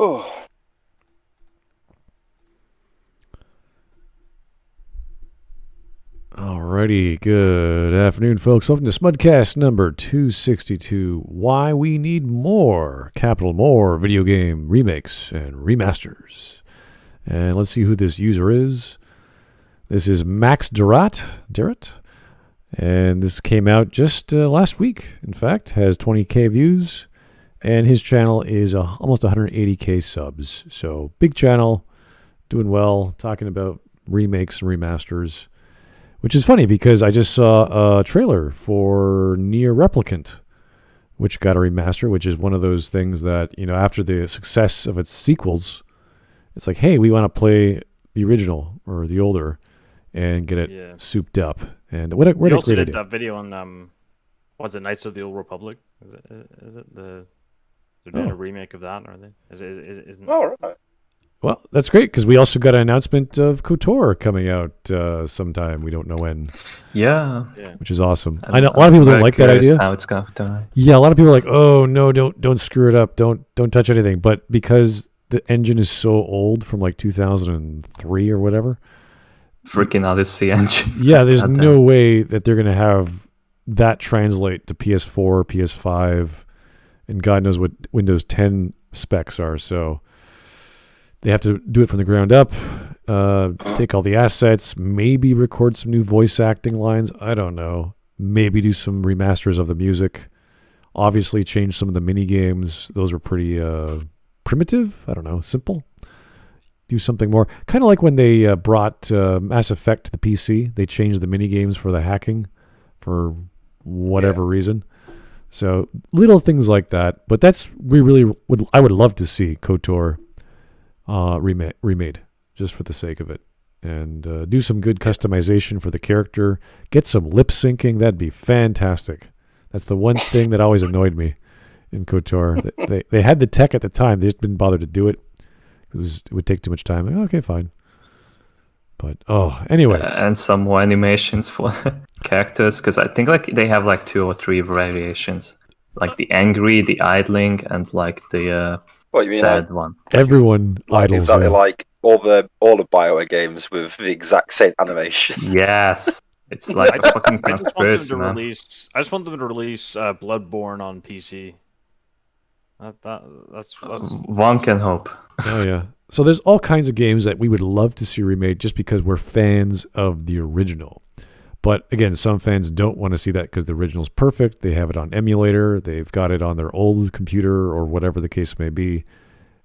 Oh, Alrighty, good afternoon, folks. Welcome to Smudcast number 262. Why we need more, capital more, video game remakes and remasters. And let's see who this user is. This is Max Derrat. And this came out just last week, in fact. Has 20k views. And his channel is almost 180k subs. So, big channel, doing well, talking about remakes and remasters. Which is funny because I just saw a trailer for Nier Replicant, which got a remaster, which is one of those things that, after the success of its sequels, it's like, hey, we want to play the original or the older and get it souped up. And what a great idea. Did that video on, was it Knights of the Old Republic? Is it they're doing a remake of that, are they? Isn't all right. Well, that's great because we also got an announcement of KOTOR coming out sometime. We don't know when. Yeah. Which is awesome. I know a lot of people don't like that idea. How it's going to. Yeah, a lot of people are like, "Oh no, don't screw it up. Don't touch anything." But because the engine is so old from like 2003 or whatever, freaking Odyssey engine. Yeah, there's no way that they're gonna have that translate to PS4, PS5, and God knows what Windows 10 specs are. So. They have to do it from the ground up, take all the assets, maybe record some new voice acting lines. I don't know. Maybe do some remasters of the music. Obviously change some of the mini games. Those were pretty primitive. I don't know, simple. Do something more. Kind of like when they brought Mass Effect to the PC. They changed the mini games for the hacking for whatever reason. So little things like that. But I would love to see KOTOR remade just for the sake of it, and do some good customization for the character, get some lip syncing. That'd be fantastic. That's the one thing that always annoyed me in KOTOR. They had the tech at the time, they just didn't bother to do it. It would take too much time. Like, okay, fine. But anyway, and some more animations for the characters, because I think they have 2 or 3 variations, like the angry, the idling, and the What you mean, sad one. Everyone idles. Exactly like all the BioWare games with the exact same animation. Yes, it's like a fucking conspiracy. I just want them to release Bloodborne on PC. That's one can hope. Oh yeah. So there's all kinds of games that we would love to see remade just because we're fans of the original. But again, some fans don't want to see that because the original's perfect. They have it on emulator. They've got it on their old computer or whatever the case may be,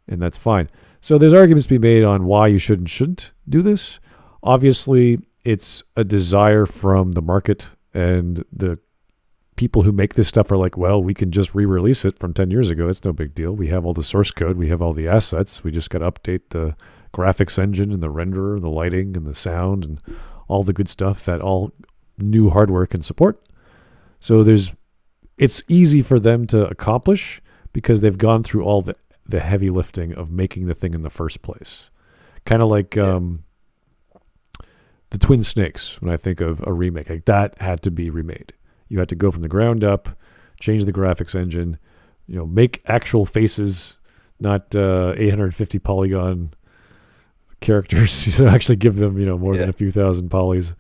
and that's fine. So there's arguments to be made on why you should and shouldn't do this. Obviously, it's a desire from the market, and the people who make this stuff are like, well, we can just re-release it from 10 years ago. It's no big deal. We have all the source code. We have all the assets. We just got to update the graphics engine and the renderer, the lighting and the sound and all the good stuff that all new hardware can support. So it's easy for them to accomplish because they've gone through all the heavy lifting of making the thing in the first place. Kind of like the Twin Snakes, when I think of a remake. Like that had to be remade. You had to go from the ground up, change the graphics engine, make actual faces, not 850 polygon characters. Actually give them, more than a few thousand polys.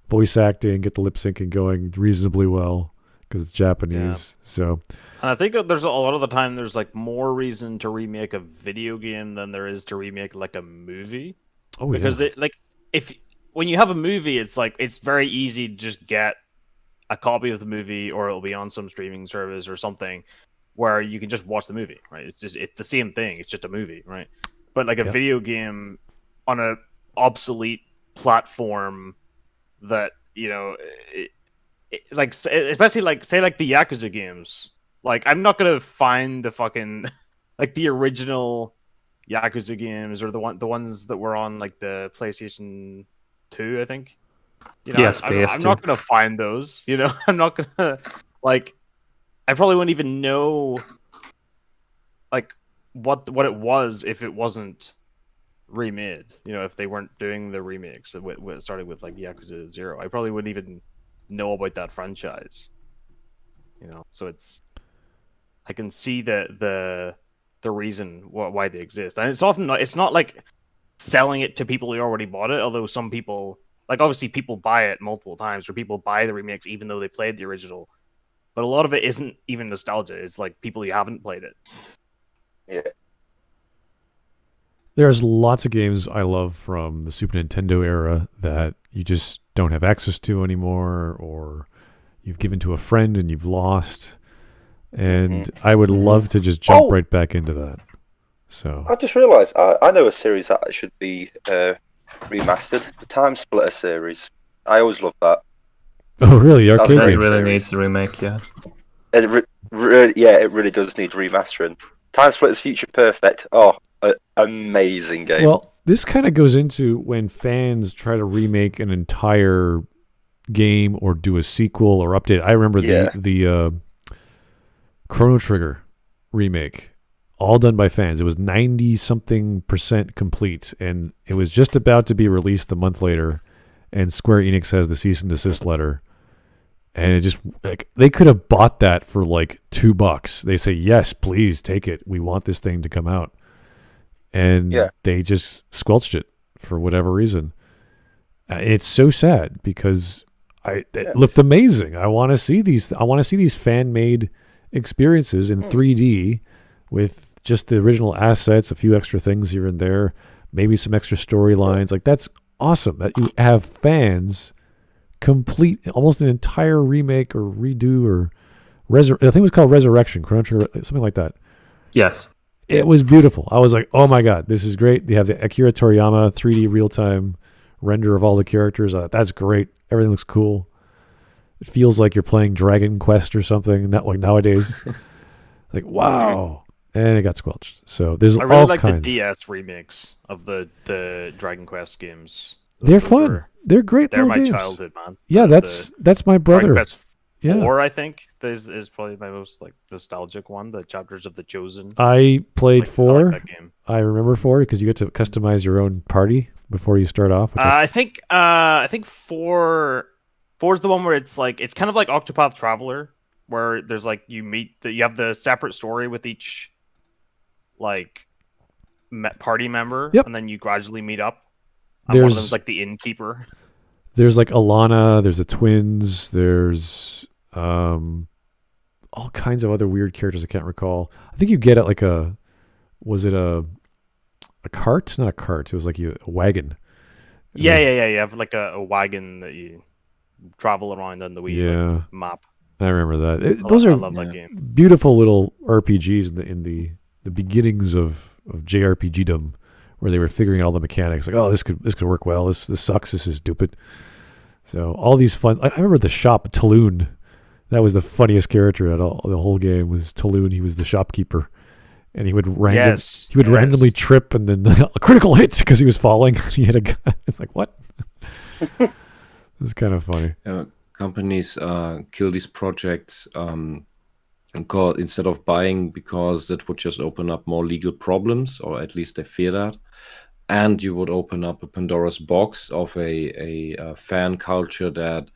Voice acting, get the lip syncing going reasonably well because it's Japanese. So, and I think there's a lot of the time there's more reason to remake a video game than there is to remake a movie. Oh, because when you have a movie, it's very easy to just get a copy of the movie, or it'll be on some streaming service or something where you can just watch the movie, right? It's the same thing. It's just a movie, right? But a video game on a obsolete platform that especially say the Yakuza games. I'm not gonna find the fucking the original Yakuza games or the ones that were on the PlayStation 2, I think. Yes, I'm not gonna find those. I'm not gonna I probably wouldn't even know what it was if it wasn't remade. If they weren't doing the remakes, starting with Yakuza 0, I probably wouldn't even know about that franchise. So I can see the the reason why they exist, and it's often not. It's not like selling it to people who already bought it. Although some people, like obviously, people buy it multiple times, or people buy the remakes even though they played the original. But a lot of it isn't even nostalgia. It's like people who haven't played it. Yeah. There's lots of games I love from the Super Nintendo era that you just don't have access to anymore, or you've given to a friend and you've lost. And I would love to just jump right back into that. So I just realised I know a series that should be remastered. The Time Splitter series. I always loved that. Oh, really? Arcade That games? really needs a remake, yeah. It really does need remastering. Time Splitter's Future Perfect. Oh, amazing game. Well, this kind of goes into when fans try to remake an entire game or do a sequel or update. I remember the Chrono Trigger remake, all done by fans. It was 90-something% complete, and it was just about to be released a month later, and Square Enix has the cease and desist letter. And it just, like, they could have bought that for like $2. They say, yes, please take it. We want this thing to come out. And they just squelched it for whatever reason. It's so sad because it looked amazing. I want to see these. I want to see these fan-made experiences in 3D with just the original assets, a few extra things here and there, maybe some extra storylines. Like, that's awesome that you have fans complete almost an entire remake or redo or I think it was called Resurrection, something like that. Yes. It was beautiful. I was like, oh my God, this is great. They have the Akira Toriyama 3D real-time render of all the characters. That's great. Everything looks cool. It feels like you're playing Dragon Quest or something, not like nowadays. Like, wow. And it got squelched. So there's I really all like kinds. the DS remakes of the Dragon Quest games. They're fun. They're great. They're little my games. childhood, man. Yeah, that's my brother. Dragon Quest 4, Yeah. I think, is probably my most like nostalgic one. The Chapters of the Chosen. I played 4. I like that game. I remember 4 because you get to customize your own party before you start off. I think 4 is the one where it's kind of like Octopath Traveler, where there's like you have the separate story with each like party member, and then you gradually meet up. And one of them's like the innkeeper. There's like Alana, there's the twins, there's all kinds of other weird characters I can't recall. I think you get at like was it a cart? Not a cart. It was like a wagon. Yeah. You have like a wagon that you travel around on the Wii map. I remember that. I love that game. Beautiful little RPGs in the beginnings of JRPG-dom, where they were figuring out all the mechanics. Like, oh, this could work well. This sucks. This is stupid. So all these fun. I remember the shop Talon. That was the funniest character at all. The whole game was Talon. He was the shopkeeper, and he would randomly trip and then a critical hit because he was falling. He had a gun. It's like, what? It's kind of funny. Companies kill these projects instead of buying, because that would just open up more legal problems, or at least they fear that. And you would open up a Pandora's box of a fan culture that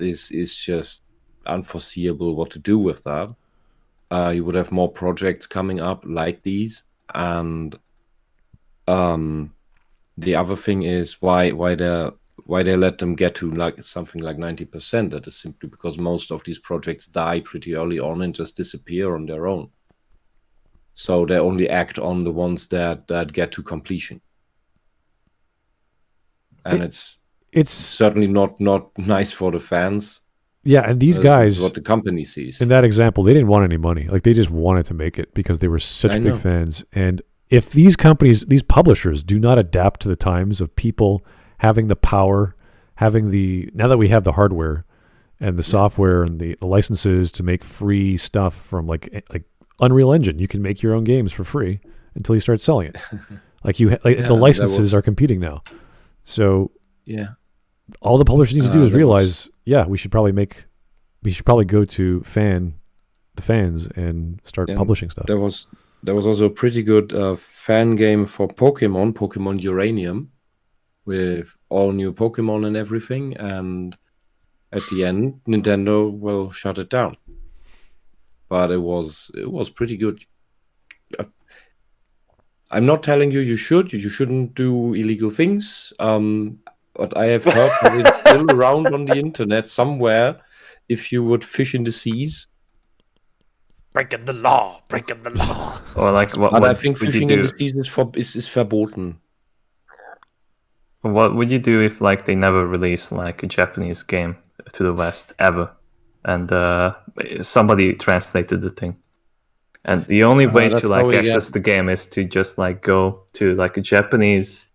is just unforeseeable what to do with that. You would have more projects coming up like these, and the other thing is why they let them get to like something like 90%. That is simply because most of these projects die pretty early on and just disappear on their own. So they only act on the ones that get to completion. And it's certainly not nice for the fans. Yeah, and these guys, what the company sees. In that example, they didn't want any money. Like, they just wanted to make it because they were such big fans. And if these companies, these publishers do not adapt to the times of people having the power, now that we have the hardware and the software and the licenses to make free stuff from like Unreal Engine, you can make your own games for free until you start selling it. The licenses are competing now. So all the publishers need to do is realize, we should probably go to the fans and start publishing stuff. There was also a pretty good fan game for Pokemon Uranium, with all new Pokemon and everything, and at the end Nintendo will shut it down. But it was pretty good. I'm not telling you you shouldn't do illegal things. But I have heard that it's still around on the internet somewhere. If you would fish in the seas, Breaking the law. Or like what but I would think you fishing in do? the seas is verboten. What would you do if like they never release like a Japanese game to the West ever, and somebody translated the thing, and the only way That's to how like we access the game is to just like go to like a Japanese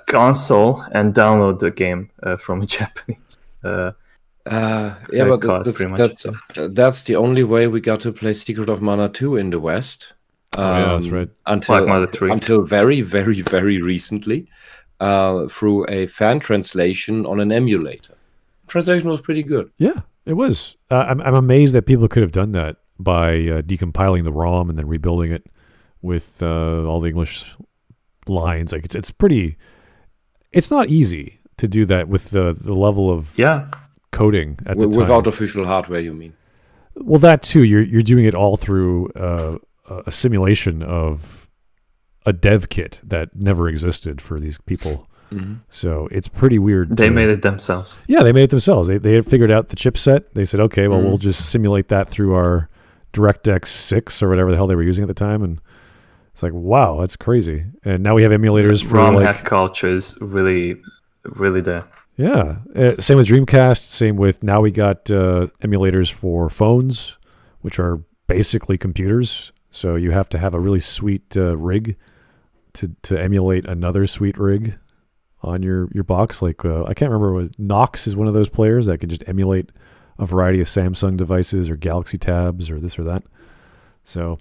console and download the game from a Japanese. Yeah, but card, pretty much. that's the only way we got to play Secret of Mana 2 in the West. yeah, that's right. Black Mother 3. Until very, very, very recently, through a fan translation on an emulator. Translation was pretty good. Yeah, it was. I'm amazed that people could have done that by decompiling the ROM and then rebuilding it with all the English lines. Like it's pretty. It's not easy to do that with the level of coding at the time. Without official hardware, you mean? Well, that too. You're doing it all through a simulation of a dev kit that never existed for these people. Mm-hmm. So it's pretty weird. They made it themselves. Yeah, they made it themselves. They had figured out the chipset. They said, okay, well, we'll just simulate that through our DirectX 6 or whatever the hell they were using at the time. And it's like, wow, that's crazy. And now we have emulators for ROM like... hack culture is really, really there. Yeah. Same with Dreamcast. Same with now we got emulators for phones, which are basically computers. So you have to have a really sweet rig to emulate another sweet rig on your box. Like I can't remember what Nox is one of those players that can just emulate a variety of Samsung devices or Galaxy tabs or this or that. So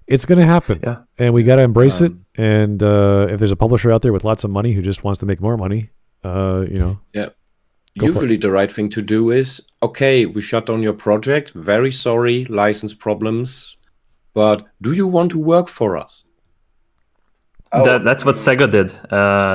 it's going to happen, and we got to embrace it. And if there's a publisher out there with lots of money who just wants to make more money, usually the right thing to do is, okay, we shut down your project. Very sorry, license problems, but do you want to work for us? That's what Sega did.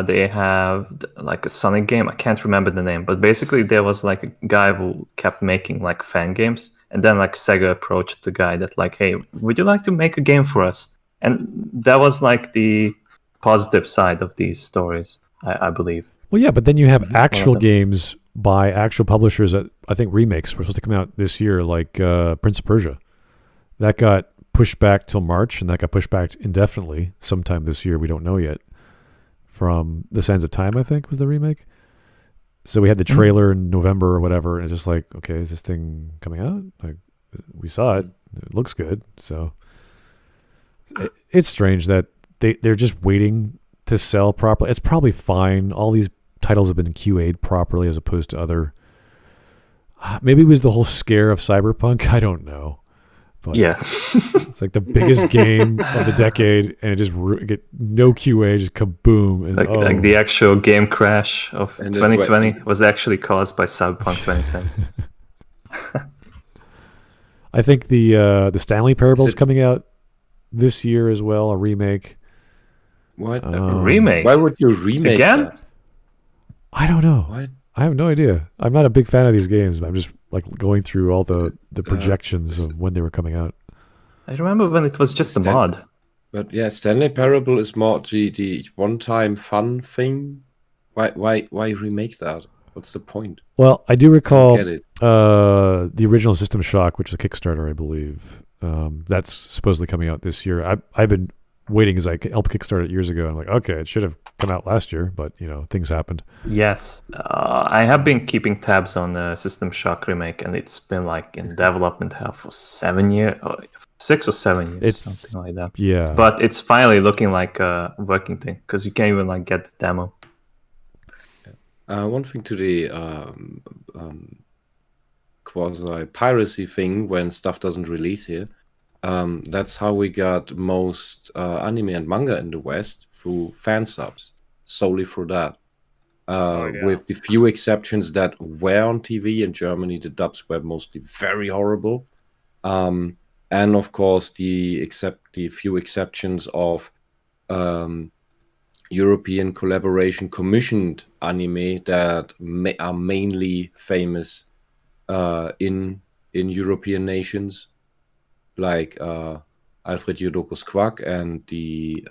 They have like a Sonic game. I can't remember the name, but basically there was like a guy who kept making like fan games, and then like Sega approached the guy that like, hey, would you like to make a game for us? And that was like the positive side of these stories, I believe. Well, yeah, but then you have actual games by actual publishers that I think remakes were supposed to come out this year, like Prince of Persia. That got pushed back till March, and that got pushed back indefinitely sometime this year. We don't know yet. From The Sands of Time, I think, was the remake. So we had the trailer in November or whatever, and it's just like, okay, is this thing coming out? Like, we saw it. It looks good. So it's strange that they're just waiting to sell properly. It's probably fine. All these titles have been QA'd properly as opposed to other... Maybe it was the whole scare of Cyberpunk. I don't know. But it's like the biggest game of the decade, and it just get no QA, just kaboom. And, like the actual game crash of 2020 was actually caused by Cyberpunk 2077. I think the Stanley Parable is coming out this year as well, a remake. What? A remake? Why would you remake again? that? I don't know. What? I have no idea. I'm not a big fan of these games, but I'm just like going through all the projections of when they were coming out. I remember when it was just a mod. But yeah, Stanley Parable is more the one-time fun thing. Why remake that? What's the point? Well, I do recall Get it. the original System Shock, which is a Kickstarter, I believe. That's supposedly coming out this year. I've been waiting as I helped Kickstarter it years ago. I'm like, okay, it should have come out last year, but things happened. Yes, I have been keeping tabs on the System Shock remake, and it's been like in development hell for 7 years, 6 or 7 years, It's something like that. Yeah, but it's finally looking like a working thing because you can't even like get the demo. One thing to the quasi piracy thing when stuff doesn't release here. That's how we got most anime and manga in the West, through fan subs, solely through that. With the few exceptions that were on TV in Germany, the dubs were mostly very horrible. And of course, the few exceptions of European collaboration commissioned anime that are mainly famous in European nations. Like Alfred Jodokus Quack and the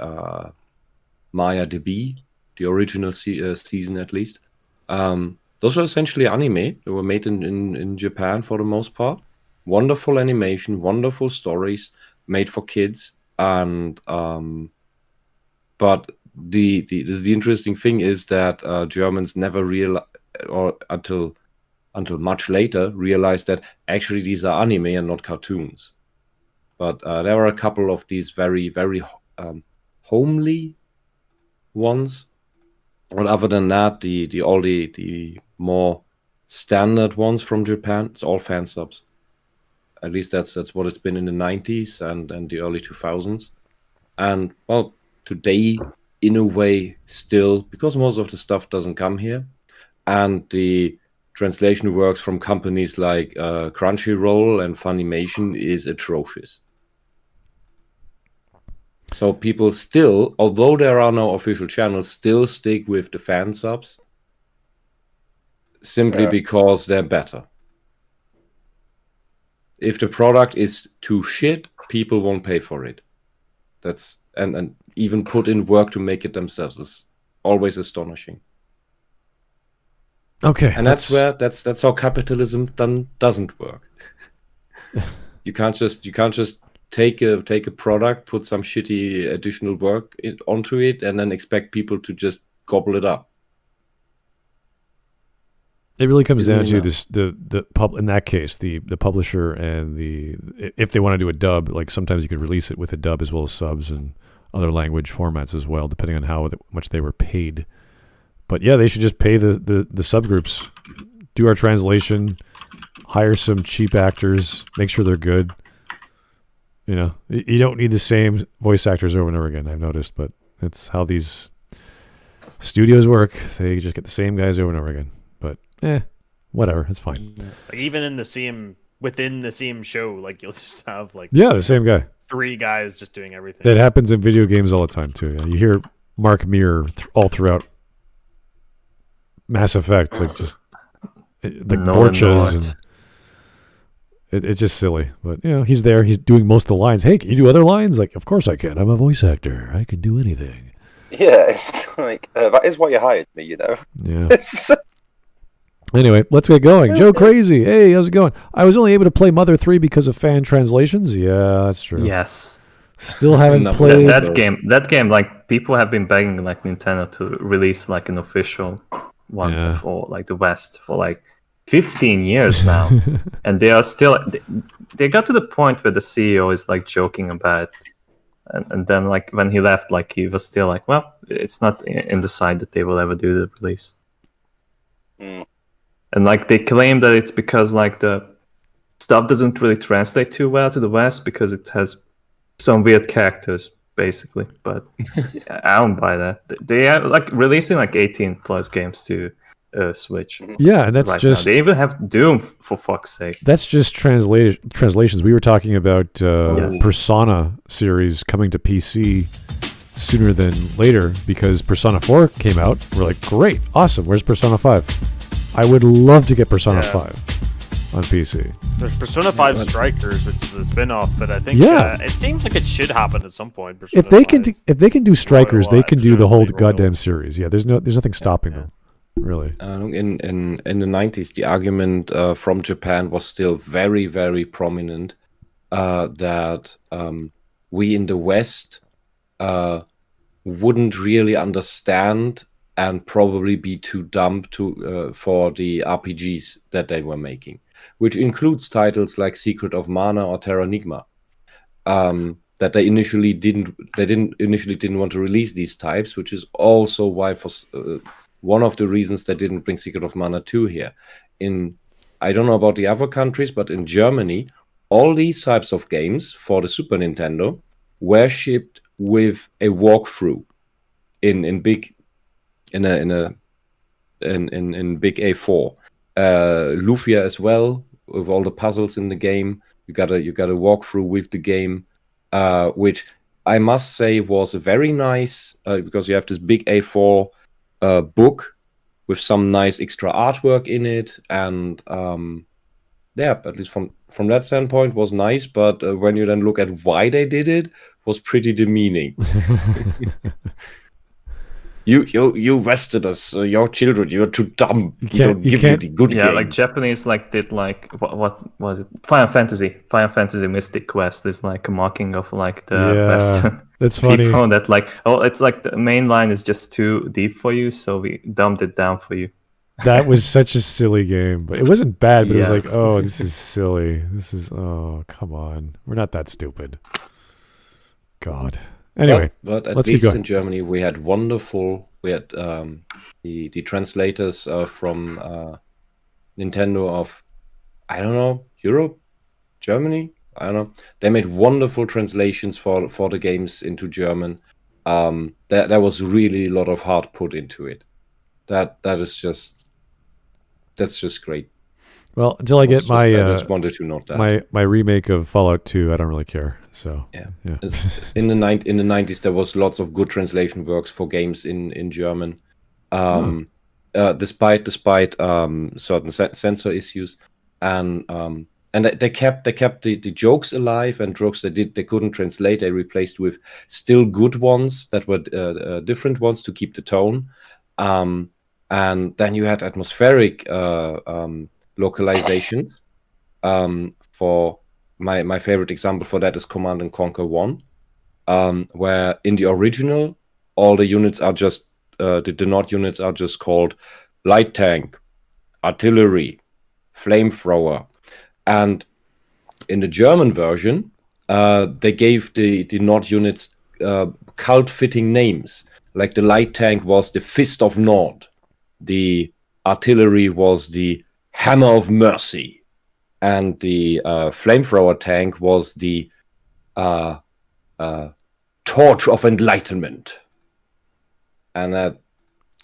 Maya DB, the original season at least. Those were essentially anime. They were made in Japan for the most part. Wonderful animation, wonderful stories made for kids, and but the interesting thing is that Germans never realized, or until much later, realized that actually these are anime and not cartoons. But there are a couple of these very, very homely ones. But other than that, the more standard ones from Japan, it's all fan subs. At least that's what it's been in the 90s and the early 2000s. And well, today, in a way, still, because most of the stuff doesn't come here, and the translation works from companies like Crunchyroll and Funimation is atrocious. So people still, although there are no official channels, still stick with the fan subs simply because they're better. If the product is too shit, people won't pay for it. That's and even put in work to make it themselves. It's always astonishing. Okay, And that's how capitalism doesn't work. You can't just take a product, put some shitty additional work onto it, and then expect people to just gobble it up. It really comes Isn't down it to now? this the pub in that case, the publisher and if they want to do a dub, like sometimes you could release it with a dub as well as subs and other language formats as well, depending on how much they were paid. But yeah, they should just pay the subgroups, do our translation, hire some cheap actors, make sure they're good. You know, you don't need the same voice actors over and over again, I've noticed, but that's how these studios work. They just get the same guys over and over again. But whatever, it's fine. Like even within the same show, like you'll just have like The same guy. 3 guys just doing everything. That happens in video games all the time too. Yeah. You hear Mark Meer all throughout Mass Effect, like just like torches, and it's just silly. But he's there. He's doing most of the lines. Hey, can you do other lines? Like, of course I can. I'm a voice actor. I can do anything. Yeah, it's like that is why you hired me, you know. Yeah. Anyway, let's get going. Joe Crazy. Hey, how's it going? I was only able to play Mother 3 because of fan translations. Yeah, that's true. Yes. Still haven't No, played That game, like people have been begging like Nintendo to release like an official one for like the West for like 15 years now, and they are still. They got to the point where the CEO is like joking about, and then like when he left, like he was still like, well, it's not in the side that they will ever do the release. Mm. And like they claim that it's because like the stuff doesn't really translate too well to the West because it has some weird characters, basically. But I don't buy that. They are like releasing like 18 plus games to Switch. Yeah, and that's right just now. They even have Doom for fuck's sake. that's just translations. We were talking about Persona series coming to PC sooner than later because Persona 4 came out. We're like, great, awesome. Where's Persona 5? I would love to get Persona 5 on PC. There's Persona 5 Strikers, which is a spin-off, but I think it seems like it should happen at some point. If they can do Strikers, they can do the whole presumably goddamn series. Yeah, there's nothing stopping them, really. In the 90s, the argument from Japan was still very, very prominent that we in the West wouldn't really understand and probably be too dumb for the RPGs that they were making, which includes titles like Secret of Mana or Terranigma. That they initially didn't want to release these types, which is also why one of the reasons they didn't bring Secret of Mana 2 here. I don't know about the other countries, but in Germany, all these types of games for the Super Nintendo were shipped with a walkthrough in big A4. Lufia as well, with all the puzzles in the game. You got a walkthrough with the game, which I must say was a very nice because you have this big A4 book with some nice extra artwork in it, and yeah, at least from that standpoint, was nice. But when you then look at why they did it, was pretty demeaning. You Westerners, your children, you're too dumb. We don't give you the good Yeah, games. like Japanese did what was it? Final Fantasy Mystic Quest is like a mocking of like the Western that's funny. people that it's like the main line is just too deep for you, so we dumbed it down for you. That was such a silly game, but it wasn't bad. But it was like, Yes. oh, this is silly. Oh, come on, we're not that stupid. God. Anyway, but at let's keep least going. in Germany we had the translators from Nintendo of, I don't know, Europe, Germany, I don't know. They made wonderful translations for the games into German. There was really a lot of heart put into it. That's just great. Well, until I get I just wanted to note that my remake of Fallout 2, I don't really care. So yeah. yeah. In the 90s, there was lots of good translation works for games in German. Despite certain censor issues, and they kept the jokes alive, and jokes they couldn't translate, they replaced with still good ones that were different ones to keep the tone. And then you had atmospheric localizations. For my favorite example for that is Command and Conquer 1, where in the original all the units are just the Nord units are just called light tank, artillery, flamethrower, and in the German version, they gave the Nord units cult-fitting names. Like the light tank was the Fist of Nord, the artillery was the Hammer of Mercy, and the flamethrower tank was the Torch of Enlightenment. And that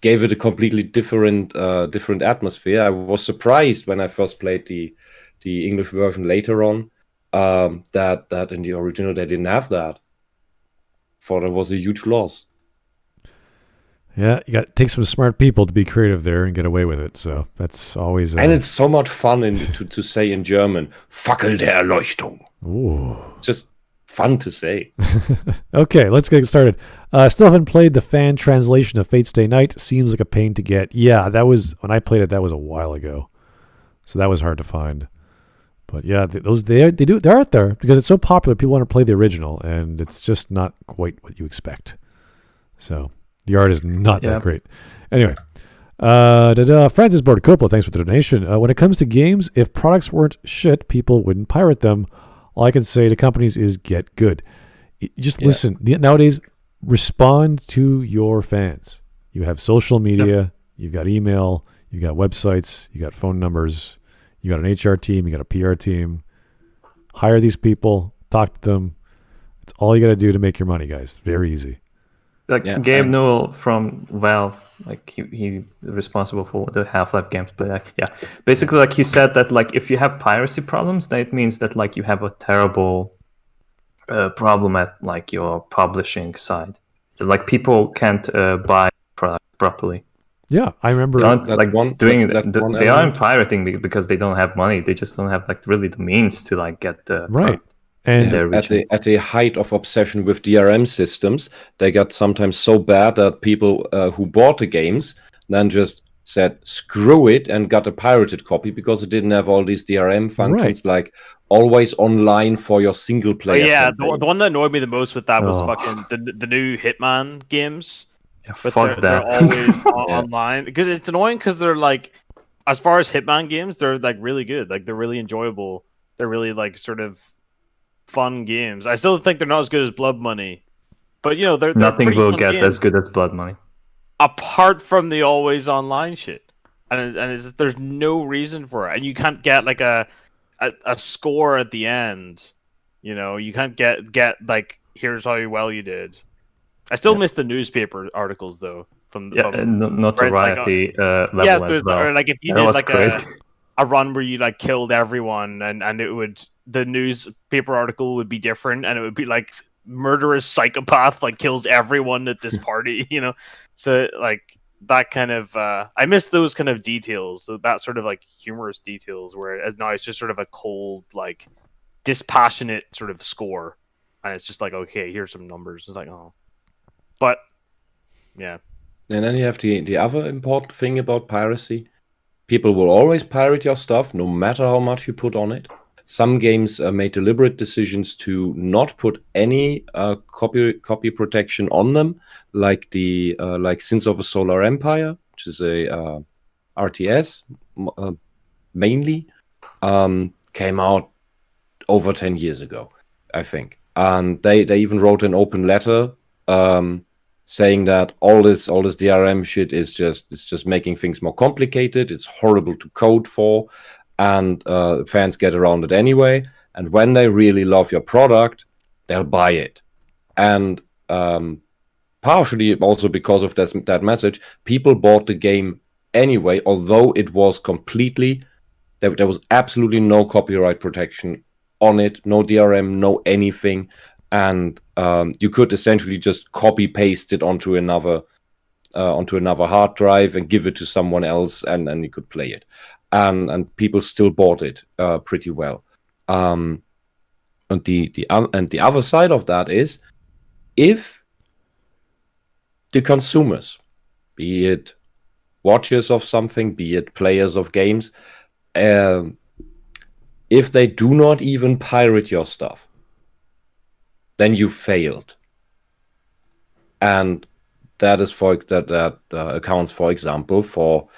gave it a completely different atmosphere. I was surprised when I first played the English version later on, that in the original they didn't have that. Thought it was a huge loss. Yeah, you got to take some smart people to be creative there and get away with it. So that's always. And it's so much fun to say in German, Fackel der Erleuchtung. Ooh. It's just fun to say. Okay, let's get started. Still haven't played the fan translation of Fate Stay Night. Seems like a pain to get. Yeah, that was when I played it. That was a while ago, so that was hard to find. But yeah, they're out there because it's so popular. People want to play the original, and it's just not quite what you expect. So the art is not that great. Anyway, Francis Bordacopo, thanks for the donation. When it comes to games, if products weren't shit, people wouldn't pirate them. All I can say to companies is get good. Just listen. Nowadays, respond to your fans. You have social media, you've got email, you've got websites, you got phone numbers, you got an HR team, you got a PR team. Hire these people, talk to them. It's all you got to do to make your money, guys. Very easy. Like Gabe Newell from Valve, like he responsible for the Half-Life games, but basically like he said that like if you have piracy problems, then it means that like you have a terrible problem at like your publishing side. So, like people can't buy product properly. Yeah, I remember they aren't pirating because they don't have money. They just don't have like really the means to like get the right. Product. And at the height of obsession with DRM systems, they got sometimes so bad that people who bought the games then just said screw it and got a pirated copy because it didn't have all these DRM functions like always online for your single player. The one that annoyed me the most with that was fucking the new Hitman games. Yeah, fuck that. They're always online because it's annoying because they're like, as far as Hitman games, they're like really good. Like they're really enjoyable. They're really like sort of fun games. I still think they're not as good as Blood Money, but you know they're nothing will get games, as good as Blood Money, apart from the always online shit. And there's no reason for it, and you can't get like a score at the end. You know, you can't get like here's how well you did. I still miss the newspaper articles though. notoriety level as well. Or like if you did like a run where you like killed everyone, and it would. The newspaper article would be different, and it would be like murderous psychopath like kills everyone at this party, you know. So like that kind of I miss those kind of details, that sort of like humorous details where now it's just sort of a cold, like dispassionate sort of score, and it's just like, okay, here's some numbers. It's like, oh, but yeah. And then you have the other important thing about piracy. People will always pirate your stuff, no matter how much you put on it. Some games made deliberate decisions to not put any copy protection on them, like like Sins of a Solar Empire, which is a RTS mainly, came out over 10 years ago, I think. And they even wrote an open letter saying that all this DRM shit is just making things more complicated. It's horrible to code for, and fans get around it anyway. And when they really love your product, they'll buy it. And partially also because of that message, people bought the game anyway, although it was completely, there was absolutely no copyright protection on it, no DRM, no anything. And you could essentially just copy paste it onto another hard drive and give it to someone else, and you could play it. And people still bought it pretty well. And the other side of that is, if the consumers, be it watchers of something, be it players of games, if they do not even pirate your stuff, then you failed. And that is that accounts, for example, for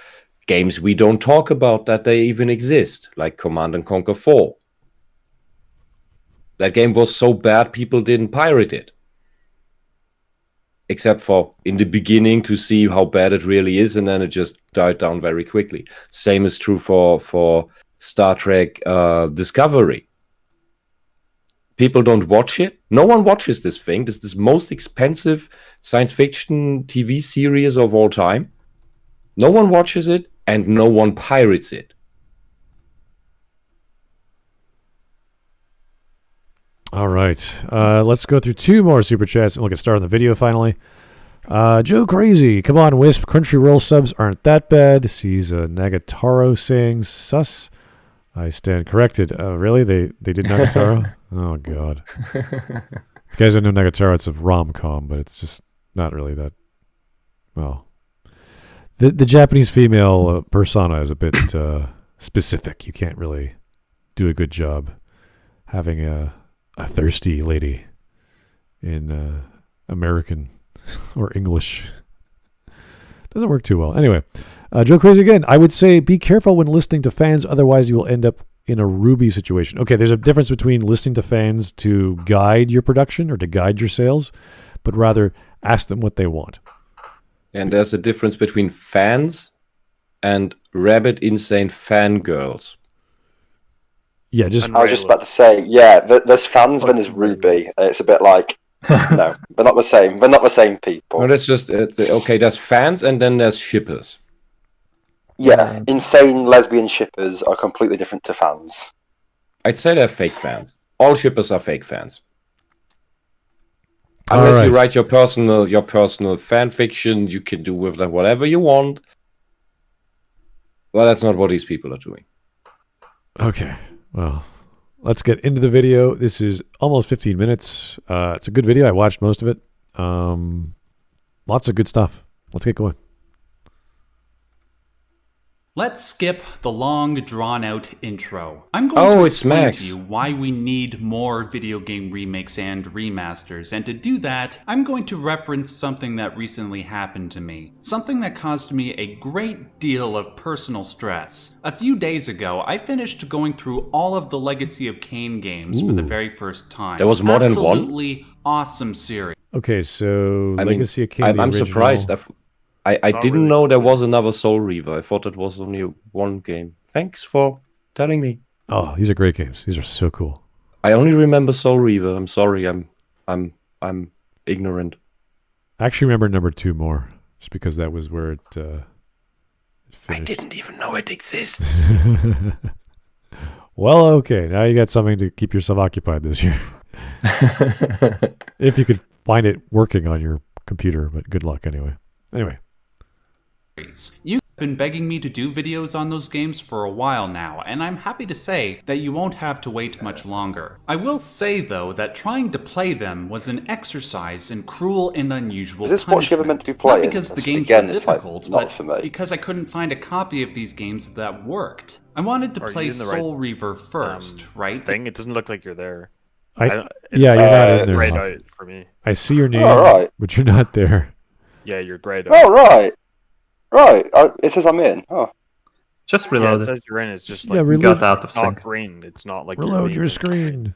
games we don't talk about that they even exist, like Command & Conquer 4. That game was so bad people didn't pirate it. Except for in the beginning to see how bad it really is, and then it just died down very quickly. Same is true for Star Trek Discovery. People don't watch it. No one watches this thing. This is the most expensive science fiction TV series of all time. No one watches it, and no one pirates it. All right. Let's go through two more super chats, and we'll get started on the video finally. Joe Crazy. Come on, Wisp. Crunchyroll subs aren't that bad. Sees Nagatoro saying sus. I stand corrected. Really? They did Nagatoro? Oh, God. If you guys don't know Nagatoro, it's a rom-com, but it's just not really that... Well... The Japanese female persona is a bit specific. You can't really do a good job having a thirsty lady in American or English. Doesn't work too well. Anyway, Joe Crazy again. I would say be careful when listening to fans, otherwise you will end up in a Ruby situation. Okay, there's a difference between listening to fans to guide your production or to guide your sales, but rather ask them what they want. And there's a difference between fans and rabid insane fangirls. Yeah, just I was just about to say, yeah, there's fans, then there's Ruby. It's a bit like, no, they're not the same. They're not the same people. No, that's just okay. There's fans, and then there's shippers. Yeah, insane lesbian shippers are completely different to fans. I'd say they're fake fans. All shippers are fake fans. Unless you write your personal fan fiction, you can do with that whatever you want. Well, that's not what these people are doing. Okay. Well, let's get into the video. This is almost 15 minutes. It's a good video. I watched most of it. Lots of good stuff. Let's get going. Let's skip the long, drawn-out intro. I'm going to explain to you why we need more video game remakes and remasters, and to do that, I'm going to reference something that recently happened to me. Something that caused me a great deal of personal stress. A few days ago, I finished going through all of the Legacy of Kain games for the very first time. There was more than one? Absolutely awesome series. Okay, so Legacy of Kain. I'm surprised. I didn't know there was another Soul Reaver. I thought it was only one game. Thanks for telling me. Oh, these are great games. These are so cool. I only remember Soul Reaver. I'm sorry. I'm ignorant. I actually remember number 2 more, just because that was where it finished. I didn't even know it exists. Well, okay. Now you got something to keep yourself occupied this year. If you could find it working on your computer, but good luck anyway. Anyway. You've been begging me to do videos on those games for a while now, and I'm happy to say that you won't have to wait much longer. I will say, though, that trying to play them was an exercise in cruel and unusual Is this punishment. what you were meant to be playing? Not because the games Again, were it's like, difficult, not for me. but because I couldn't find a copy of these games that worked. I wanted to Are play you in the Soul Reaver first, right? Thing. It doesn't look like you're there. Yeah, you're not in there. Grayed Hawk. out for me. I see your name, right. but you're not there. Yeah, you're grayed out. Oh, right. Right. It says I'm in. Oh. Just Yeah, reload it it. says you're in. It's just Yeah, like reload- Got out of it's not sync. green. It's not like you're Reload being your in- screen.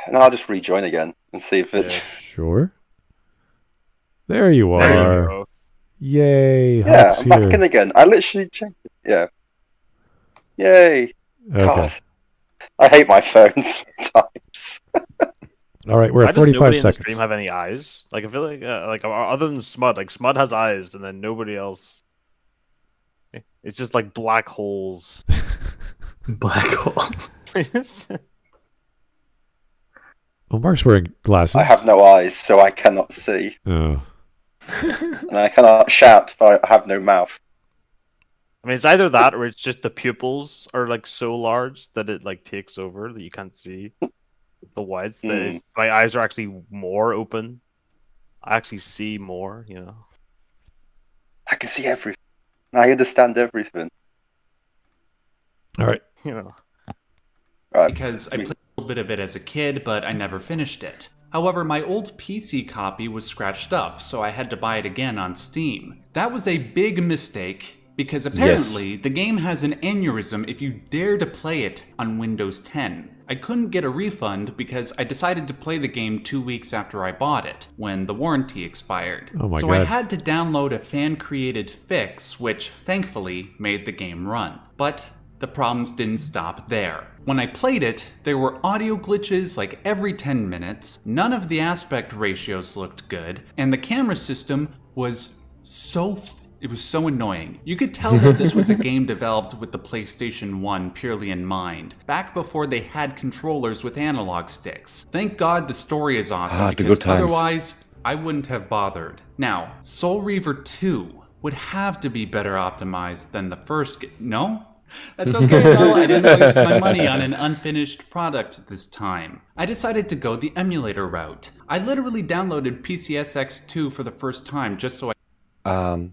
And I'll just rejoin again and see if it's... Yeah. Sure. There you There you are. go. Yay. Yeah, Hawk's I'm back in here. again. I literally checked it. Yeah. Yay. Okay. God. I hate my phone sometimes. All right, we're Why at does 45 nobody in the seconds. stream have any eyes? Like I feel like other than Smud, like Smud has eyes, and then nobody else. It's just like black holes. Black hole. Oh, Mark's wearing glasses. I have no eyes, so I cannot see. Oh. And I cannot shout, for I have no mouth. I mean, it's either that or it's just the pupils are like so large that it like takes over that you can't see the whites. My eyes are actually more open. I actually see more, you know. I can see everything. I understand everything. All right. You know. Right. Because I played a little bit of it as a kid, but I never finished it. However, my old PC copy was scratched up, so I had to buy it again on Steam. That was a big mistake, because apparently the game has an aneurysm if you dare to play it on Windows 10. I couldn't get a refund because I decided to play the game 2 weeks after I bought it, when the warranty expired. Oh my so God. I had to download a fan-created fix, which thankfully made the game run. But the problems didn't stop there. When I played it, there were audio glitches like every 10 minutes, none of the aspect ratios looked good, and the camera system was so annoying. You could tell that this was a game developed with the PlayStation 1 purely in mind, back before they had controllers with analog sticks. Thank God the story is awesome, the because good times. otherwise I wouldn't have bothered. Now, Soul Reaver 2 would have to be better optimized than the first game. No? That's okay, though. I didn't waste my money on an unfinished product this time. I decided to go the emulator route. I literally downloaded PCSX2 for the first time just so I...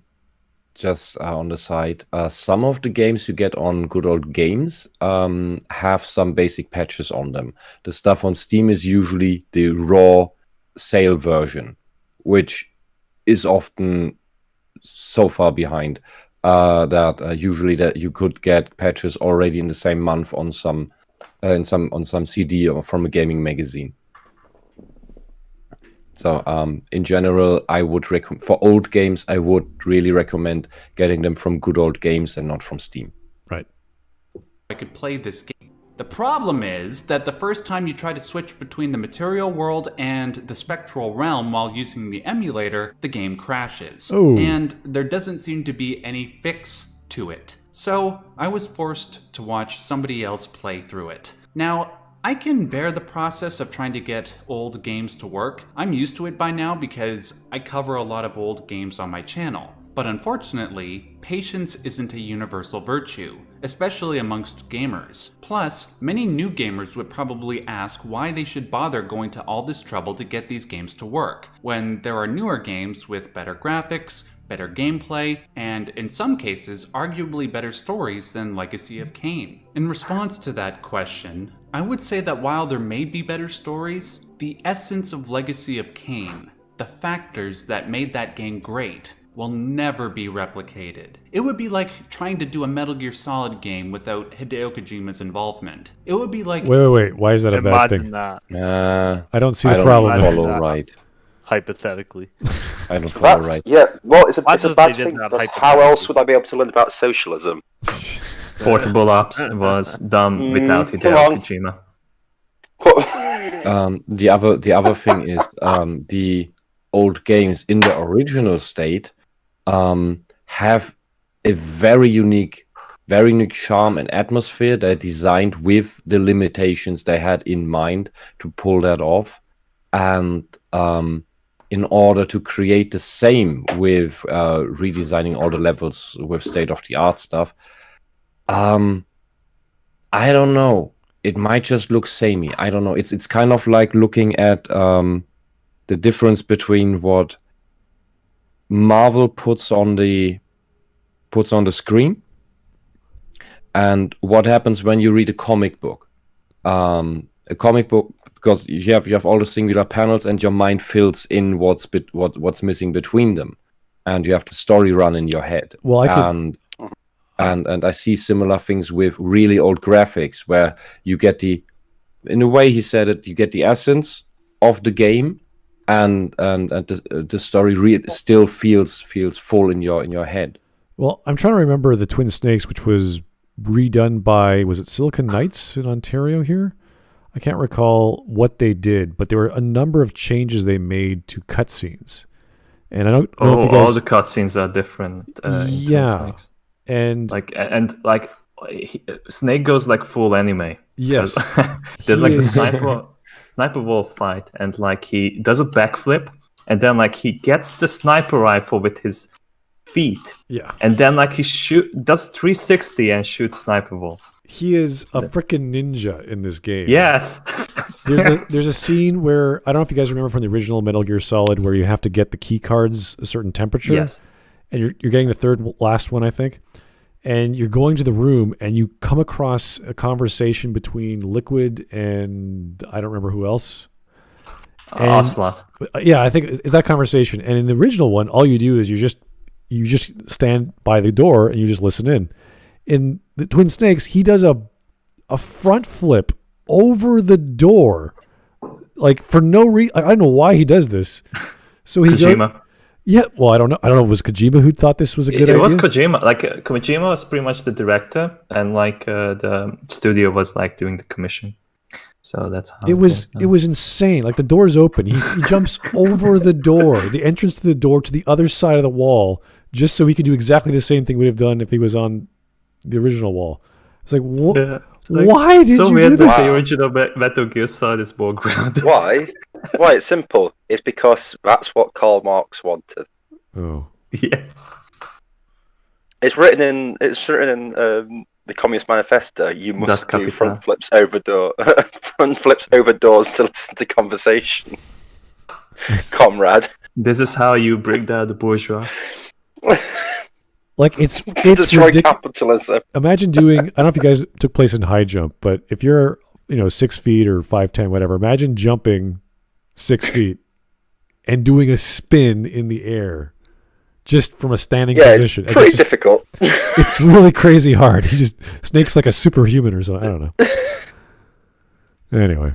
Just on the side, some of the games you get on Good Old Games have some basic patches on them. The stuff on Steam is usually the raw sale version, which is often so far behind that usually that you could get patches already in the same month on some CD or from a gaming magazine. So in general, I would for old games, I would really recommend getting them from Good Old Games and not from Steam. Right. I could play this game. The problem is that the first time you try to switch between the material world and the spectral realm while using the emulator, the game crashes. Ooh. And there doesn't seem to be any fix to it. So I was forced to watch somebody else play through it. Now, I can bear the process of trying to get old games to work. I'm used to it by now because I cover a lot of old games on my channel. But unfortunately, patience isn't a universal virtue, especially amongst gamers. Plus, many new gamers would probably ask why they should bother going to all this trouble to get these games to work, when there are newer games with better graphics, better gameplay, and in some cases, arguably better stories than Legacy of Kain. In response to that question, I would say that while there may be better stories, the essence of Legacy of Kain, the factors that made that game great, will never be replicated. It would be like trying to do a Metal Gear Solid game without Hideo Kojima's involvement. It would be like... Wait. Why is that a bad Imagine thing? that, I don't see I the don't problem. follow that. right. hypothetically. I don't follow That's, right. yeah, well, it's a Imagine if bad they did thing, that because how hypothetically. else would I be able to learn about socialism? Portable apps was done without come Hideo on. Kojima. The other thing is the old games in the original state have a very unique charm and atmosphere. They're designed with the limitations they had in mind to pull that off, and in order to create the same with redesigning all the levels with state-of-the-art stuff. I don't know. It might just look samey. I don't know. It's kind of like looking at the difference between what Marvel puts on the screen and what happens when you read a comic book. A comic book, because you have all the singular panels and your mind fills in what's missing between them, and you have the story run in your head. Well, and I see similar things with really old graphics where you get in a way he said it, you get the essence of the game, and the story still feels full in your head. Well, I'm trying to remember the Twin Snakes, which was redone by, was it Silicon Knights in Ontario here? I can't recall what they did, but there were a number of changes they made to cutscenes. And I don't know if you guys... all the cutscenes are different. Yeah. And Snake goes like full anime. Yes. There's like a sniper wolf fight, and like he does a backflip, and then like he gets the sniper rifle with his feet. Yeah. And then like he does 360 and shoots sniper wolf. He is a freaking ninja in this game. Yes. There's a scene where, I don't know if you guys remember from the original Metal Gear Solid, where you have to get the key cards a certain temperature. Yes. And you're getting the third last one, I think. And you're going to the room and you come across a conversation between Liquid and I don't remember who else. Ocelot. Yeah, I think it's that conversation. And in the original one, all you do is you just stand by the door and you just listen in. In the Twin Snakes, he does a front flip over the door, like for no reason. I don't know why he does this. So he Kojima. Yeah, well, I don't know. It was Kojima who thought this was a good idea? It was Kojima. Like Kojima was pretty much the director, and like the studio was like doing the commission. So that's how it was. It was insane. Like the door's open. He jumps over the door, the entrance to the door, to the other side of the wall, just so he could do exactly the same thing he would have done if he was on the original wall. It's like, what? Yeah, like, why did you do this? The original Metal Gear Solid is more grounded. Why? Why? It's simple. It's because that's what Karl Marx wanted. Oh. Yes. It's written in the Communist Manifesto. You must do front flips over doors to listen to conversation, comrade. This is how you break down the bourgeois. Like it's destroy capitalism. Imagine doing. I don't know if you guys took place in high jump, but if you're 6 feet or 5'10", whatever, imagine jumping 6 feet and doing a spin in the air, just from a standing position. It's pretty difficult. It's really crazy hard. Snake's like a superhuman or something. I don't know. Anyway.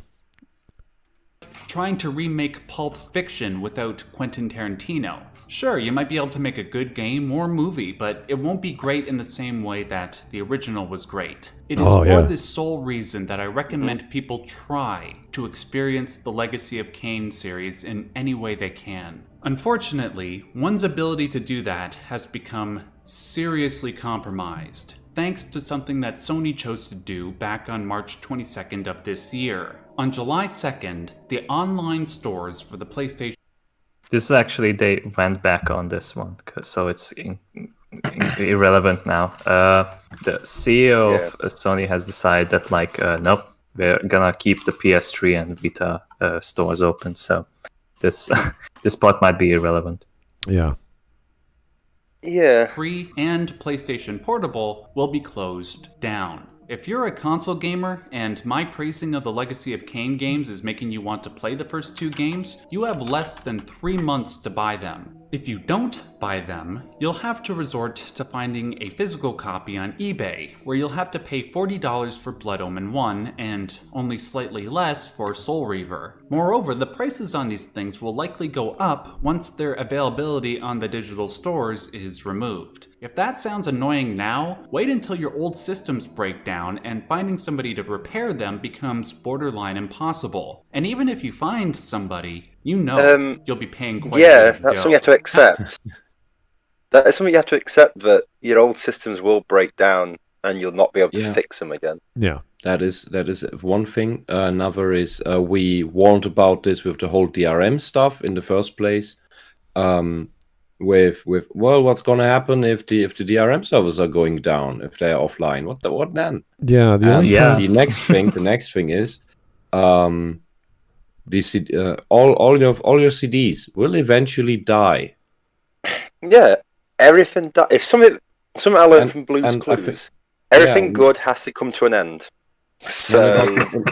Trying to remake Pulp Fiction without Quentin Tarantino. Sure, you might be able to make a good game or movie, but it won't be great in the same way that the original was great. It is for this sole reason that I recommend people try to experience the Legacy of Kain series in any way they can. Unfortunately, one's ability to do that has become seriously compromised, thanks to something that Sony chose to do back on March 22nd of this year. On July 2nd, the online stores for the PlayStation... This is actually, they went back on this one, so it's irrelevant now. The CEO of Sony has decided that, like, nope, we're gonna keep the PS3 and Vita stores open, so this part might be irrelevant. Yeah. Yeah. Free and PlayStation Portable will be closed down. If you're a console gamer and my praising of the Legacy of Kain games is making you want to play the first two games, you have less than 3 months to buy them. If you don't buy them, you'll have to resort to finding a physical copy on eBay, where you'll have to pay $40 for Blood Omen 1 and only slightly less for Soul Reaver. Moreover, the prices on these things will likely go up once their availability on the digital stores is removed. If that sounds annoying now, wait until your old systems break down and finding somebody to repair them becomes borderline impossible. And even if you find somebody, you'll be paying quite a bit of that's something you have to accept. That is something you have to accept, that your old systems will break down and you'll not be able to fix them again. Yeah. That is one thing. Another is we warned about this with the whole DRM stuff in the first place. With what's going to happen if the DRM servers are going down, if they're offline? What then? Yeah, The next thing is all your CDs will eventually die. Yeah, everything. If something I learned from Blue's Clues, everything good has to come to an end. So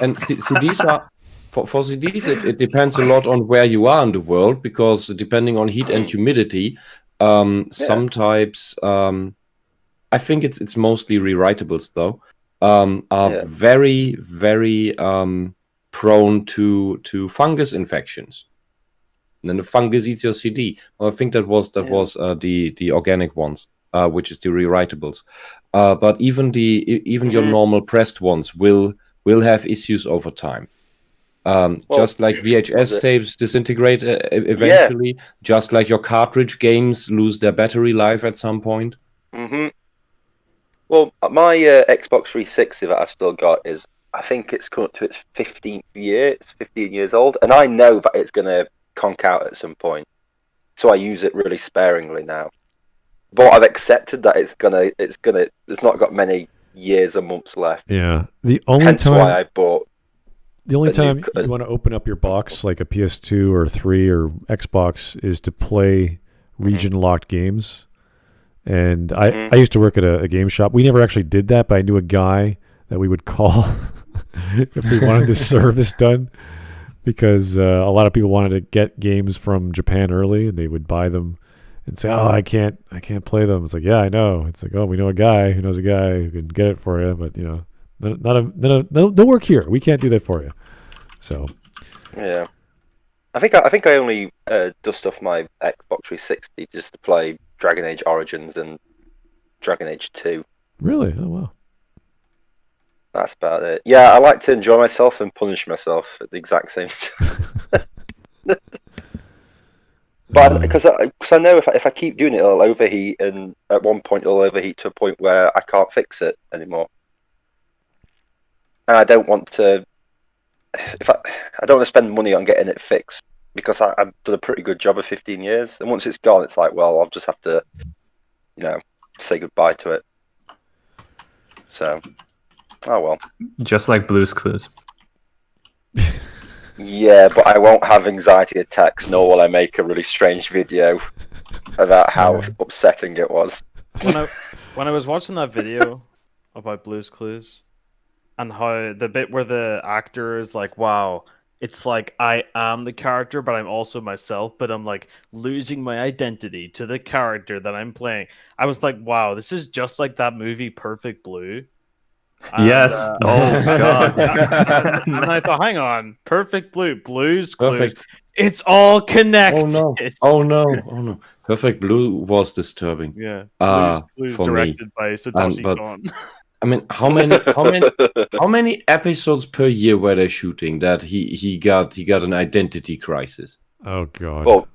and CDs are for CDs. It depends a lot on where you are in the world, because depending on heat and humidity, some types. I think it's mostly rewritables though. Are very very prone to fungus infections. And then the fungus eats your CD. Well, I think that was the organic ones, which is the rewritables. But even your normal pressed ones will have issues over time. Just like VHS tapes disintegrate eventually, just like your cartridge games lose their battery life at some point. Mm-hmm. Well, my Xbox 360 that I've still got is, I think it's come up to its 15th year. It's 15 years old, and I know that it's going to conk out at some point, so I use it really sparingly now. But I've accepted that it's not got many years or months left. Yeah, the only Hence time why I bought. The only time you want to open up your box, like a PS2 or 3 or Xbox, is to play region-locked games. And I used to work at a game shop. We never actually did that, but I knew a guy that we would call if we wanted the service done, because a lot of people wanted to get games from Japan early, and they would buy them and say, "Oh, I can't play them." It's like, "Yeah, I know." It's like, "Oh, we know a guy who knows a guy who can get it for you," but no work here. We can't do that for you. So, yeah, I think I only dust off my Xbox 360 just to play Dragon Age Origins and Dragon Age 2. Really? Oh wow. That's about it. Yeah, I like to enjoy myself and punish myself at the exact same time. But because I know if I keep doing it, it'll overheat, and at one point it'll overheat to a point where I can't fix it anymore. And I don't want to. I don't want to spend money on getting it fixed, because I've done a pretty good job of 15 years, and once it's gone, it's like, well, I'll just have to, say goodbye to it. So, oh well. Just like Blue's Clues. Yeah, but I won't have anxiety attacks, nor will I make a really strange video about how upsetting it was. When I was watching that video about Blue's Clues, and how the bit where the actor is like, wow, it's like I am the character, but I'm also myself, but I'm like losing my identity to the character that I'm playing. I was like, wow, this is just like that movie Perfect Blue. And, yes. Oh god. And I thought, hang on, Perfect Blue, Blue's Clues. It's all connected. Oh no. Perfect Blue was disturbing. Yeah. Blue's directed by Satoshi Kon. I mean, how many episodes per year were they shooting that he got an identity crisis? Oh god.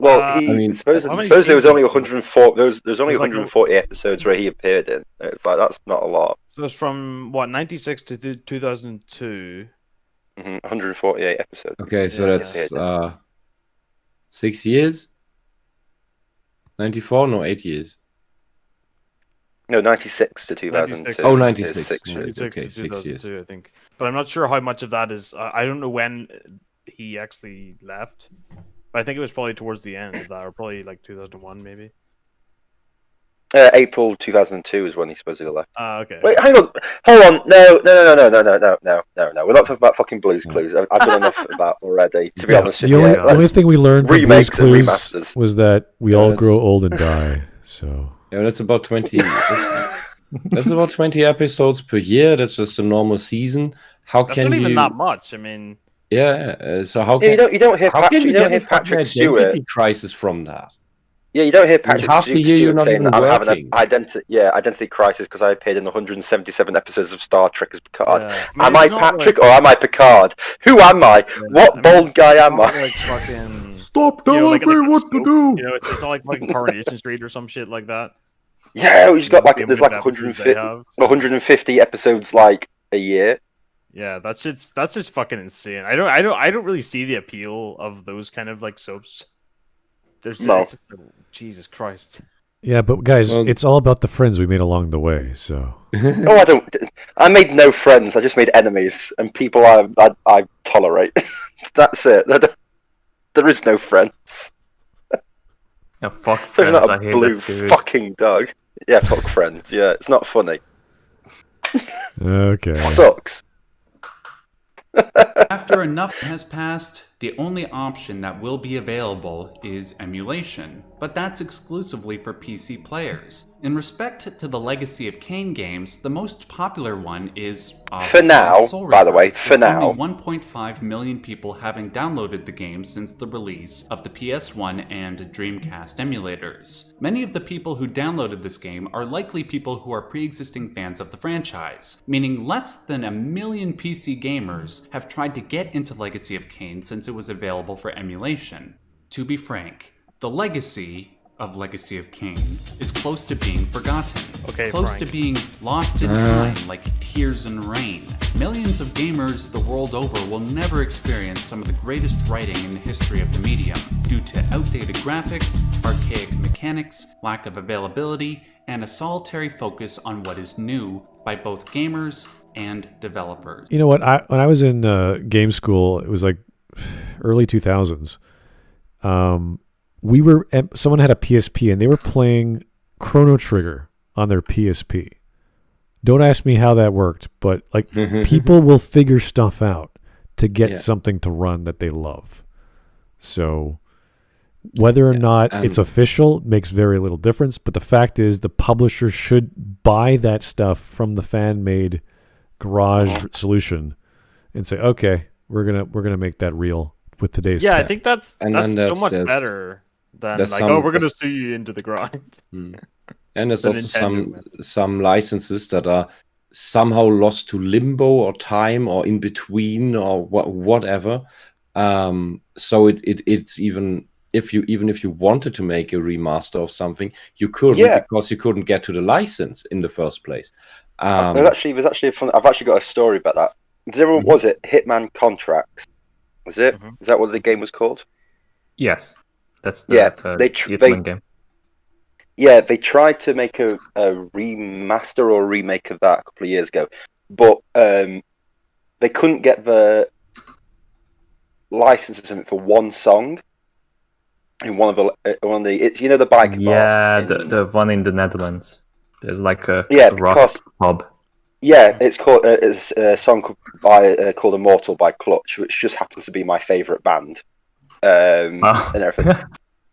Well, supposedly there was only 104. There's only 140 episodes where he appeared in. It's like, that's not a lot. So it's from 96 to 2002. 148 episodes. Okay, so that's 6 years. 94? No, 8 years. No, 96 to 2002. 96. Oh, 96. 96 okay, to 6 years. 2002, I think. But I'm not sure how much of that is. I don't know when he actually left. But I think it was probably towards the end of that, or probably like 2001, maybe. April 2002 is when he supposedly left. Okay. Wait, hang on. Hold on. No. We're not talking about fucking Blue's Clues. I've done enough of that already, to be honest with you. The only thing we learned from Blue's Remakes and Clues Remasters. was that we all grow old and die. So yeah, that's about 20. That's about 20 episodes per year. That's just a normal season. That's not even that much. I mean. Yeah. So how can you don't hear Patrick Stewart identity crisis from that? Yeah, you don't hear Patrick half the year you're not saying even that I'm having working. an identity crisis because I appeared in 177 episodes of Star Trek as Picard. Yeah. Am I Patrick or am I Picard? Who am I? What bold guy am I? Like fucking, stop telling me what to do. It's not like fucking Coronation Street or some shit like that. Yeah, we just got like there's like 150 episodes like a year. Yeah, that's just fucking insane. I don't really see the appeal of those kind of like soaps. There's No. it's just, Jesus Christ. Yeah, but guys, Well- it's all about the friends we made along the way. So Oh, I made no friends. I just made enemies and people I tolerate. That's it. There is no friends. Yeah, fuck There's Friends. not I a hate blue that series. fucking dog. Yeah, fuck Friends. Yeah, it's not funny. okay. Sucks. After enough has passed, the only option that will be available is emulation, but that's exclusively for PC players. In respect to the Legacy of Kain games, the most popular one is For now, Soul by the Reaper, way, with for now. only 1.5 million people having downloaded the game since the release of the PS1 and Dreamcast emulators. Many of the people who downloaded this game are likely people who are pre-existing fans of the franchise, meaning less than 1 million PC gamers have tried to get into Legacy of Kain since it was available for emulation. To be frank, the legacy of Legacy of Kain is close to being forgotten. Okay, close Frank. to being lost in time like tears in rain. Millions of gamers the world over will never experience some of the greatest writing in the history of the medium due to outdated graphics, archaic mechanics, lack of availability, and a solitary focus on what is new by both gamers and developers. You know what? When I was in game school, it was like early 2000s. Someone had a PSP and they were playing Chrono Trigger on their PSP. Don't ask me how that worked, but like people will figure stuff out to get something to run that they love. So whether or not it's official makes very little difference, but the fact is the publisher should buy that stuff from the fan-made garage solution and say, "Okay, we're going to make that real with today's Yeah, tech." I think that's so much better than like, we're gonna sue you into the grind. And there's The also Nintendo some licenses that are somehow lost to limbo or time or in between or whatever. So it's even if you wanted to make a remaster of something, you couldn't because you couldn't get to the license in the first place. There's actually fun. I've actually got a story about that. Was it Hitman Contracts? Was it? Is that what the game was called? Yes, that's the Hitman game. Yeah, they tried to make a remaster or remake of that a couple of years ago, but they couldn't get the license or something for one song in one of the it's the bike bar the one in the Netherlands. There's like a rock pub. Yeah, it's called it's a song called Immortal by Clutch, which just happens to be my favorite band, and everything.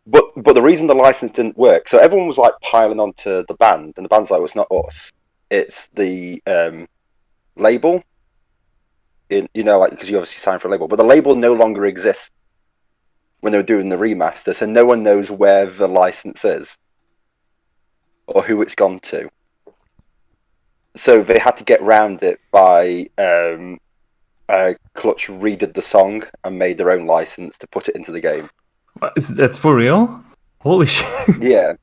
But the reason the license didn't work, so everyone was like piling onto the band, and the band's like, well, it's not us, it's the label. Like because you obviously signed for a label, but the label no longer exists when they were doing the remaster, so no one knows where the license is or who it's gone to. So they had to get round it by Clutch redid the song and made their own license to put it into the game. That's for real? Holy shit! Yeah.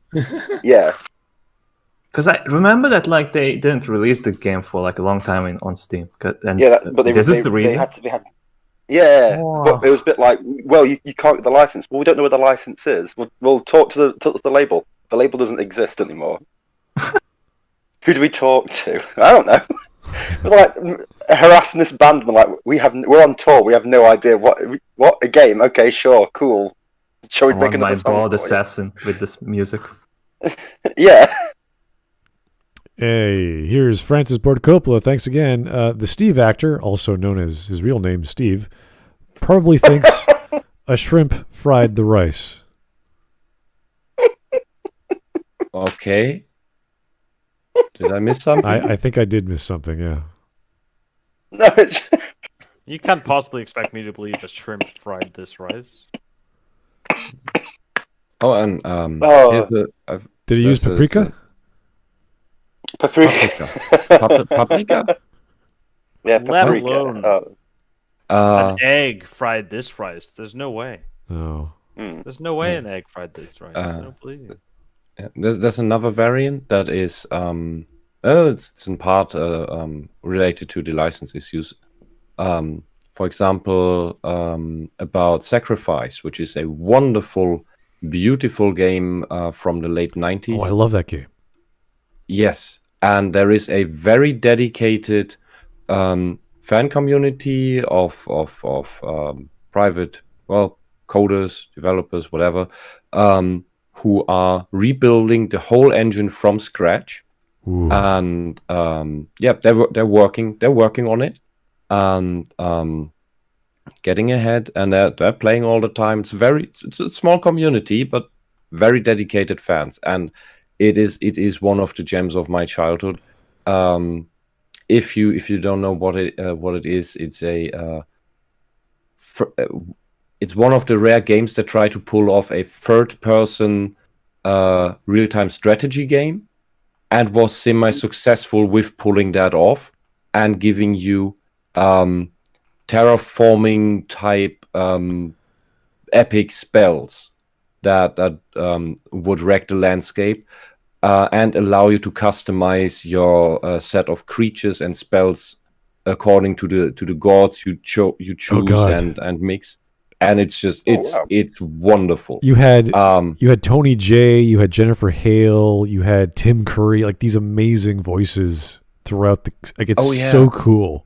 Because I remember that like they didn't release the game for like a long time on Steam. But this is the reason. But it was a bit like, well, you can't get the license. Well, we don't know where the license is. We'll talk to the label. The label doesn't exist anymore. Who do we talk to? I don't know. We're like harassing this band. We're like, we're on tour. We have no idea what a game. Okay, sure, cool. Shall we make another song? Bored assassin with this music. Yeah. Hey, here's Francis Ford Coppola. Thanks again. The Steve actor, also known as his real name, Steve, probably thinks a shrimp fried the rice. Okay. Did I miss something? I think I did miss something, yeah. No, you can't possibly expect me to believe a shrimp fried this rice. Oh, and did he use paprika? Paprika. Paprika? Yeah, Let paprika. alone an egg fried this rice. There's no way. Oh. There's no way an egg fried this rice. I don't believe you. There's another variant that is It's in part related to the license issues. For example, about Sacrifice, which is a wonderful, beautiful game from the late 90s. Oh, I love that game. Yes, and there is a very dedicated fan community of private, coders, developers, whatever, who are rebuilding the whole engine from scratch. Ooh. And they're working on it, and getting ahead, and they're playing all the time. It's a small community, but very dedicated fans, and it is one of the gems of my childhood. If you don't know what it is, it's it's one of the rare games that try to pull off a third-person real-time strategy game, and was semi-successful with pulling that off and giving you terraforming type epic spells that would wreck the landscape and allow you to customize your set of creatures and spells according to the gods you choose and mix. And it's just it's wonderful. You had Tony J, you had Jennifer Hale, you had Tim Curry, like these amazing voices throughout it's so cool.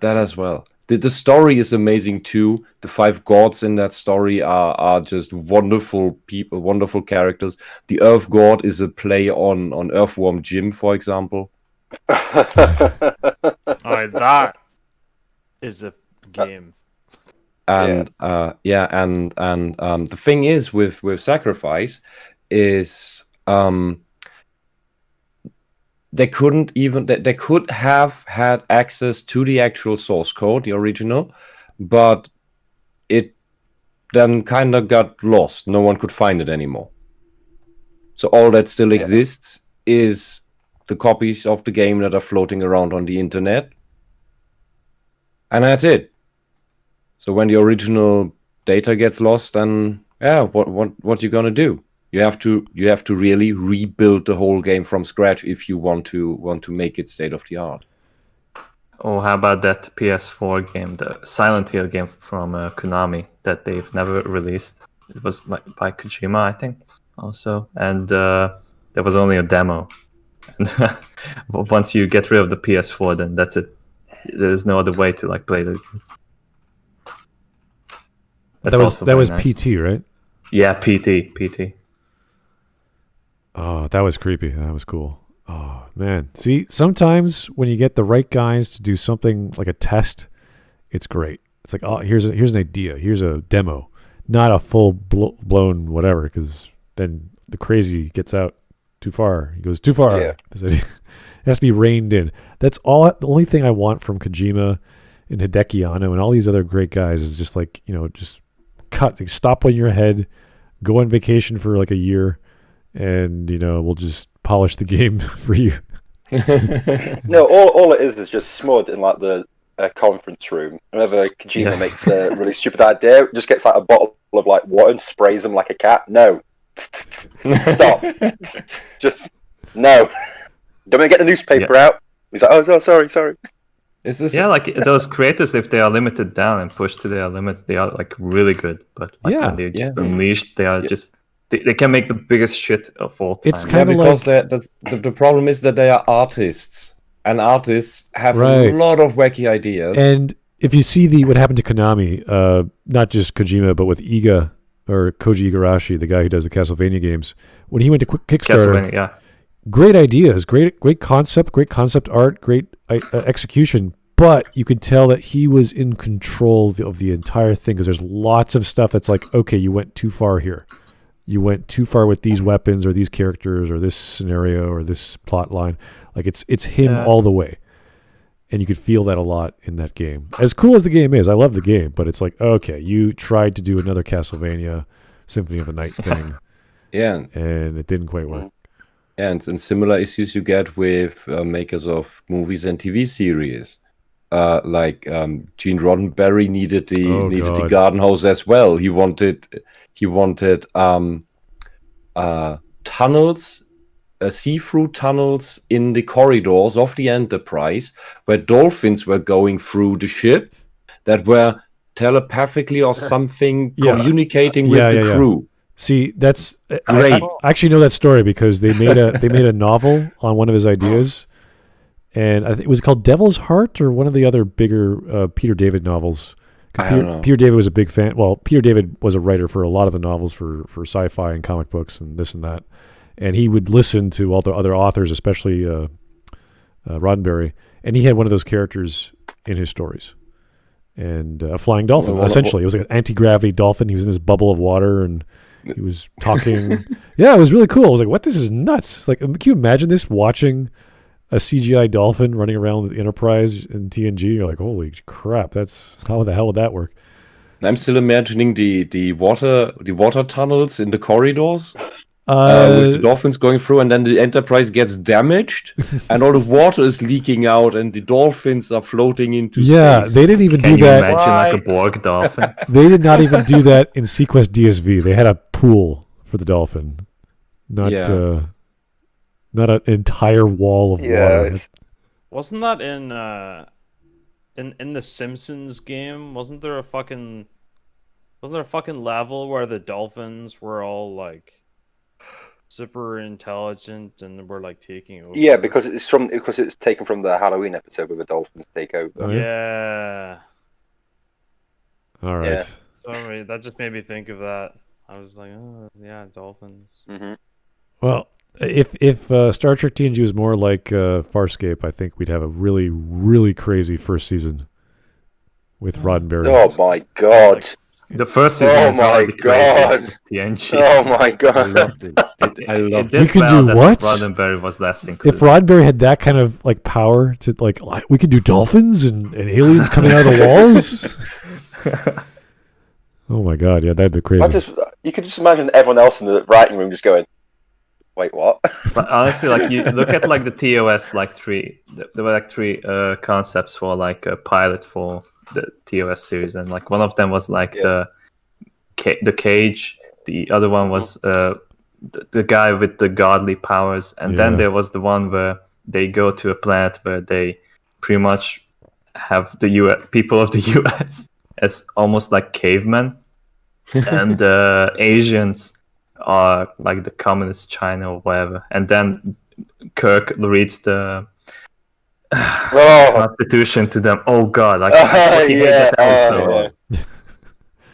That as well. The story is amazing too. The 5 gods in that story are just wonderful people, wonderful characters. The Earth God is a play on Earthworm Jim, for example. Alright, that is a game. And the thing is with Sacrifice is they could have had access to the actual source code, the original, but it then kind of got lost. No one could find it anymore. So all that still exists is the copies of the game that are floating around on the internet, and that's it. So when the original data gets lost, then what you gonna do? You have to really rebuild the whole game from scratch if you want to make it state of the art. Oh, how about that PS4 game, the Silent Hill game from Konami that they've never released? It was by Kojima, I think, also, and there was only a demo. And once you get rid of the PS4, then that's it. There's no other way to play the game. That was nice. PT, right? Yeah, PT. Oh, that was creepy. That was cool. Oh, man. See, sometimes when you get the right guys to do something like a test, it's great. It's like, oh, here's an idea. Here's a demo. Not a full blown whatever, because then the crazy gets out too far. He goes too far. Yeah. It has to be reined in. That's all. The only thing I want from Kojima and Hideki Anno and all these other great guys is just just stop when you're ahead, go on vacation for a year, and we'll just polish the game for you. No, all it is just Smud in the conference room. Whenever Kojima makes a really stupid idea, just gets a bottle of water and sprays him like a cat. No, stop. Just no. Don't we get the newspaper out? He's like, oh, sorry. Is this... Yeah, those creators, if they are limited down and pushed to their limits, they are really good. But when they're just unleashed, they are just they can make the biggest shit of all time. It's kind of because the problem is that they are artists, and artists have a lot of wacky ideas. And if you see what happened to Konami, not just Kojima, but with Iga or Koji Igarashi, the guy who does the Castlevania games, when he went to Kickstarter, great ideas, great concept art, great execution, but you could tell that he was in control of the entire thing, because there's lots of stuff that's okay, you went too far here. You went too far with these weapons or these characters or this scenario or this plot line. It's him all the way. And you could feel that a lot in that game. As cool as the game is, I love the game, but it's okay, you tried to do another Castlevania Symphony of the Night thing. And it didn't quite work. And similar issues you get with makers of movies and TV series. Gene Roddenberry needed the garden hose as well. He wanted tunnels see-through tunnels in the corridors of the Enterprise where dolphins were going through the ship that were telepathically or something communicating with the crew. See, that's great. I actually know that story because they made a novel on one of his ideas, and I think it was called Devil's Heart or one of the other bigger Peter David novels. I don't know. Peter David was a big fan. Well, Peter David was a writer for a lot of the novels for sci-fi and comic books and this and that, and he would listen to all the other authors, especially Roddenberry, and he had one of those characters in his stories. And a flying dolphin, essentially. It was like an anti-gravity dolphin. He was in this bubble of water, and he was talking. Yeah, it was really cool. I was like, what? This is nuts. Like, can you imagine this, watching a CGI dolphin running around with Enterprise in TNG? You're like, holy crap, how the hell would that work? I'm still imagining the water tunnels in the corridors. With the dolphins going through, and then the Enterprise gets damaged, and all the water is leaking out, and the dolphins are floating into space. They didn't even do that. Can you imagine like a Borg dolphin? They did not even do that in Sequest DSV. They had a pool for the dolphin, not an entire wall of water. Wasn't that in the Simpsons game? Wasn't there a fucking level where the dolphins were all like super intelligent and were like taking over? Yeah, because it's taken from the Halloween episode where the dolphins take over. Oh, yeah. All right. Yeah. Sorry, that just made me think of that. I was like, oh yeah, dolphins. Mm-hmm. Well, if Star Trek TNG was more like Farscape, I think we'd have a really, really crazy first season with Roddenberry. Oh my god. The first season is already crazy. TNG. Oh my god. I loved it. I loved it. We could do what? Roddenberry was less included. If Roddenberry had that kind of like power to like we could do dolphins and aliens coming out of the walls. Oh my god, yeah, that'd be crazy. You could just imagine everyone else in the writing room just going, wait, what? But honestly, like you look at like the TOS, like there were like three concepts for like a pilot for the TOS series, and like one of them was like the cage. The other one was the guy with the godly powers, and then there was the one where they go to a planet where they pretty much have the people of the US as almost like cavemen, and the Asians are like the communist China or whatever. And then Kirk reads the Constitution to them. Oh god, like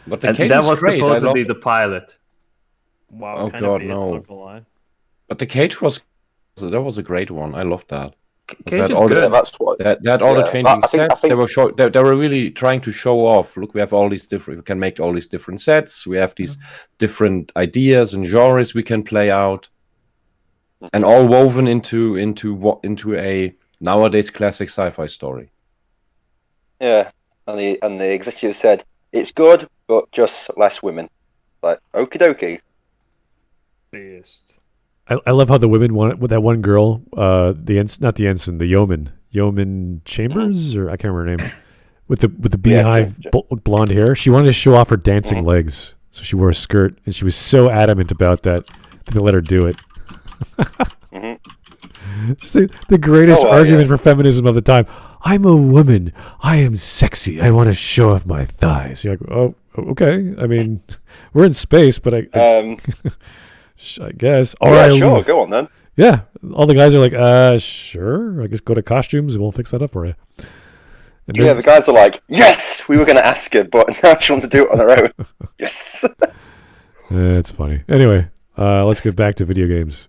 But the and cage that was was great. supposedly the pilot. Wow. Oh god, no. But the cage was a great one. I loved that. Cage is good. That all the changing sets. They were really trying to show off. Look, we have all these different. We can make all these different sets. We have these different ideas and genres we can play out, and all woven into a nowadays classic sci-fi story. Yeah, and the executive said it's good, but just less women. Like okie dokie. Beast. I love how the women wanted with that one girl, the yeoman Chambers, or I can't remember her name, with the beehive blonde hair. She wanted to show off her dancing legs, so she wore a skirt, and she was so adamant about that they let her do it. Just the greatest argument for feminism of the time. I'm a woman. I am sexy. I want to show off my thighs. You're like, oh, okay. I mean, we're in space, but I guess. All right, sure. Go on then. Yeah, all the guys are like, sure. I guess go to costumes and we'll fix that up for you. And the guys are like, yes, we were going to ask her, but now she wants to do it on her own. Yes. It's funny. Anyway, let's get back to video games.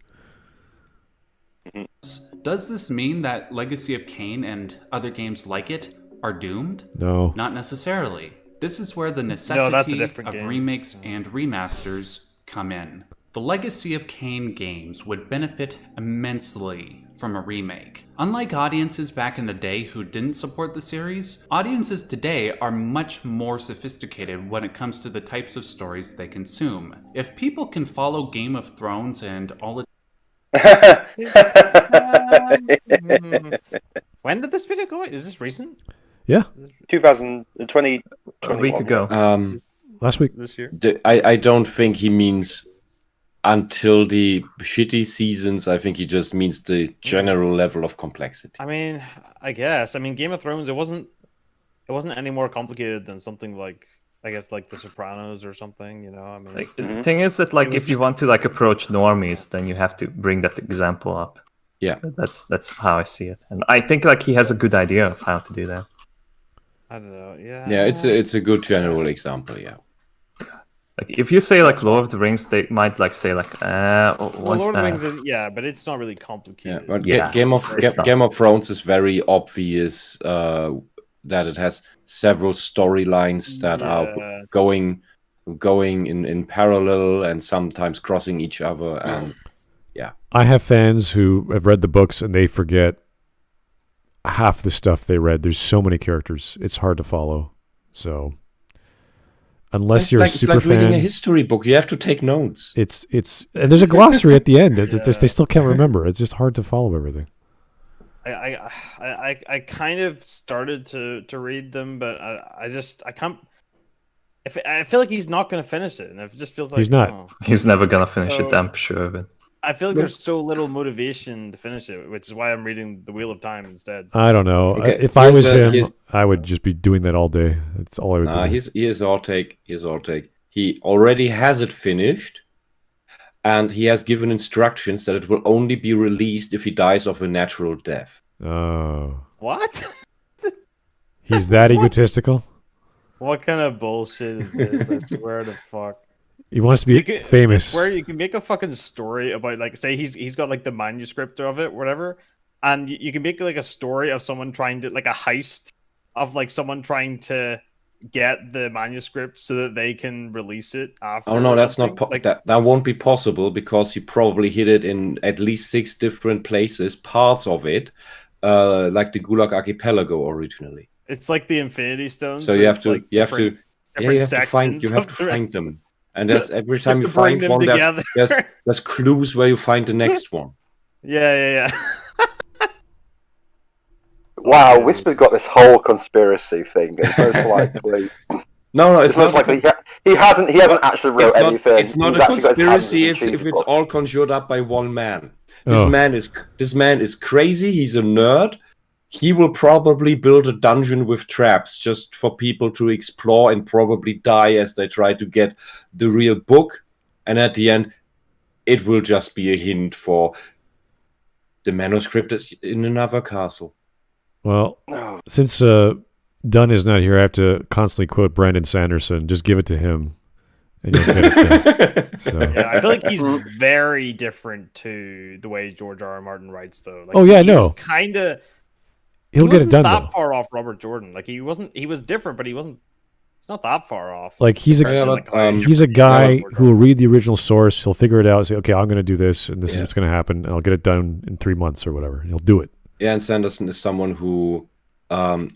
Does this mean that Legacy of Kain and other games like it are doomed? No. Not necessarily. This is where the necessity of remakes and remasters come in. The Legacy of Kain games would benefit immensely from a remake. Unlike audiences back in the day who didn't support the series, audiences today are much more sophisticated when it comes to the types of stories they consume. If people can follow Game of Thrones and all its when did this video go? Is this recent? Yeah. 2020. A week ago. Last week. This year? I don't think he means until the shitty seasons, I think he just means the general level of complexity. I mean, I guess. I mean, Game of Thrones, it wasn't any more complicated than something like, I guess, like The Sopranos or something, you know? I mean, Like, the thing is that, like, if you want to, like, approach normies, then you have to bring that example up. Yeah. That's how I see it. And I think, like, he has a good idea of how to do that. I don't know, yeah. Yeah, it's a good general example, yeah. Like, if you say, like, Lord of the Rings, they might, like, say, like, Well, what's Lord that? of the Rings is, yeah, but it's not really complicated. But Yeah, Game it's not. of Thrones is very obvious that it has several storylines that are going in parallel and sometimes crossing each other. And yeah, I have fans who have read the books and they forget half the stuff they read. There's so many characters; it's hard to follow. So, unless you're a super it's like fan, reading a history book. You have to take notes. it's and there's a glossary at the end. It's just they still can't remember. It's just hard to follow everything. I kind of started to read them, but I can't. I feel like he's not going to finish it, and it just feels like He's not. oh. He's never gonna finish it, I'm sure of it. I feel like there's so little motivation to finish it, which is why I'm reading The Wheel of Time instead. I don't know. Okay, If I was him, here's- I would just be doing that all day. That's all I would do. Here's our take. He already has it finished, and he has given instructions that it will only be released if he dies of a natural death. Oh, What? he's that egotistical. What kind of bullshit is this? I swear to fuck. He wants to be famous. Where you can make a fucking story about, like, say he's got like the manuscript of it, whatever, and you can make like a story of someone trying to, like, a heist of like someone trying to get the manuscript so that they can release it after. Oh no, that's not like, that won't be possible because he probably hid it in at least 6 different places. Parts of it, like the Gulag Archipelago originally. It's like the Infinity Stones. So you have to find different them. And there's every time you bring find them one, together. there's clues where you find the next one. Yeah. Wow, Whisper's got this whole conspiracy thing. It's most likely. No, It's most likely he hasn't actually wrote anything. It's not He's a actually got his hands conspiracy. in It's the if cheese it's book. all conjured up by one man. Oh. This man is crazy. He's a nerd. He will probably build a dungeon with traps just for people to explore and probably die as they try to get the real book. And at the end, it will just be a hint for the manuscript is in another castle. Well, No. since Dunn is not here, I have to constantly quote Brandon Sanderson. Just give it to him, and you'll get it there. So. Yeah, I feel like he's very different to the way George R. R. Martin writes, though. Like, Oh, yeah, he no. was kind of. He'll get it done that though. far off Robert Jordan. Like, he wasn't. He was different, but he wasn't. It's not that far off. Like he's a he's a guy who will read the original source. He'll figure it out. And say, okay, I'm going to do this, and this is what's going to happen. And I'll get it done in 3 months or whatever. He'll do it. Yeah, and Sanderson is someone who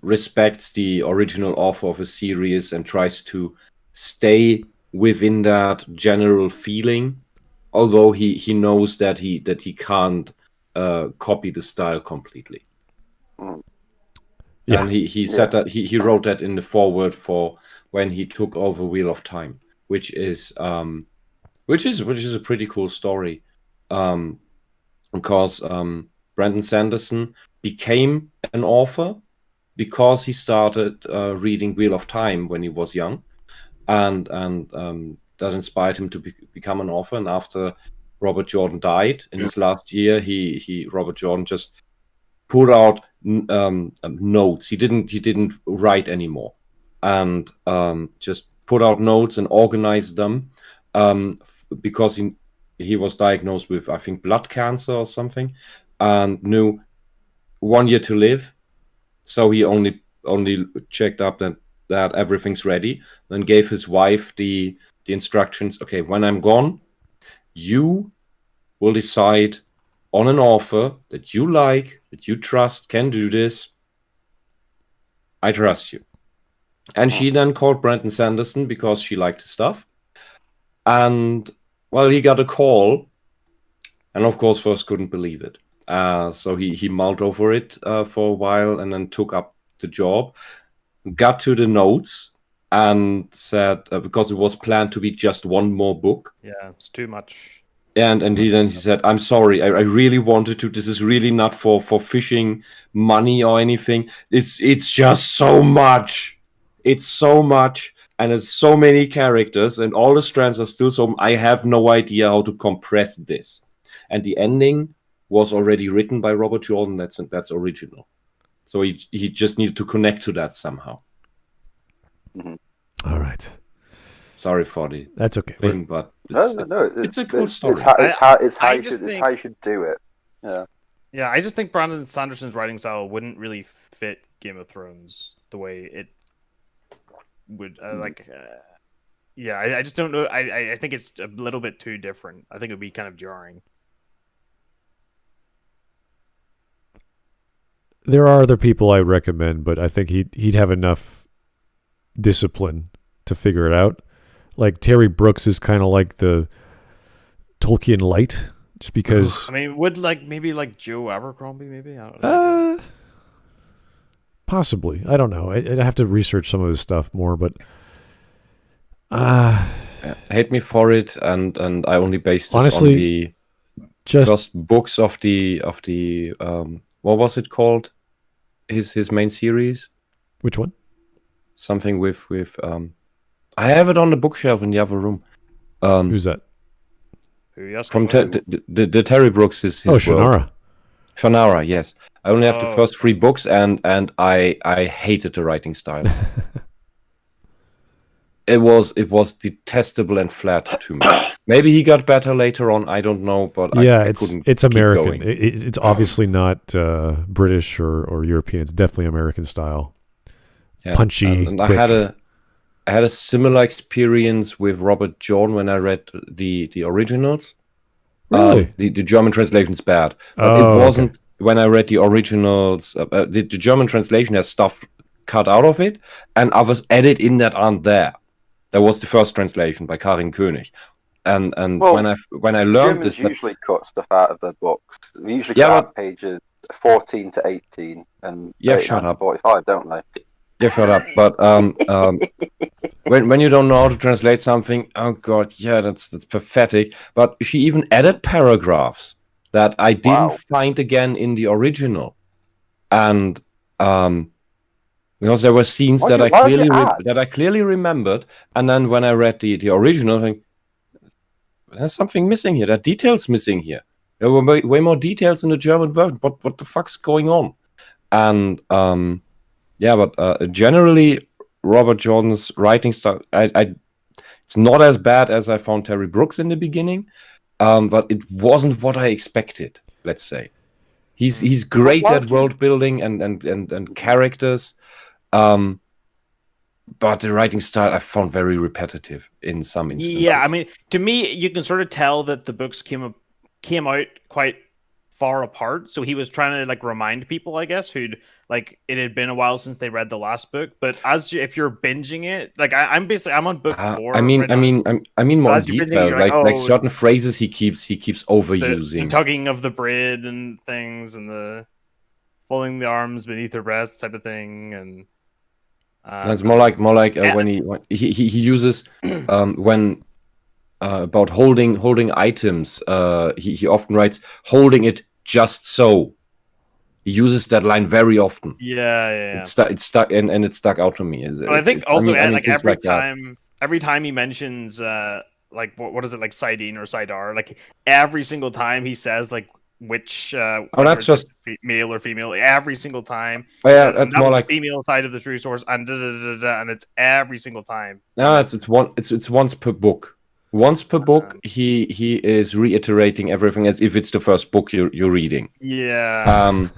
respects the original author of a series and tries to stay within that general feeling, although he knows that he can't copy the style completely. Yeah. And he said that he wrote that in the foreword for when he took over Wheel of Time, which is a pretty cool story, because Brandon Sanderson became an author because he started reading Wheel of Time when he was young, and that inspired him to become an author. And after Robert Jordan died in his last year, Robert Jordan just put out notes. He didn't write anymore, and just put out notes and organized them, because he was diagnosed with, I think, blood cancer or something, and knew 1 year to live. So he only checked up that everything's ready, then gave his wife the instructions. Okay, when I'm gone, you will decide on an author that you like, that you trust, can do this. I trust you. And she then called Brandon Sanderson because she liked his stuff. And, well, he got a call. And, of course, first couldn't believe it. So he mulled over it for a while and then took up the job. Got to the notes and said, because it was planned to be just one more book. Yeah, it's too much. And he said, "I'm sorry. I really wanted to. This is really not for fishing money or anything. It's just so much. It's so much, and it's so many characters, and all the strands are still so. I have no idea how to compress this." And the ending was already written by Robert Jordan. That's original. So he just needed to connect to that somehow. Mm-hmm. All right. Sorry for the That's okay. thing, but it's a cool story. It's how you should do it. Yeah. Yeah, I just think Brandon Sanderson's writing style wouldn't really fit Game of Thrones the way it would. Yeah, I just don't know. I think it's a little bit too different. I think it would be kind of jarring. There are other people I recommend, but I think he'd have enough discipline to figure it out. Like Terry Brooks is kind of like the Tolkien light, just because. I mean, would maybe Joe Abercrombie, maybe? I don't know. Possibly. I don't know. I'd have to research some of his stuff more, but hate me for it, and I only based this honestly, on the first books of the what was it called? His main series. Which one? Something with I have it on the bookshelf in the other room. Who's that? From the Terry Brooks is his Shannara. Shannara, yes. I only have the first 3 books, and I hated the writing style. It was detestable and flat to me. Maybe he got better later on. I don't know, but I couldn't. It's American. It's obviously not British or European. It's definitely American style. Yeah. Punchy. And I had a similar experience with Robert Jordan when I read the originals. Really? The German translation's bad. But it wasn't when I read the originals. The German translation has stuff cut out of it, and others added in that aren't there. That was the first translation by Karin König. And when I learned Germans this, usually cut stuff out of their books. They usually cut out pages 14 to 18 and shut up. 45, don't they? Yeah, shut up. But when you don't know how to translate something, oh god, yeah, that's pathetic. But she even added paragraphs that I didn't find again in the original, and because there were scenes that I clearly remembered, and then when I read the original, I think, there's something missing here. There are details missing here. There were way more details in the German version. What the fuck's going on? And but generally, Robert Jordan's writing style, it's not as bad as I found Terry Brooks in the beginning, but it wasn't what I expected. Let's say he's great at world building and characters, but the writing style I found very repetitive in some instances. Yeah, I mean, to me, you can sort of tell that the books came out quite far apart. So he was trying to remind people, I guess, who'd it had been a while since they read the last book. But if you're binging it, I'm on book 4. I mean more detail, like certain phrases he keeps overusing. The tugging of the braid and things, and the folding the arms beneath her breast type of thing, and it's more like when he uses when about holding items. He often writes holding it just so. He uses that line very often. Yeah. It's stuck and it stuck out to me. I think also every time he mentions what is it, like Sidene or Sidar, every single time he says which that's just male or female, every single time. That's more like female side of the true source, and and it's every single time. No, it's once per book. Once per book, he is reiterating everything as if it's the first book you're reading. Yeah.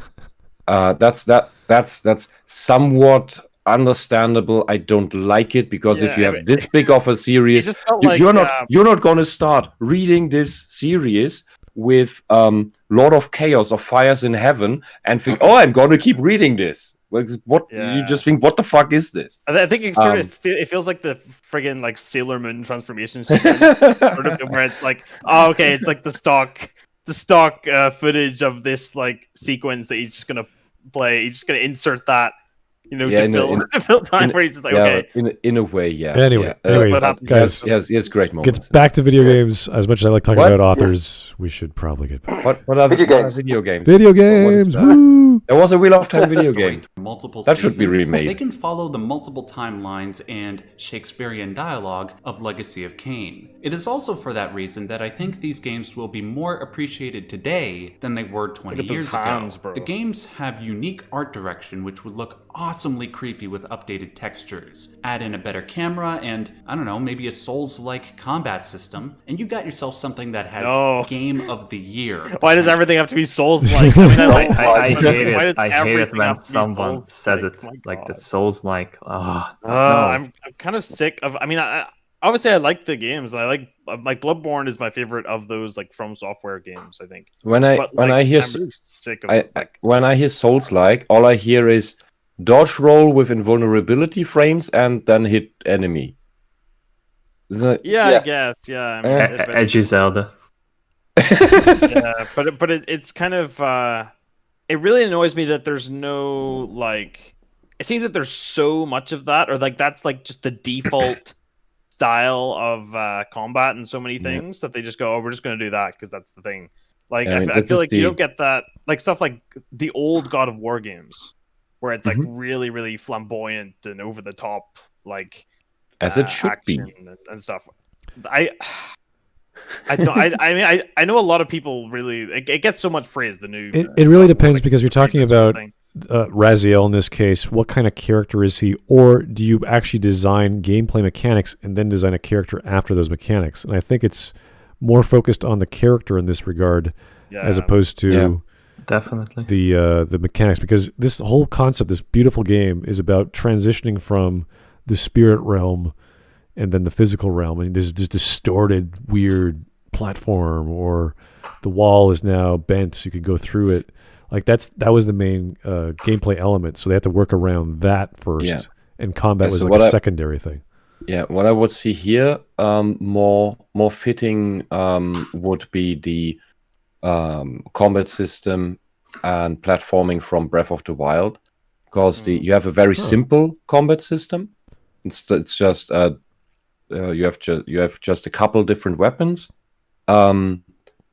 That's somewhat understandable. I don't like it because if you have this big of a series, you're not going to start reading this series with Lord of Chaos or Fires in Heaven and think, I'm going to keep reading this. You just think, what the fuck is this? I think it sort of it feels like the friggin' Sailor Moon transformation sequence, sort of, where it's it's like the stock footage of this sequence that he's just gonna play. He's just gonna insert that to fill time where he's just like, okay. In a way, yeah. Anyway, guys, yes, great moments. Gets back to video games. As much as I like talking about authors, we should probably get back. What are video games? Video games. Woo! There was a Wheel of Time video game. Multiple that should be seasons, remade. They can follow the multiple timelines and Shakespearean dialogue of Legacy of Kain. It is also for that reason that I think these games will be more appreciated today than they were 20 years ago. Bro. The games have unique art direction which would look awesomely creepy with updated textures. Add in a better camera and, I don't know, maybe a Souls-like combat system, and you got yourself something that has Game of the Year. Why does everything have to be Souls-like? I hate it. I hate it when someone says it like the Souls-like. No. I'm kind of sick of. I mean, obviously I like the games. I like Bloodborne is my favorite of those like From Software games. I think. When I hear Souls-like, all I hear is dodge roll with invulnerability frames and then hit enemy. I guess. Yeah. I mean, Edgy Zelda. Yeah, but it's kind of it really annoys me that there's no like. It seems that there's so much of that, or like that's like just the default style of combat and so many things that they just go, oh, we're just going to do that because that's the thing. Like I feel like you don't get that, like stuff like the old God of War games where it's like really, really flamboyant and over the top, like as it should be and stuff. I mean, I know a lot of people really. It gets so much praise. The new. It really depends because you're talking about Raziel in this case. What kind of character is he, or do you actually design gameplay mechanics and then design a character after those mechanics? And I think it's more focused on the character in this regard, as opposed to definitely the mechanics. Because this whole concept, this beautiful game, is about transitioning from the spirit realm and then the physical realm, and there's this distorted, weird platform, or the wall is now bent so you can go through it. Like that was the main gameplay element. So they had to work around that first, and combat was like a secondary thing. Yeah, what I would see here, more fitting would be the combat system and platforming from Breath of the Wild, because you have a very simple combat system. It's just you have just a couple different weapons, and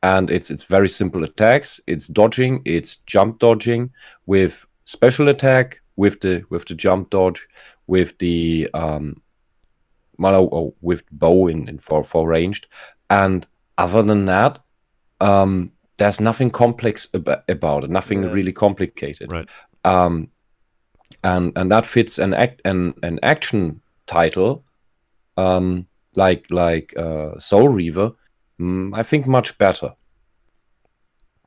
it's very simple attacks. It's dodging, it's jump dodging with special attack, with the jump dodge, with the with bow in for ranged, and other than that, there's nothing complex about it. Nothing really complicated. Right. And that fits an action title. Like Soul Reaver, I think much better.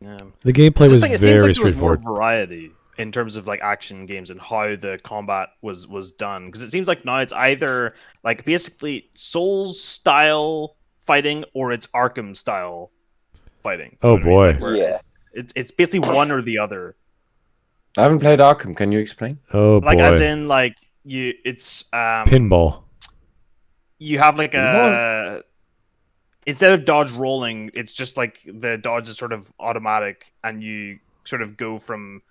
Yeah. The gameplay was very it seems like straightforward. There was more variety in terms of like action games and how the combat was done, because it seems like now it's either like basically Souls style fighting or it's Arkham style fighting. Oh boy, it's basically one or the other. I haven't played Arkham. Can you explain? Oh boy, like as in like it's pinball. You have like instead of dodge rolling, it's just like the dodge is sort of automatic, and you sort of go from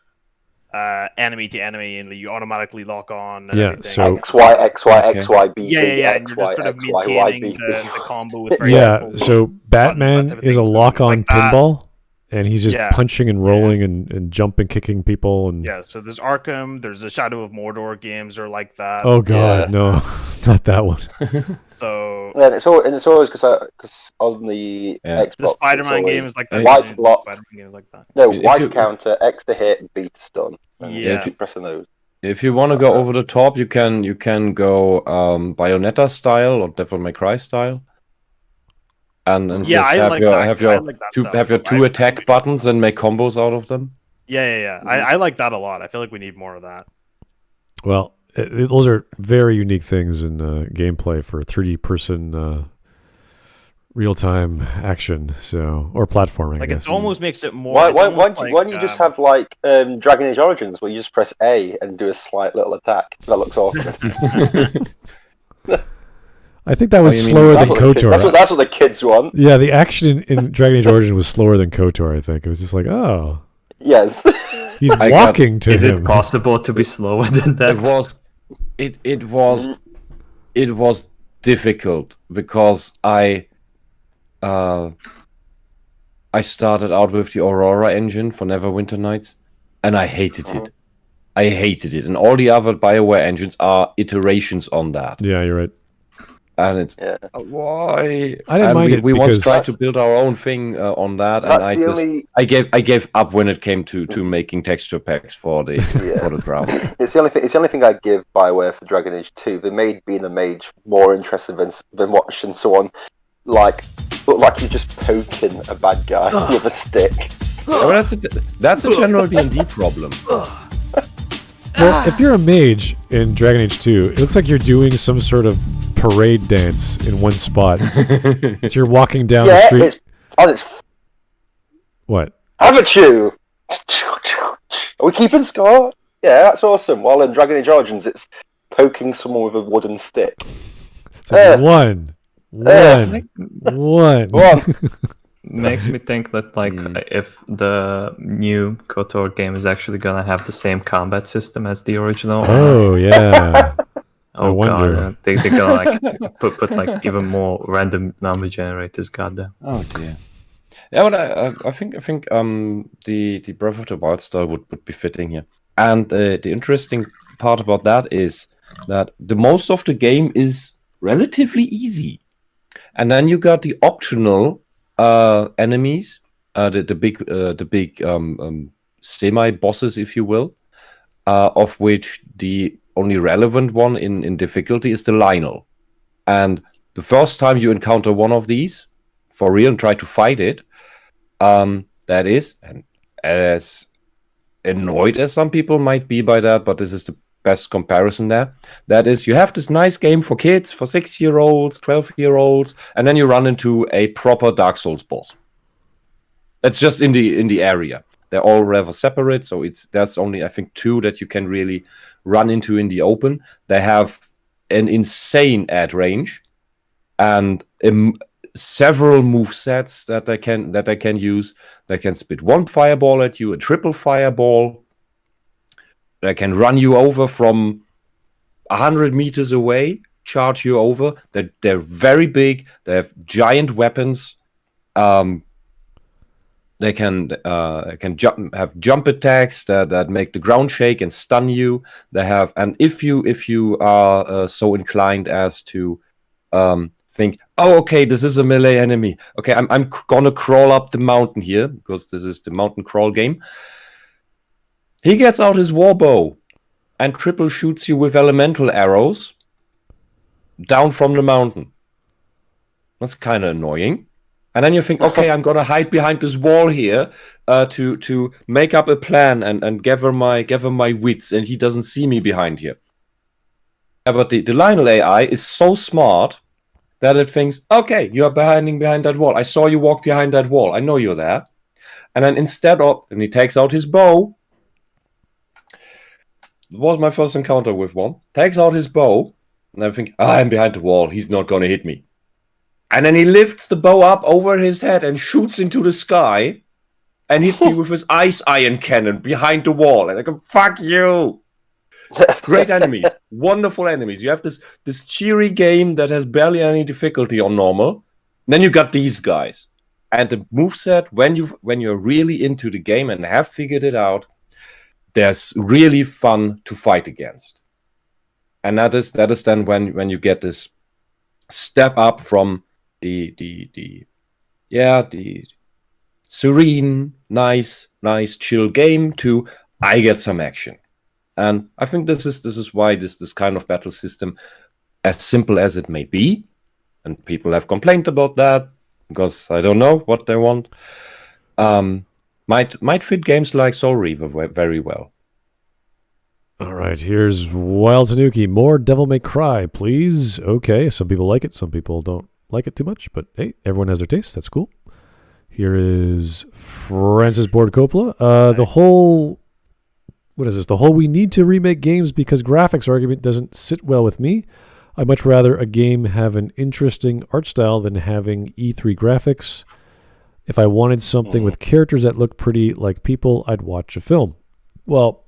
enemy to enemy, and you automatically lock on. And everything. So XY, B. Yeah, and you're just sort of maintaining the combo with very simple so Batman is a lock-on pinball. And he's just punching and rolling and jumping, kicking people. And so there's Arkham, there's the Shadow of Mordor games are like that. Oh god, no, not that one. So and it's always because on the Xbox, the Spider-Man game is like that. White block. Spider-Man game is like that. No, white counter, X to hit, B to stun. Yeah, keep pressing those. If you want to go over the top, you can go Bayonetta style or Devil May Cry style. And just have your two attack buttons and make combos out of them. Yeah. I like that a lot. I feel like we need more of that. Well, those are very unique things in gameplay for 3D person real-time action, or platforming. Like, it almost makes it more. Why don't you just have like Dragon Age Origins, where you just press A and do a slight little attack? That looks awesome. I think that was slower than KOTOR. That's what the kids want. Yeah, the action in Dragon Age Origins was slower than KOTOR, I think. It was just like, oh. Yes. He's walking to Is him. it possible to be slower than that? It was difficult because I started out with the Aurora engine for Neverwinter Nights, and I hated it. I hated it, and all the other BioWare engines are iterations on that. Yeah, you're right. And it's why I didn't mind it. We because once tried to build our own thing on that, and I gave up when it came to making texture packs for the for the ground. It's the only thing I give BioWare for Dragon Age 2. They made being a mage more interesting than watching someone look like you're just poking a bad guy with a stick. Well, that's a general D&D problem. Well, if you're a mage in Dragon Age 2, it looks like you're doing some sort of parade dance in one spot. So you're walking down the street. What? Haven't you? Are we keeping score? Yeah, that's awesome. While in Dragon Age Origins, it's poking someone with a wooden stick. It's like one. Makes me think that if the new KOTOR game is actually gonna have the same combat system as the original. Oh yeah. Oh god, they're gonna put even more random number generators. Goddamn. Oh dear. Yeah, but I think the Breath of the Wild style would be fitting here. And the interesting part about that is that the most of the game is relatively easy, and then you got the optional enemies, the big semi bosses, if you will, of which the only relevant one in difficulty is the Lionel. And the first time you encounter one of these for real and try to fight it, that is, and as annoyed as some people might be by that, but this is the best comparison there. That is, you have this nice game for kids, for 6-year-olds, 12-year-olds, and then you run into a proper Dark Souls boss. That's just in the area. They're all rather separate, so there's only, I think, 2 that you can really run into in the open. They have an insane add range and several move sets that they can use. They can spit 1 fireball at you, a triple fireball. They can run you over from 100 meters away, charge you over. They're very big. They have giant weapons. They can have jump attacks that make the ground shake and stun you. They have, and if you are so inclined as to think, oh, okay, this is a melee enemy. Okay, I'm gonna crawl up the mountain here because this is the mountain crawl game. He gets out his warbow and triple shoots you with elemental arrows down from the mountain. That's kind of annoying. And then you think, okay, I'm gonna hide behind this wall here to make up a plan and gather my wits, and he doesn't see me behind here. Yeah, but the Lionel AI is so smart that it thinks, okay, you are behind that wall. I saw you walk behind that wall. I know you're there. And then and he takes out his bow. It was my first encounter with one. Takes out his bow, and I think, I'm behind the wall. He's not gonna hit me. And then he lifts the bow up over his head and shoots into the sky and hits me with his ice iron cannon behind the wall. And I go, fuck you! Great enemies. Wonderful enemies. You have this cheery game that has barely any difficulty on normal. And then you got these guys. And the moveset, when you're really into the game and have figured it out, there's really fun to fight against. And that is then when you get this step up from the serene, nice, chill game to I get some action. And I think this is why this kind of battle system, as simple as it may be, and people have complained about that because I don't know what they want, might fit games like Soul Reaver very well. All right, here's Wild Tanuki. More Devil May Cry, please. Okay, some people like it, some people don't like it too much, but hey, everyone has their taste. That's cool. Here is Francis Ford Coppola. The whole we need to remake games because graphics argument doesn't sit well with me. I'd much rather a game have an interesting art style than having E3 graphics. If I wanted something with characters that look pretty like people, I'd watch a film. Well,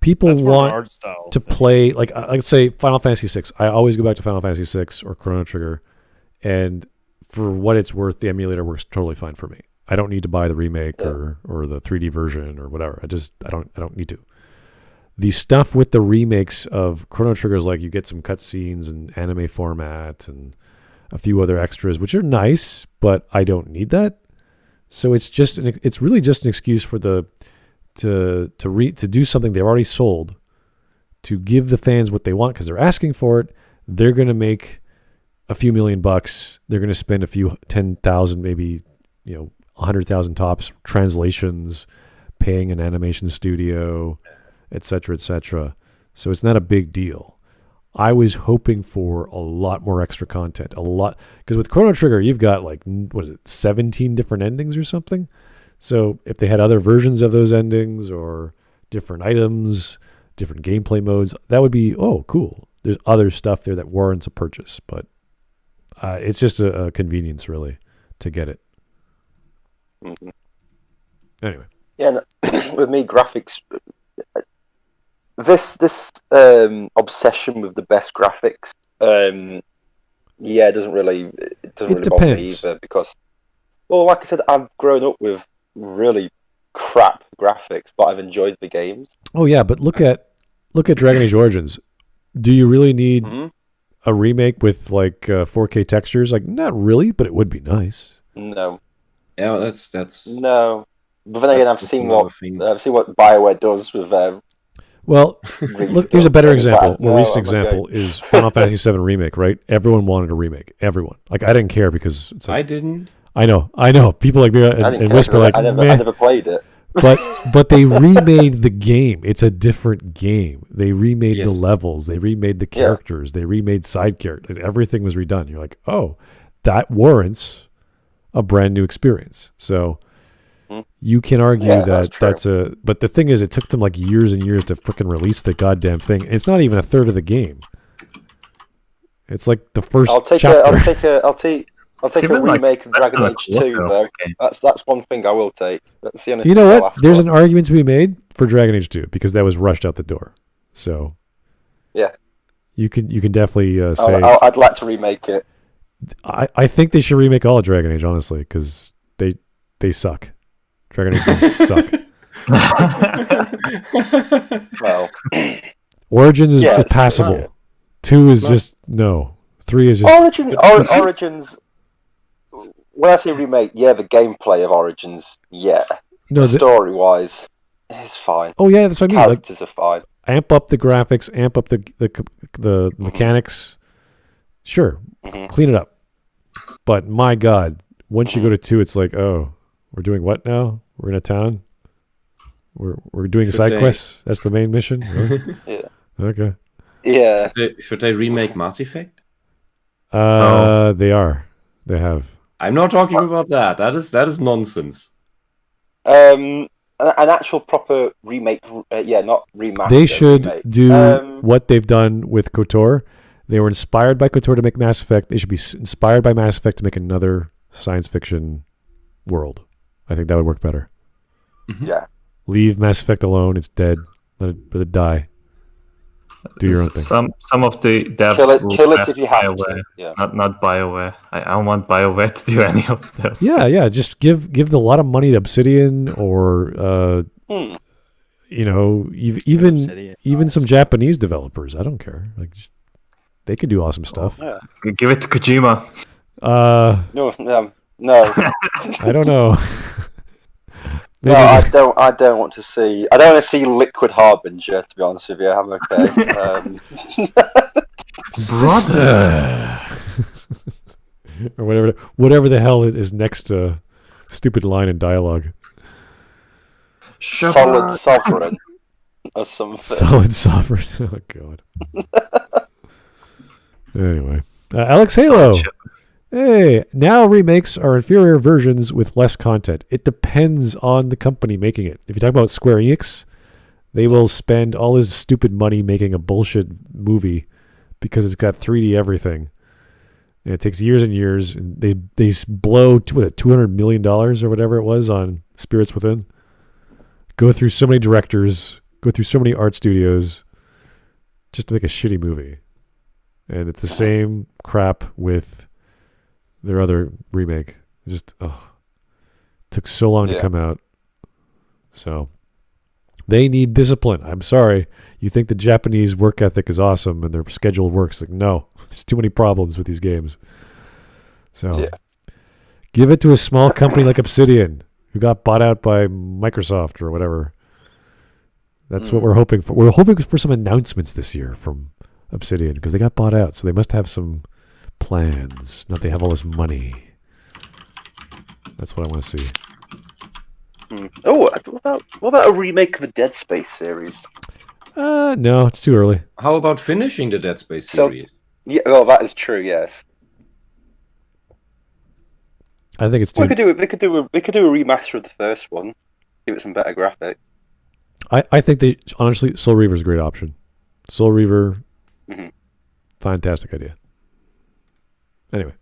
people That's more of an want art style to thing. play like say Final Fantasy VI. I always go back to Final Fantasy VI or Chrono Trigger, and for what it's worth, the emulator works totally fine for me. I don't need to buy the remake or the 3D version or whatever. I don't need to. The stuff with the remakes of Chrono Trigger is like you get some cutscenes and anime format and a few other extras, which are nice, but I don't need that. So it's really just an excuse for to do something they've already sold, to give the fans what they want because they're asking for it. They're going to make a few $1 million. They're going to spend a few 10,000, maybe 100,000 tops, translations, paying an animation studio, etc., etc. So it's not a big deal. I was hoping for a lot more extra content, because with Chrono Trigger, you've got 17 different endings or something. So if they had other versions of those endings or different items, different gameplay modes, that would be, cool. There's other stuff there that warrants a purchase, but it's just a convenience, really, to get it. Mm-hmm. Anyway. Yeah, no, with me, graphics. This obsession with the best graphics, it doesn't really bother me either, because, well, like I said, I've grown up with really crap graphics, but I've enjoyed the games. Oh yeah, but look at Dragon Age Origins. Do you really need a remake with 4K textures? Not really, but it would be nice. No. Yeah, that's no. But then again, I've seen what BioWare does with Well, look, here's a better example. More recent example is Final Fantasy VII Remake, right? Everyone wanted a remake. Everyone. I didn't care because it's I didn't. I know. People like me and whisper I never played it. But they remade the game. It's a different game. They remade the levels. They remade the characters. They remade side characters. Everything was redone. You're like, oh, that warrants a brand new experience. So you can argue that's a... But the thing is, it took them years and years to freaking release the goddamn thing. And it's not even a third of the game. It's the first chapter. I'll take a remake of Dragon Age 2, though. That's one thing I will take. That's the only You know what? There's an argument to be made for Dragon Age 2 because that was rushed out the door. So yeah, you can definitely say I'd like to remake it. I think they should remake all of Dragon Age, honestly, because they suck. Dragon Age games suck. Well, Origins is passable. 2 is just no. 3 is just Origins. When I say remake, the gameplay of Origins, no, story-wise, it's fine. Oh yeah, that's what I mean. Characters are fine. Amp up the graphics, amp up the mechanics. Sure, clean it up. But my God, once you go to 2, it's we're doing what now? We're in a town. We're doing side quests. That's the main mission. Really? Yeah. Okay. Yeah. Should they remake Mass Effect? They are. They have. I'm not talking about that. That is nonsense. An actual proper remake, not remaster. They should do what they've done with KOTOR. They were inspired by KOTOR to make Mass Effect. They should be inspired by Mass Effect to make another science fiction world. I think that would work better. Yeah. Leave Mass Effect alone. It's dead. Let it die. Do your own thing. Some of the devs kill it if you have to. Yeah. Not BioWare. I don't want BioWare to do any of those. Yeah. Just give a lot of money to Obsidian or even some Japanese developers. I don't care. They could do awesome stuff. Yeah. Give it to Kojima. No. I don't know. No, I don't want to see. I don't want to see Liquid Harbinger. To be honest with you, I'm okay. Sister, or whatever the hell it is next to stupid line in dialogue. Solid Sovereign or something. Solid Sovereign. Oh God. Anyway, Alex Halo. Hey, now remakes are inferior versions with less content. It depends on the company making it. If you talk about Square Enix, they will spend all this stupid money making a bullshit movie because it's got 3D everything. And it takes years and years. And they blow $200 million or whatever it was on Spirits Within. go through so many directors, go through so many art studios, just to make a shitty movie. And it's the same crap with their other remake. Just took so long to come out. So they need discipline. I'm sorry. You think the Japanese work ethic is awesome and their schedule works. Like, no, there's too many problems with these games. So give it to a small company like Obsidian, who got bought out by Microsoft or whatever. That's what we're hoping for. We're hoping for some announcements this year from Obsidian because they got bought out. So they must have some plans. Not they have all this money. That's what I want to see. Oh, what about a remake of the Dead Space series? No, it's too early. How about finishing the Dead Space series? Yeah, well, that is true. Yes. I think it's too. We could do a remaster of the first one. Give it some better graphics. I think honestly, Soul Reaver is a great option. Soul Reaver, fantastic idea. Anyway,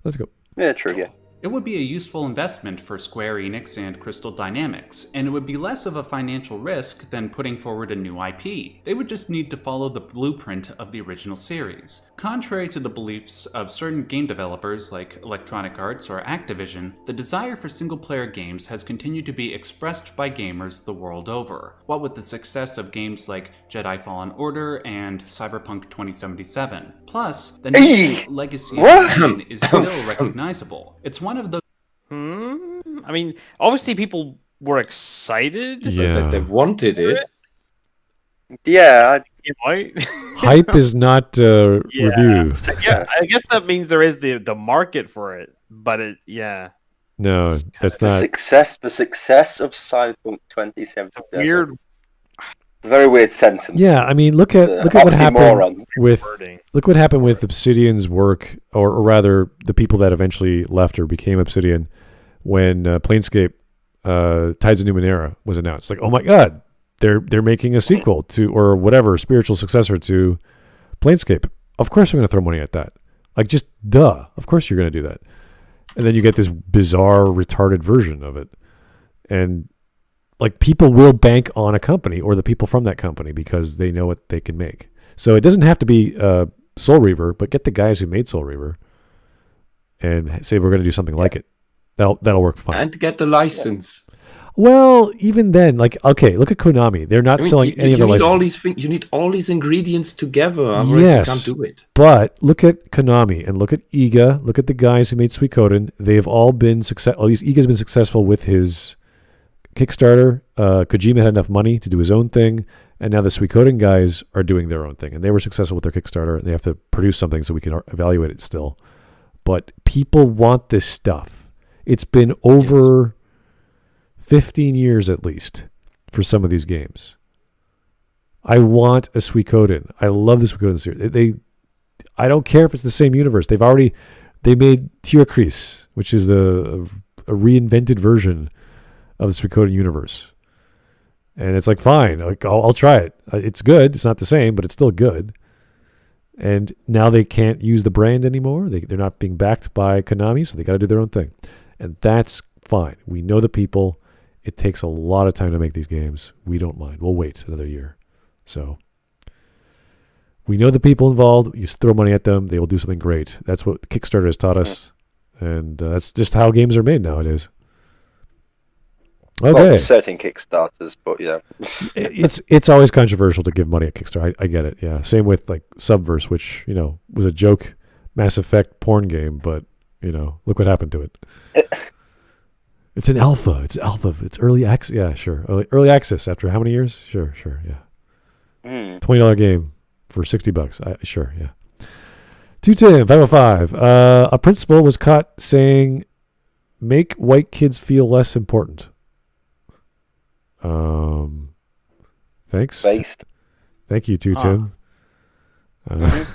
let's go. Yeah, true. Yeah. It would be a useful investment for Square Enix and Crystal Dynamics, and it would be less of a financial risk than putting forward a new IP. They would just need to follow the blueprint of the original series. Contrary to the beliefs of certain game developers like Electronic Arts or Activision, the desire for single-player games has continued to be expressed by gamers the world over. What with the success of games like Jedi Fallen Order and Cyberpunk 2077. Plus, the name legacy of the game is still recognizable. It's one of the. I mean, obviously people were excited. Yeah, they wanted it. Yeah, hype is not review. Yeah, I guess that means there is the market for it, but no, that's not the success of Cyberpunk 2077. Weird. Very weird sentence. Yeah, I mean, look at what happened with Obsidian's work, or rather, the people that eventually left or became Obsidian when Planescape Tides of Numenera was announced. Like, oh my God, they're making a sequel to, or whatever, spiritual successor to Planescape. Of course, we're going to throw money at that. Like, just duh. Of course, you're going to do that. And then you get this bizarre, retarded version of it, and like people will bank on a company or the people from that company because they know what they can make. So it doesn't have to be Soul Reaver, but get the guys who made Soul Reaver and say we're going to do something like it. That'll work fine. And get the license. Well, even then, like, okay, look at Konami. They're not selling any of the licenses. You need all these ingredients together, otherwise you can't do it. But look at Konami and look at Iga. Look at the guys who made Suikoden. They've all been successful. At least Iga's been successful with his Kickstarter. Kojima had enough money to do his own thing, and now the Suikoden guys are doing their own thing, and they were successful with their Kickstarter. And they have to produce something so we can evaluate it still. But people want this stuff. It's been over 15 years at least for some of these games. I want a Suikoden. I love the Suikoden series. I don't care if it's the same universe. They made Tierkreis, which is a reinvented version of the Suikoden universe. And it's like, fine, like, I'll try it. It's good. It's not the same, but it's still good. And now they can't use the brand anymore. They're not being backed by Konami, so they got to do their own thing. And that's fine. We know the people. It takes a lot of time to make these games. We don't mind. We'll wait another year. So we know the people involved. You throw money at them, they will do something great. That's what Kickstarter has taught us. And that's just how games are made nowadays. Okay. Well, certain Kickstarters, but yeah. it's always controversial to give money at Kickstarter. I get it. Yeah. Same with like Subverse, which, was a joke Mass Effect porn game, but look what happened to it. It's an alpha. It's early access. Yeah, sure. Early access after how many years? Sure. Yeah. $20 game for $60. Sure. Yeah. 210 505. A principal was caught saying, "Make white kids feel less important." Thanks. Based. Thank you, 210.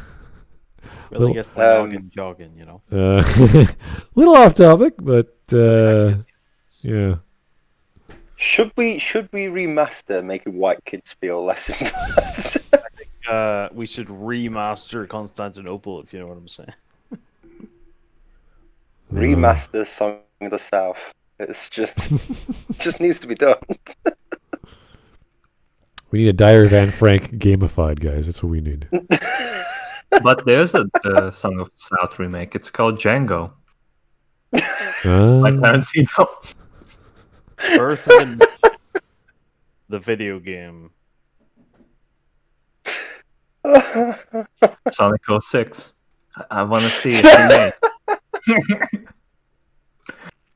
Really gets the jogging, little off topic, but yeah. Should we remaster making white kids feel less important? I think we should remaster Constantinople, if you know what I'm saying. Remaster Song of the South. It's just needs to be done. We need a Diary Van Frank gamified, guys. That's what we need. But there's a Song of the South remake. It's called Django. By Tarantino. Birth of the video game. Sonic 06. I want to see it remade.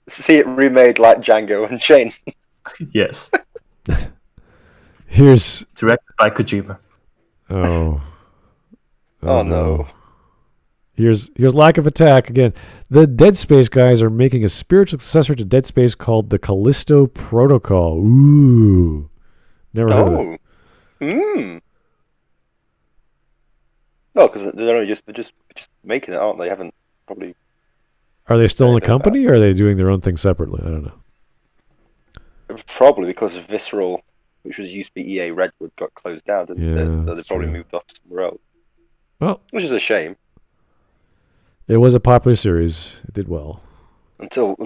See it remade like Django Unchained. Yes. Here's Directed by Kojima. oh no. Here's Lack of Attack again. The Dead Space guys are making a spiritual successor to Dead Space called the Callisto Protocol. Ooh, never heard of it. No, because they're just making it, aren't they? Haven't probably. Are they still in the company, or are they doing their own thing separately? I don't know. Probably because of Visceral, which was used to be EA Redwood, got closed down, didn't it? So they probably moved off somewhere else. Well, which is a shame. It was a popular series. It did well until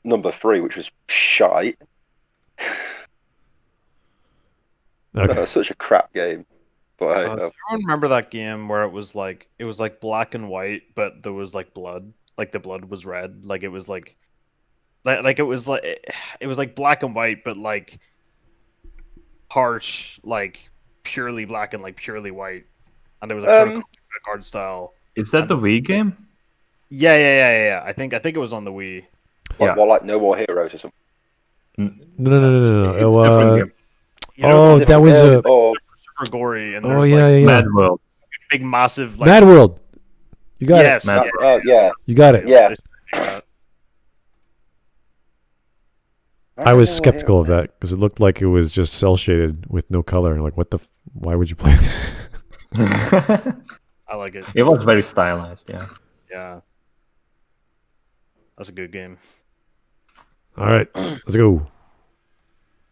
number 3, which was shite. Okay. That was such a crap game. But everyone remember that game where it was like black and white, but there was like blood, like the blood was red, like it was like it was like black and white, but like harsh, like purely black and like purely white, and it was like sort of art style. Is that the Wii game? Yeah. I think it was on the Wii. Well, like No More Heroes or something. No. It's different game. That was a super gory. And yeah. Mad World. Big massive. Like, Mad World. You got it. Yeah. You got it. Yeah. I was skeptical of that because it looked like it was just cell shaded with no color. Like, why would you play this? I like it. It was very stylized, yeah. Yeah. That's a good game. All right, let's go.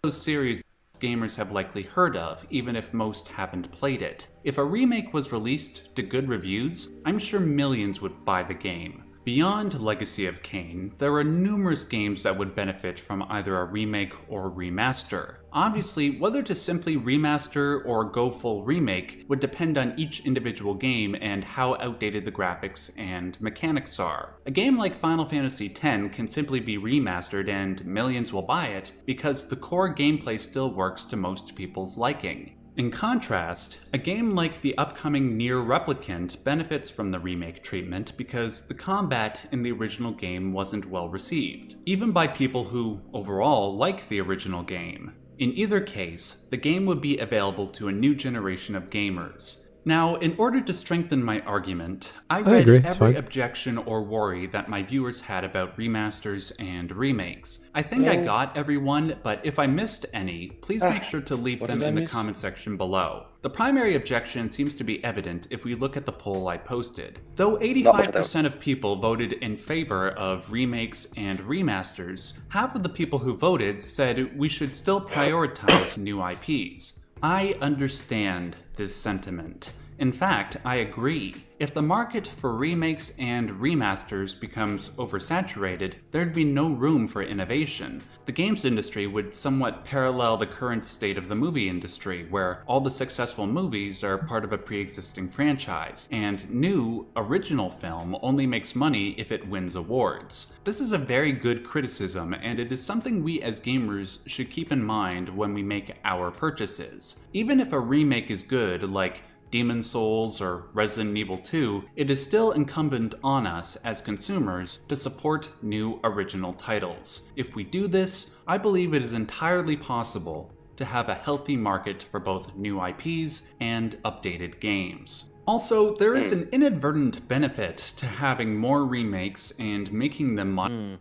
Those series gamers have likely heard of, even if most haven't played it. If a remake was released to good reviews, I'm sure millions would buy the game. Beyond Legacy of Kain, there are numerous games that would benefit from either a remake or remaster. Obviously, whether to simply remaster or go full remake would depend on each individual game and how outdated the graphics and mechanics are. A game like Final Fantasy X can simply be remastered and millions will buy it because the core gameplay still works to most people's liking. In contrast, a game like the upcoming Nier Replicant benefits from the remake treatment because the combat in the original game wasn't well received, even by people who, overall, like the original game. In either case, the game would be available to a new generation of gamers. Now, in order to strengthen my argument, I read every objection or worry that my viewers had about remasters and remakes. I think I got everyone, but if I missed any, please make sure to leave them in the comment section below. The primary objection seems to be evident if we look at the poll I posted. Though 85% of people voted in favor of remakes and remasters, half of the people who voted said we should still prioritize new IPs. I understand this sentiment. In fact, I agree. If the market for remakes and remasters becomes oversaturated, there'd be no room for innovation. The games industry would somewhat parallel the current state of the movie industry, where all the successful movies are part of a pre-existing franchise, and new, original film only makes money if it wins awards. This is a very good criticism, and it is something we as gamers should keep in mind when we make our purchases. Even if a remake is good, like Demon's Souls or Resident Evil 2, it is still incumbent on us as consumers to support new original titles. If we do this, I believe it is entirely possible to have a healthy market for both new IPs and updated games. Also, there is an inadvertent benefit to having more remakes and making them money.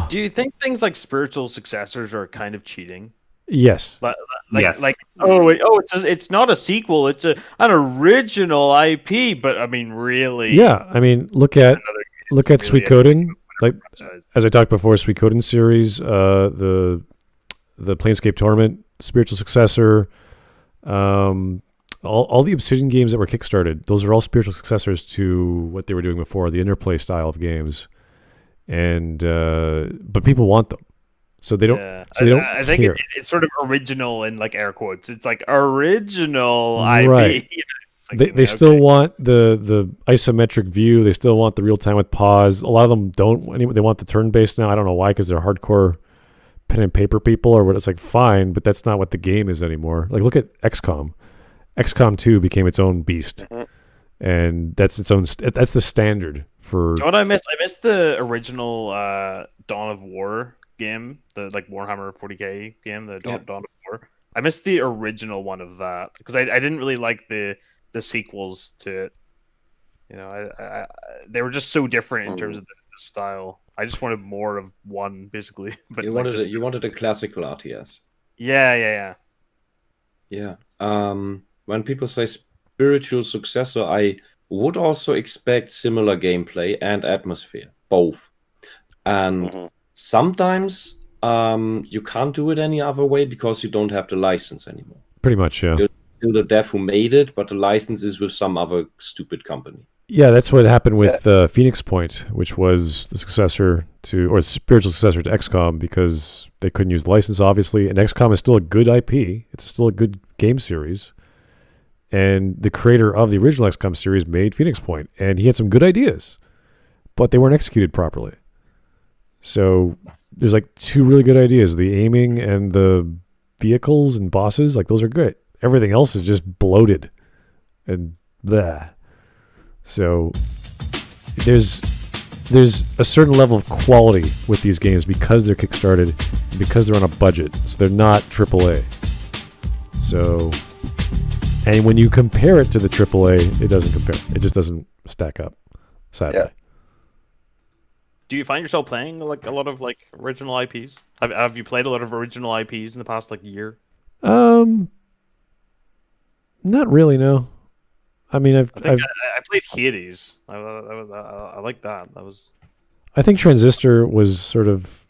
Do you think things like spiritual successors are kind of cheating? Yes. It's not a sequel, it's an original IP, but I mean, really? Yeah, I mean, look at Sweet Coding. Like as I talked before, Sweet Coding series, the Planescape Tournament, spiritual successor, all the Obsidian games that were kickstarted, those are all spiritual successors to what they were doing before, the Interplay style of games, and but people want them. So they don't. Yeah. So they don't. I think care. it's sort of original in like air quotes. It's like original Right. IP. Like, They still want the isometric view. They still want the real time with pause. A lot of them don't. They want the turn based now. I don't know why, because they're hardcore pen and paper people, or what. It's like fine, but that's not what the game is anymore. Like look at XCOM. XCOM 2 became its own beast, and that's its own. That's the standard for. Do you know what I missed? I missed the original Dawn of War game, the like Warhammer 40k game, the Dawn of War. I missed the original one of that because I didn't really like the sequels to it. You know, I they were just so different in terms of the style. I just wanted more of one, basically. But you wanted a classical RTS. Yeah. When people say spiritual successor, I would also expect similar gameplay and atmosphere, both. And sometimes you can't do it any other way because you don't have the license anymore. Pretty much, yeah. You're still the dev who made it, but the license is with some other stupid company. Yeah, that's what happened with Phoenix Point, which was the successor to, or spiritual successor to XCOM, because they couldn't use the license, obviously. And XCOM is still a good IP. It's still a good game series. And the creator of the original XCOM series made Phoenix Point, and he had some good ideas, but they weren't executed properly. So there's like two really good ideas: the aiming and the vehicles and bosses. Like those are good. Everything else is just bloated and blah. So there's a certain level of quality with these games because they're kickstarted, because they're on a budget. So they're not AAA. So, and when you compare it to the AAA, it doesn't compare. It just doesn't stack up. Sadly. Yeah. Do you find yourself playing like a lot of like original IPs? Have you played a lot of original IPs in the past like year? Not really. No. I mean, I played Hades. I like that. That was. I think Transistor was sort of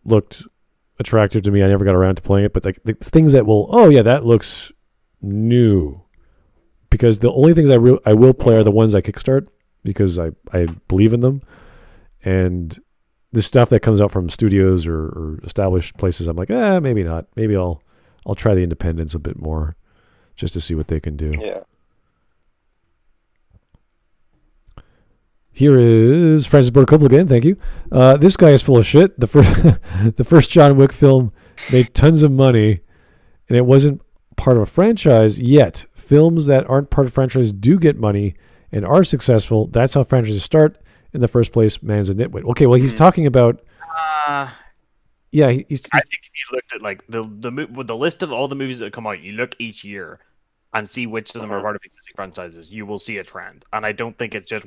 looked attractive to me. I never got around to playing it, but like the things that that looks new, because the only things I will play are the ones I kickstart because I believe in them, and the stuff that comes out from studios or established places, I'm like, maybe not. Maybe I'll try the independents a bit more, just to see what they can do. Yeah. Here is Francis Bortocopoulos again. Thank you. This guy is full of shit. The first John Wick film made tons of money, and it wasn't part of a franchise yet. Films that aren't part of franchise do get money and are successful. That's how franchises start in the first place. Man's a nitwit. Okay, well, he's talking about. Yeah, he's. I think if you looked at like the list of all the movies that come out, you look each year and see which of them are part of existing franchises, you will see a trend. And I don't think it's just,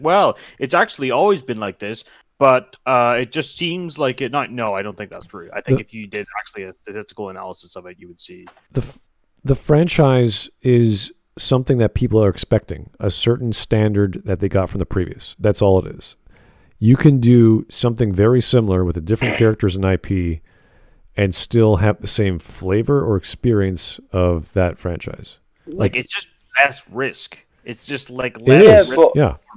it's actually always been like this, but it just seems like it. No, I don't think that's true. I think if you did actually a statistical analysis of it, you would see. The franchise is something that people are expecting, a certain standard that they got from the previous. That's all it is. You can do something very similar with the different characters and IP and still have the same flavor or experience of that franchise. Like it's just less risk. It's just like less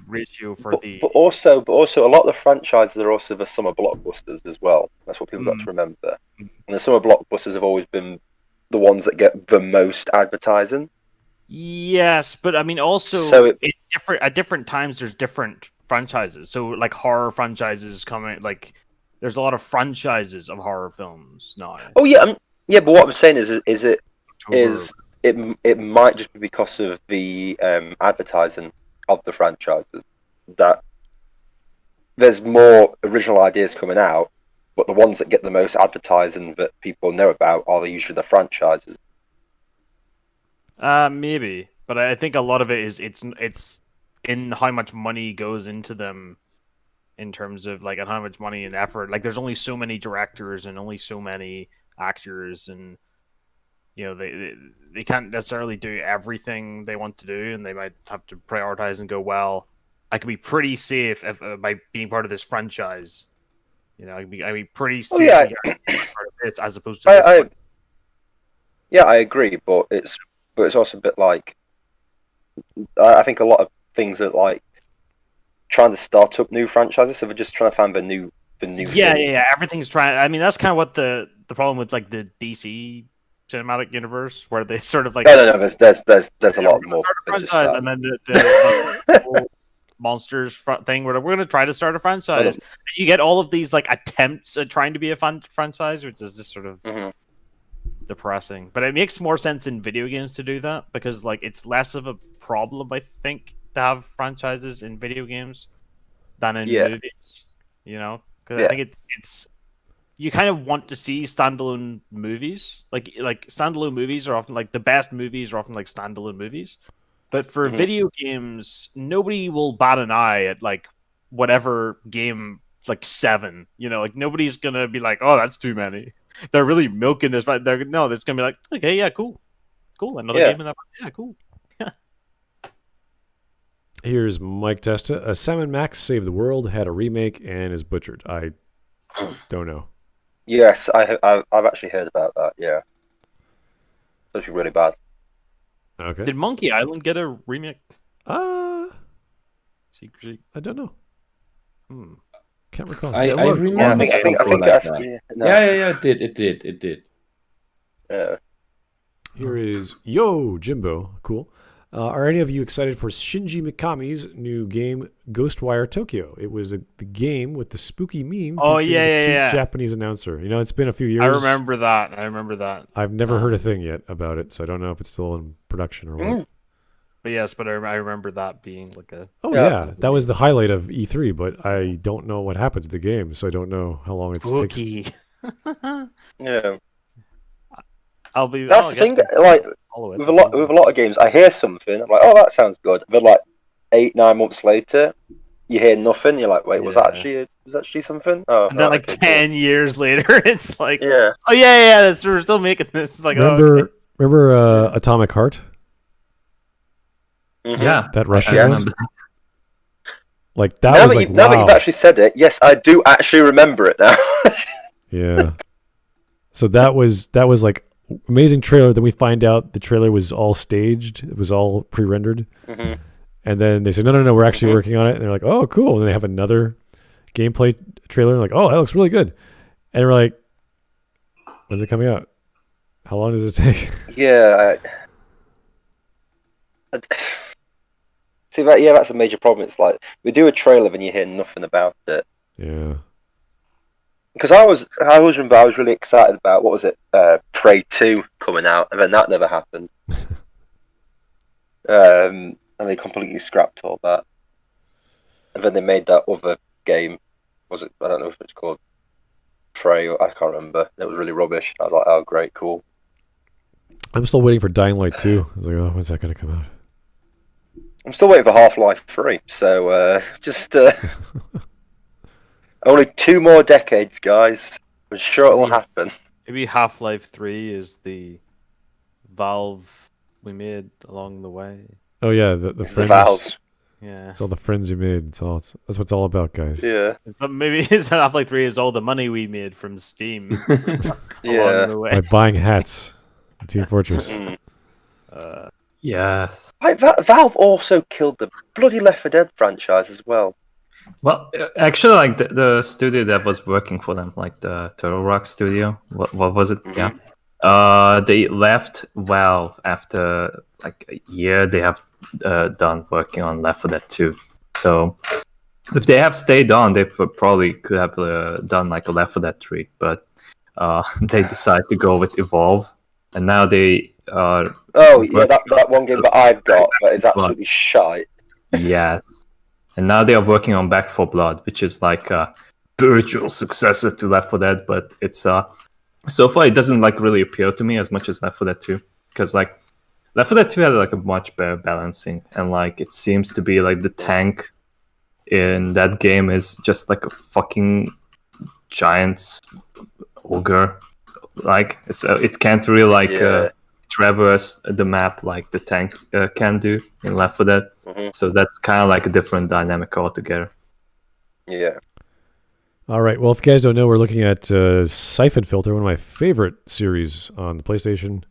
ratio for the. But also, a lot of the franchises are also the summer blockbusters as well. That's what people got to remember. And the summer blockbusters have always been the ones that get the most advertising. Yes, but I mean, also, at different times, there's different franchises. So, like horror franchises coming, like there's a lot of franchises of horror films now. Oh yeah, but what I'm saying is it might just be because of the advertising of the franchises that there's more original ideas coming out, but the ones that get the most advertising that people know about are usually the franchises. Maybe, but I think a lot of it is it's in how much money goes into them, in terms of like and how much money and effort. Like, there's only so many directors and only so many actors, and you know they can't necessarily do everything they want to do, and they might have to prioritize and go, well, I could be pretty safe by being part of this franchise. You know, I'd be pretty safe being part of this, as opposed to this. I agree, but it's also a bit like, I think a lot of things are like trying to start up new franchises, so they're just trying to find the new. Yeah. Everything's trying. I mean, that's kind of what the the problem with like the DC cinematic universe where they sort of like no. There's a lot more than just that. And then the whole monsters thing where we're going to try to start a franchise. You get all of these like attempts at trying to be a franchise, which is just sort of depressing. But it makes more sense in video games to do that because like it's less of a problem, I think, to have franchises in video games than in movies. You know, because I think it's you kind of want to see standalone movies. Like standalone movies are often like the best movies are often like standalone movies. But for video games, nobody will bat an eye at like whatever game like 7. You know, like nobody's gonna be like, "Oh, that's too many." They're really milking this. Right? They're gonna be like, "Okay, yeah, cool, another game in that. Yeah, cool." Here's Mike Testa. Sam and Max Save the World had a remake and is butchered. I don't know. Yes, I've actually heard about that. Yeah, it's actually really bad. Okay. Did Monkey Island get a remake? Secret. I don't know. Can't recall. I remember. I think it did. Yeah. Here is Jimbo. Cool. Are any of you excited for Shinji Mikami's new game, Ghostwire Tokyo? It was the game with the spooky meme. Oh, yeah. Japanese announcer. You know, it's been a few years. I remember that. I've never heard a thing yet about it, so I don't know if it's still in production or what. But yes, I remember that being like a... Oh, yeah. That was the highlight of E3, but I don't know what happened to the game, so I don't know how long it takes. Yeah. That's the thing, like, with a lot of games, I hear something, I'm like, oh, that sounds good. But like 8-9 months later, you hear nothing. You're like, wait, was that actually something? Oh, and then like 10 years later, it's like, yeah, oh yeah, we're still making this. It's like, remember Atomic Heart? Yeah, that Russian one. Like that now was that like, now that you've actually said it, yes, I do actually remember it now. Yeah. So that was like amazing trailer. Then we find out the trailer was all staged. It was all pre-rendered. And then they said, no, we're actually working on it. And they're like, oh, cool. And then they have another gameplay trailer. And like, oh, that looks really good. And we're like, when's it coming out? How long does it take? Yeah. See, that's a major problem. It's like we do a trailer and you hear nothing about it. Yeah. Because I remember I was really excited about, what was it, Prey 2 coming out, and then that never happened. And they completely scrapped all that. And then they made that other game. Was it? I don't know if it's called Prey, or I can't remember. It was really rubbish. I was like, oh, great, cool. I'm still waiting for Dying Light 2. I was like, oh, when's that going to come out? I'm still waiting for Half-Life 3, so just... Only 2 more decades, guys. I'm sure it will happen. Maybe Half-Life 3 is the Valve we made along the way. Oh yeah, the friends. The Valves. Yeah. It's all the friends you made. That's what it's all about, guys. Yeah. Maybe Half-Life 3 is all the money we made from Steam. Yeah. The way. By buying hats. Team Fortress. Yes. Valve also killed the bloody Left 4 Dead franchise as well. Well, actually, like the studio that was working for them, like the Turtle Rock studio, what was it? Mm-hmm. Yeah. They left Valve after like a year. They have done working on Left 4 Dead 2. So if they have stayed on, they probably could have done like a Left 4 Dead 3. But they decided to go with Evolve, and now they are. Oh yeah, that one game that I've got that is absolutely shite. Yes. And now they are working on Back 4 Blood, which is like a spiritual successor to Left 4 Dead, but it's so far it doesn't like really appeal to me as much as Left 4 Dead 2, because like Left 4 Dead 2 had like a much better balancing, and like it seems to be like the tank in that game is just like a fucking giant ogre, like it can't really like traverse the map like the tank can do in Left 4 Dead. So that's kind of like a different dynamic altogether. Yeah. All right. Well, if you guys don't know, we're looking at Siphon Filter, one of my favorite series on the PlayStation.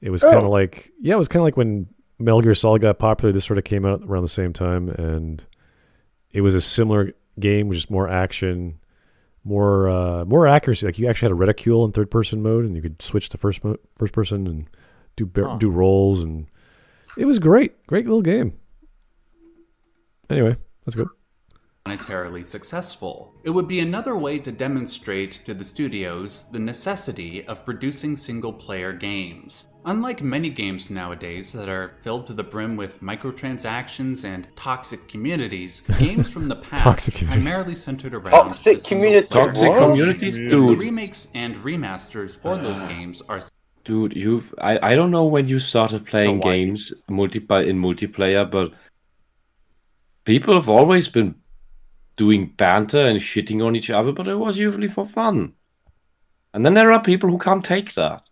It was kind of like, it was kind of like when Metal Gear Solid got popular. This sort of came out around the same time, and it was a similar game, with just more action. more accuracy. Like you actually had a reticule in third person mode, and you could switch to first person and do rolls, and it was great little game. Anyway, let's go. Monetarily successful. It would be another way to demonstrate to the studios the necessity of producing single-player games. Unlike many games nowadays that are filled to the brim with microtransactions and toxic communities, games from the past primarily centered around toxic communities. Toxic communities, the dude. remakes and remasters for those games are. Dude, I don't know when you started playing games in multiplayer, but people have always been doing banter and shitting on each other, but it was usually for fun. And then there are people who can't take that.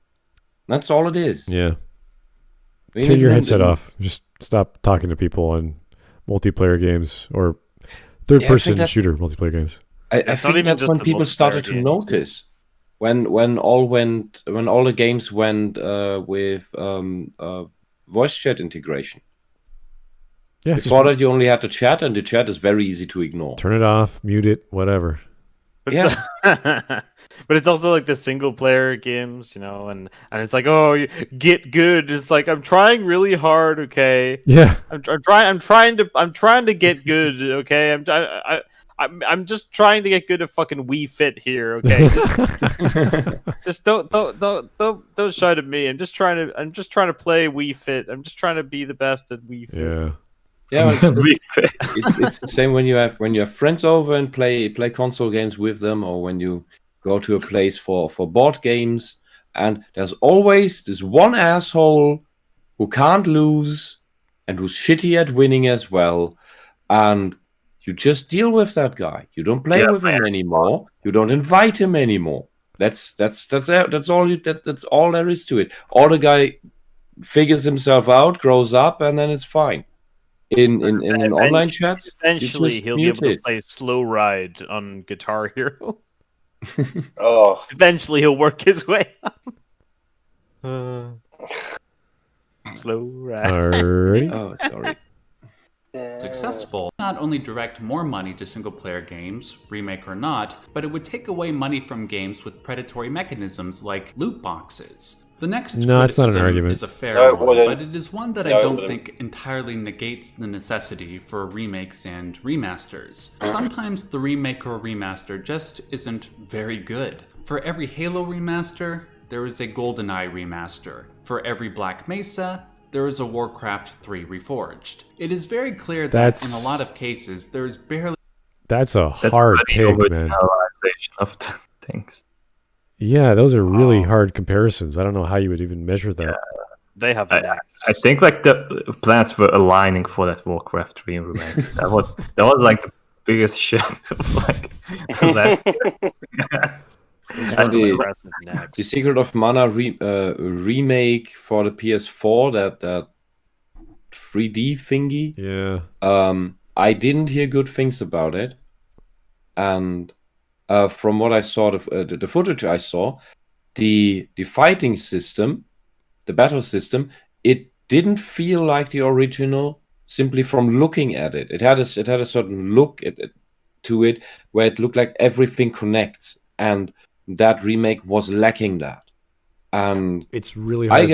That's all it is. Yeah. Turn your headset off. Just stop talking to people on multiplayer games or third-person shooter multiplayer games. I think that's when people started to notice. When all the games went with voice chat integration. Yeah, before that, you only had to chat, and the chat is very easy to ignore. Turn it off, mute it, whatever. But but it's also like the single player games, and it's like, oh, you get good. It's like I'm trying really hard, okay? Yeah. I'm trying to get good, okay? I'm just trying to get good at fucking Wii Fit here, okay? Just don't shout at me. I'm just trying to play Wii Fit. I'm just trying to be the best at Wii Fit. Yeah. Yeah, it's the same when you have friends over and play console games with them, or when you go to a place for board games, and there's always this one asshole who can't lose and who's shitty at winning as well, and you just deal with that guy. You don't play with him anymore. You don't invite him anymore. That's all there is to it. Or the guy figures himself out, grows up, and then it's fine. In online chats, eventually he'll be able to play Slow Ride on Guitar Hero. Oh, eventually he'll work his way up. Slow Ride. Alrighty. Oh, sorry. Successful not only direct more money to single-player games, remake or not, but it would take away money from games with predatory mechanisms like loot boxes. The next it's not an argument. is a fair one, but it is one that I don't think entirely negates the necessity for remakes and remasters. Sometimes the remake or remaster just isn't very good. For every Halo remaster, there is a GoldenEye remaster. For every Black Mesa, there is a Warcraft 3 Reforged. It is very clear that in a lot of cases, there is barely... That's a hard take, man. Of things. Yeah, those are really hard comparisons. I don't know how you would even measure that. Yeah, they have. I think like the planets were aligning for that Warcraft 3 remake. that was like the biggest shit of like last year. The Secret of Mana remake for the PS4, that 3D thingy. Yeah. I didn't hear good things about it, and from what I saw, the footage I saw, the fighting system, the battle system, it didn't feel like the original. Simply from looking at it, it had a certain look to it where it looked like everything connects, and that remake was lacking that. And it's really hard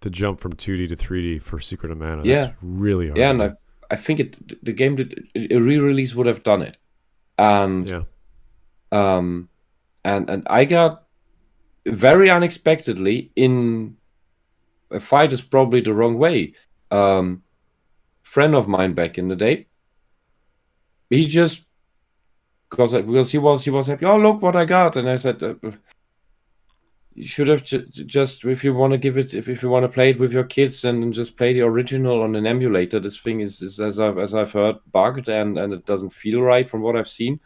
to jump from 2D to 3D for Secret of Mana. That's really hard. Yeah, and I think the game a re-release would have done it. And yeah. And I got very unexpectedly in a fight is probably the wrong way. Friend of mine back in the day, he just because he was happy. Oh, look what I got! And I said, you should have just if you want to if you want to play it with your kids and just play the original on an emulator. This thing is as I've heard bugged and it doesn't feel right from what I've seen.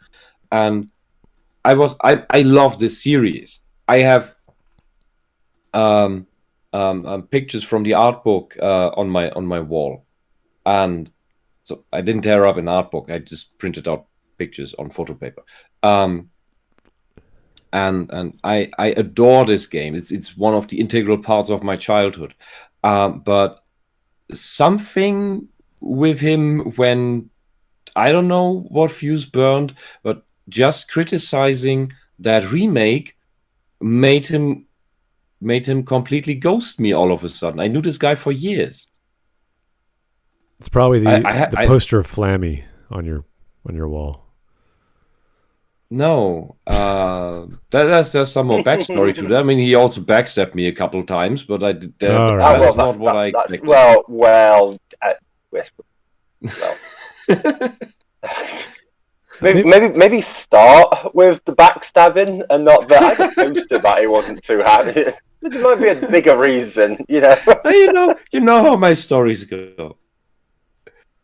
And I love this series. I have pictures from the art book on my wall, and so I didn't tear up an art book. I just printed out pictures on photo paper. And I adore this game. It's one of the integral parts of my childhood. But something with him when I don't know what fuse burned, but just criticizing that remake made him completely ghost me all of a sudden. I knew this guy for years. It's probably the poster of Flammy on your wall. No, there's some more backstory to that. I mean, he also backstabbed me a couple of times, but that's not what I expected. Well. Maybe start with the backstabbing and not that. I got poster that he wasn't too happy. There might be a bigger reason, you know. you know how my stories go.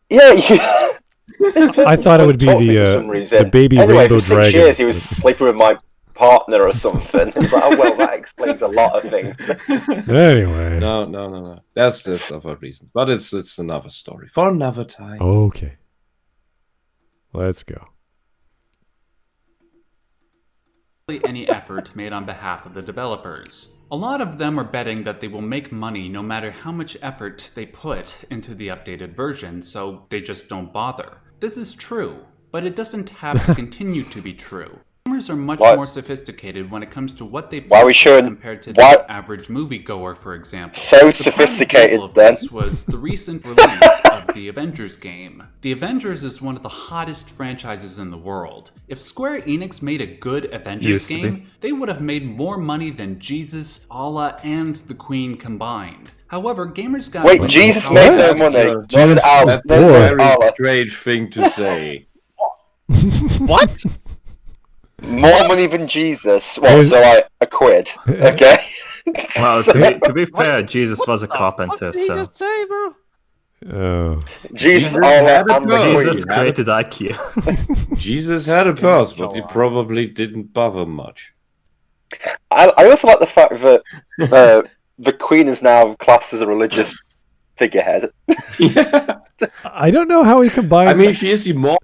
Yeah. I thought it would be the baby rainbow for 6 dragon. years he was sleeping with my partner or something. It's like, oh well, that explains a lot of things. Anyway. No. That's other reasons, but it's another story for another time. Okay. Let's go. Any effort made on behalf of the developers. A lot of them are betting that they will make money no matter how much effort they put into the updated version, so they just don't bother. This is true, but it doesn't have to continue to be true. Gamers are much more sophisticated when it comes to what they put compared to the average moviegoer, for example. So sophisticated, then. This was the recent release of the Avengers game. The Avengers is one of the hottest franchises in the world. If Square Enix made a good Avengers game, they would have made more money than Jesus, Allah, and the Queen combined. However, gamers got... Wait, Jesus made no money. That's a very strange thing to say. What? More money than Jesus. Well, so like a quid. Okay. Well, to be fair, Jesus was a carpenter, so. Just say, bro? Jesus created IKEA. Jesus had a purse, but he probably didn't bother much. I also like the fact that the Queen is now classed as a religious figurehead. Yeah. I don't know how he combined. I mean, she is immortal.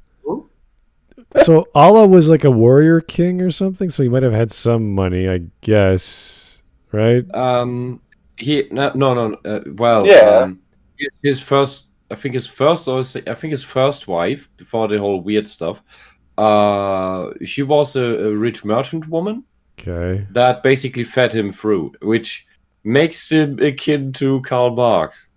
So Allah was like a warrior king or something, so he might have had some money, I guess, right? Well, yeah. His first wife, before the whole weird stuff, she was a rich merchant woman. Okay. That basically fed him through, which makes him akin to Karl Marx.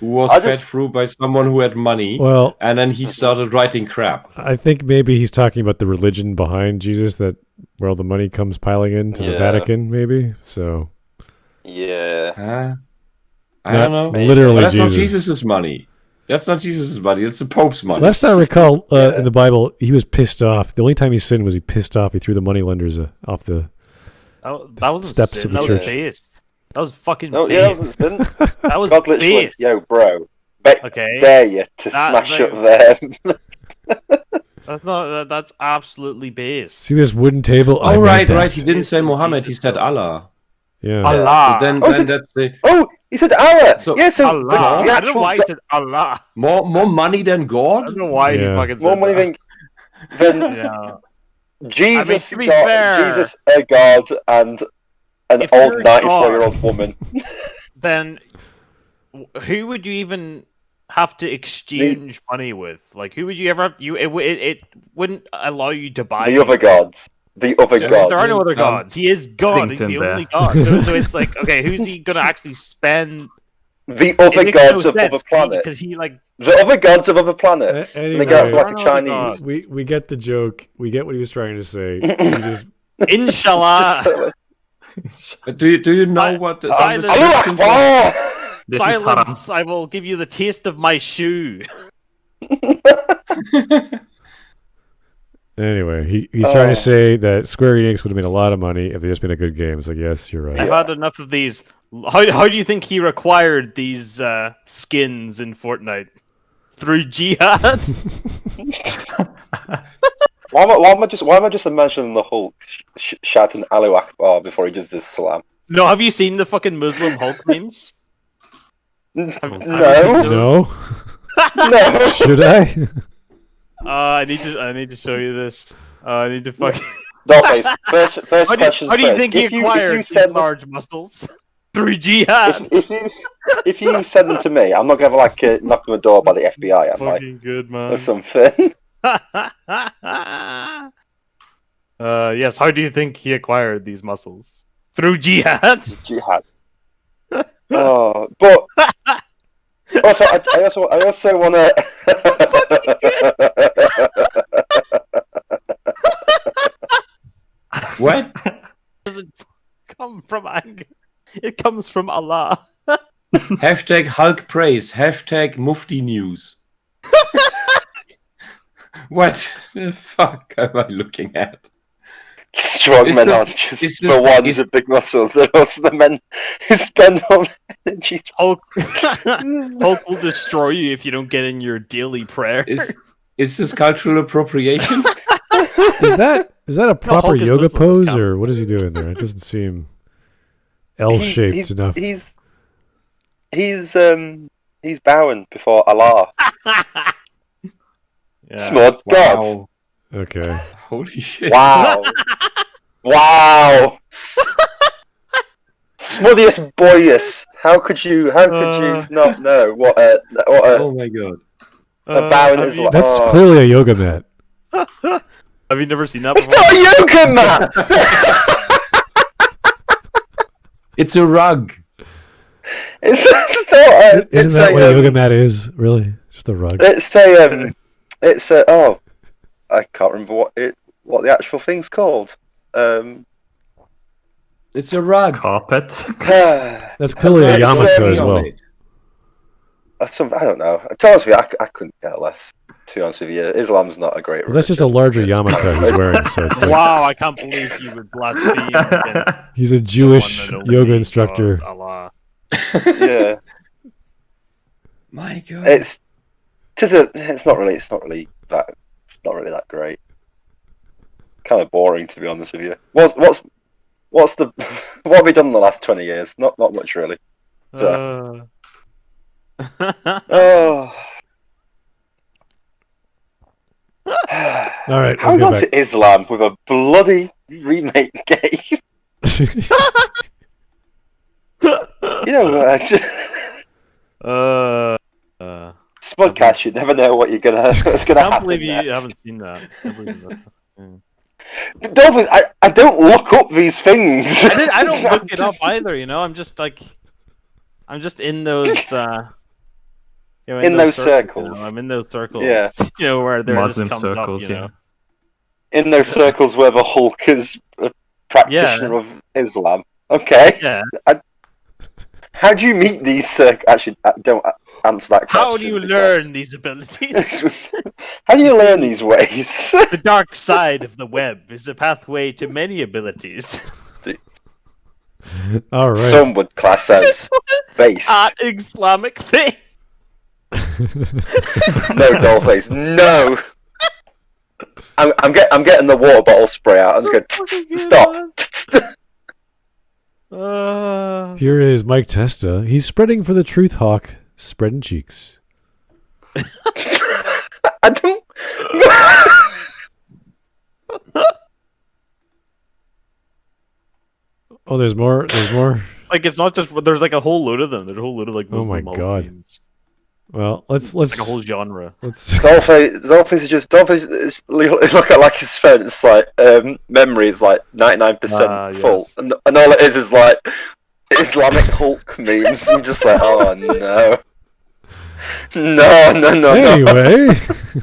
Who was fed through by someone who had money, and then he started writing crap. I think maybe he's talking about the religion behind Jesus, that where all the money comes piling into the Vatican, maybe. So, I don't know. Literally, that's not Jesus' money. That's not Jesus' money. It's the Pope's money. Last time I recall, in the Bible, he was pissed off. The only time he sinned was he pissed off. He threw the moneylenders off the steps of the church. That was fucking based. That was God literally, based. yo, bro. Okay. Dare you to smash up them. That's absolutely based. See this wooden table? Oh, right. He didn't say Muhammad. He said Allah. Yeah. Allah. Then that's the. Oh, he said Allah. So, so Allah. I don't know why he said Allah. More money than God. I don't know why he fucking said more money than yeah. Jesus. I mean, to be fair, Jesus, a God, and an old 94-year-old woman. Then who would you even have to exchange money with? Like, who would you ever have? It wouldn't allow you to buy the other gods. The other gods. There are no other gods. He is God. He's the only God. So it's like, okay, who's he gonna actually spend? The other gods of other planets. Because he like the other gods of other planets. Anyway, they go like a Chinese. We get the joke. We get what he was trying to say. We just Inshallah. Do you know what the This silence, is I will give you the taste of my shoe. Anyway, he's trying to say that Square Enix would have made a lot of money if they just made a good game. It's like, yes, you're right. I've had enough of these. How do you think he acquired these skins in Fortnite? Through jihad? Why am I just imagining the Hulk shouting Allahu Akbar before he does this salam? No, have you seen the fucking Muslim Hulk memes? No. No. No. Should I? I need to show you this. I need to fucking. No, okay, first question. How do you think he acquired these large muscles? Through jihad. If you send them to me, I'm not gonna have knock on the door by the FBI, am I? Fucking good, man. Or something. Yes. How do you think he acquired these muscles? Through jihad. Jihad. Oh, but also, I also want to. What? Doesn't come from anger. It comes from Allah. Hashtag Hulk praise. Hashtag Mufti news. What the fuck am I looking at? Strong men aren't just the ones with big muscles. They're also the men who spend all their energy. Hulk will destroy you if you don't get in your daily prayer. Is this cultural appropriation? Is that a proper Hulk is yoga Muslim, pose, it's count. or what is he doing there? It doesn't seem L-shaped enough. He's bowing before Allah. Smud God. Wow. Okay. Holy shit. Wow. Wow. Smuddiest boyius. How could you not know what a Oh my god. bowing is like? That's clearly a yoga mat. Have you never seen that It's before? not a yoga mat. It's a rug. It's not. Isn't that what a yoga mat is? Really, just a rug. It's a. Oh, I can't remember what the actual thing's called. It's a rug. Carpet. That's clearly a yarmulke as well. I don't know. To be honest with you, I couldn't care less. To be honest with you, Islam's not a great religion. Well, that's just a larger yarmulke he's wearing. So it's like, Wow, I can't believe you would blaspheme against he's a the Jewish one and only yoga instructor. God, Allah. Yeah. My god. It's not really that great. Kind of boring, to be honest with you. What have we done in the last 20 years? Not much really. So, oh. All right, How let's on get back. to Islam with a bloody remake game? You know, Smudcast, you never know what's gonna I happen. can't believe you next. haven't seen that. I can't believe that. Yeah. Dolphins, I don't look up these things. I don't look it up either. You know, I'm just in those. In those circles. You know? I'm in those circles. Yeah. You know where there Muslim comes circles, up, you yeah. know? In those circles where the Hulk is a practitioner of Islam. Okay. Yeah. How do you meet these circles? Actually, don't answer that question. How do you learn these abilities? How do you learn these ways? The dark side of the web is a pathway to many abilities. All right. Some would class as base. Islamic thing. No, Dollface, no. I'm getting the water bottle spray out. I'm just going stop. Here is Mike Testa. He's spreading for the Truth Hawk, spreading cheeks. I don't. Oh, there's more. There's more. Like it's not just there's like a whole load of them. There's a whole load of like Oh my Muslim God. games. Well, let's Like a whole genre. Dollface is just Dollface. Look at like his phone. It's like memory is like 99% full, Yes. and all it is like Islamic Hulk memes. I'm just like, oh no, no. Anyway,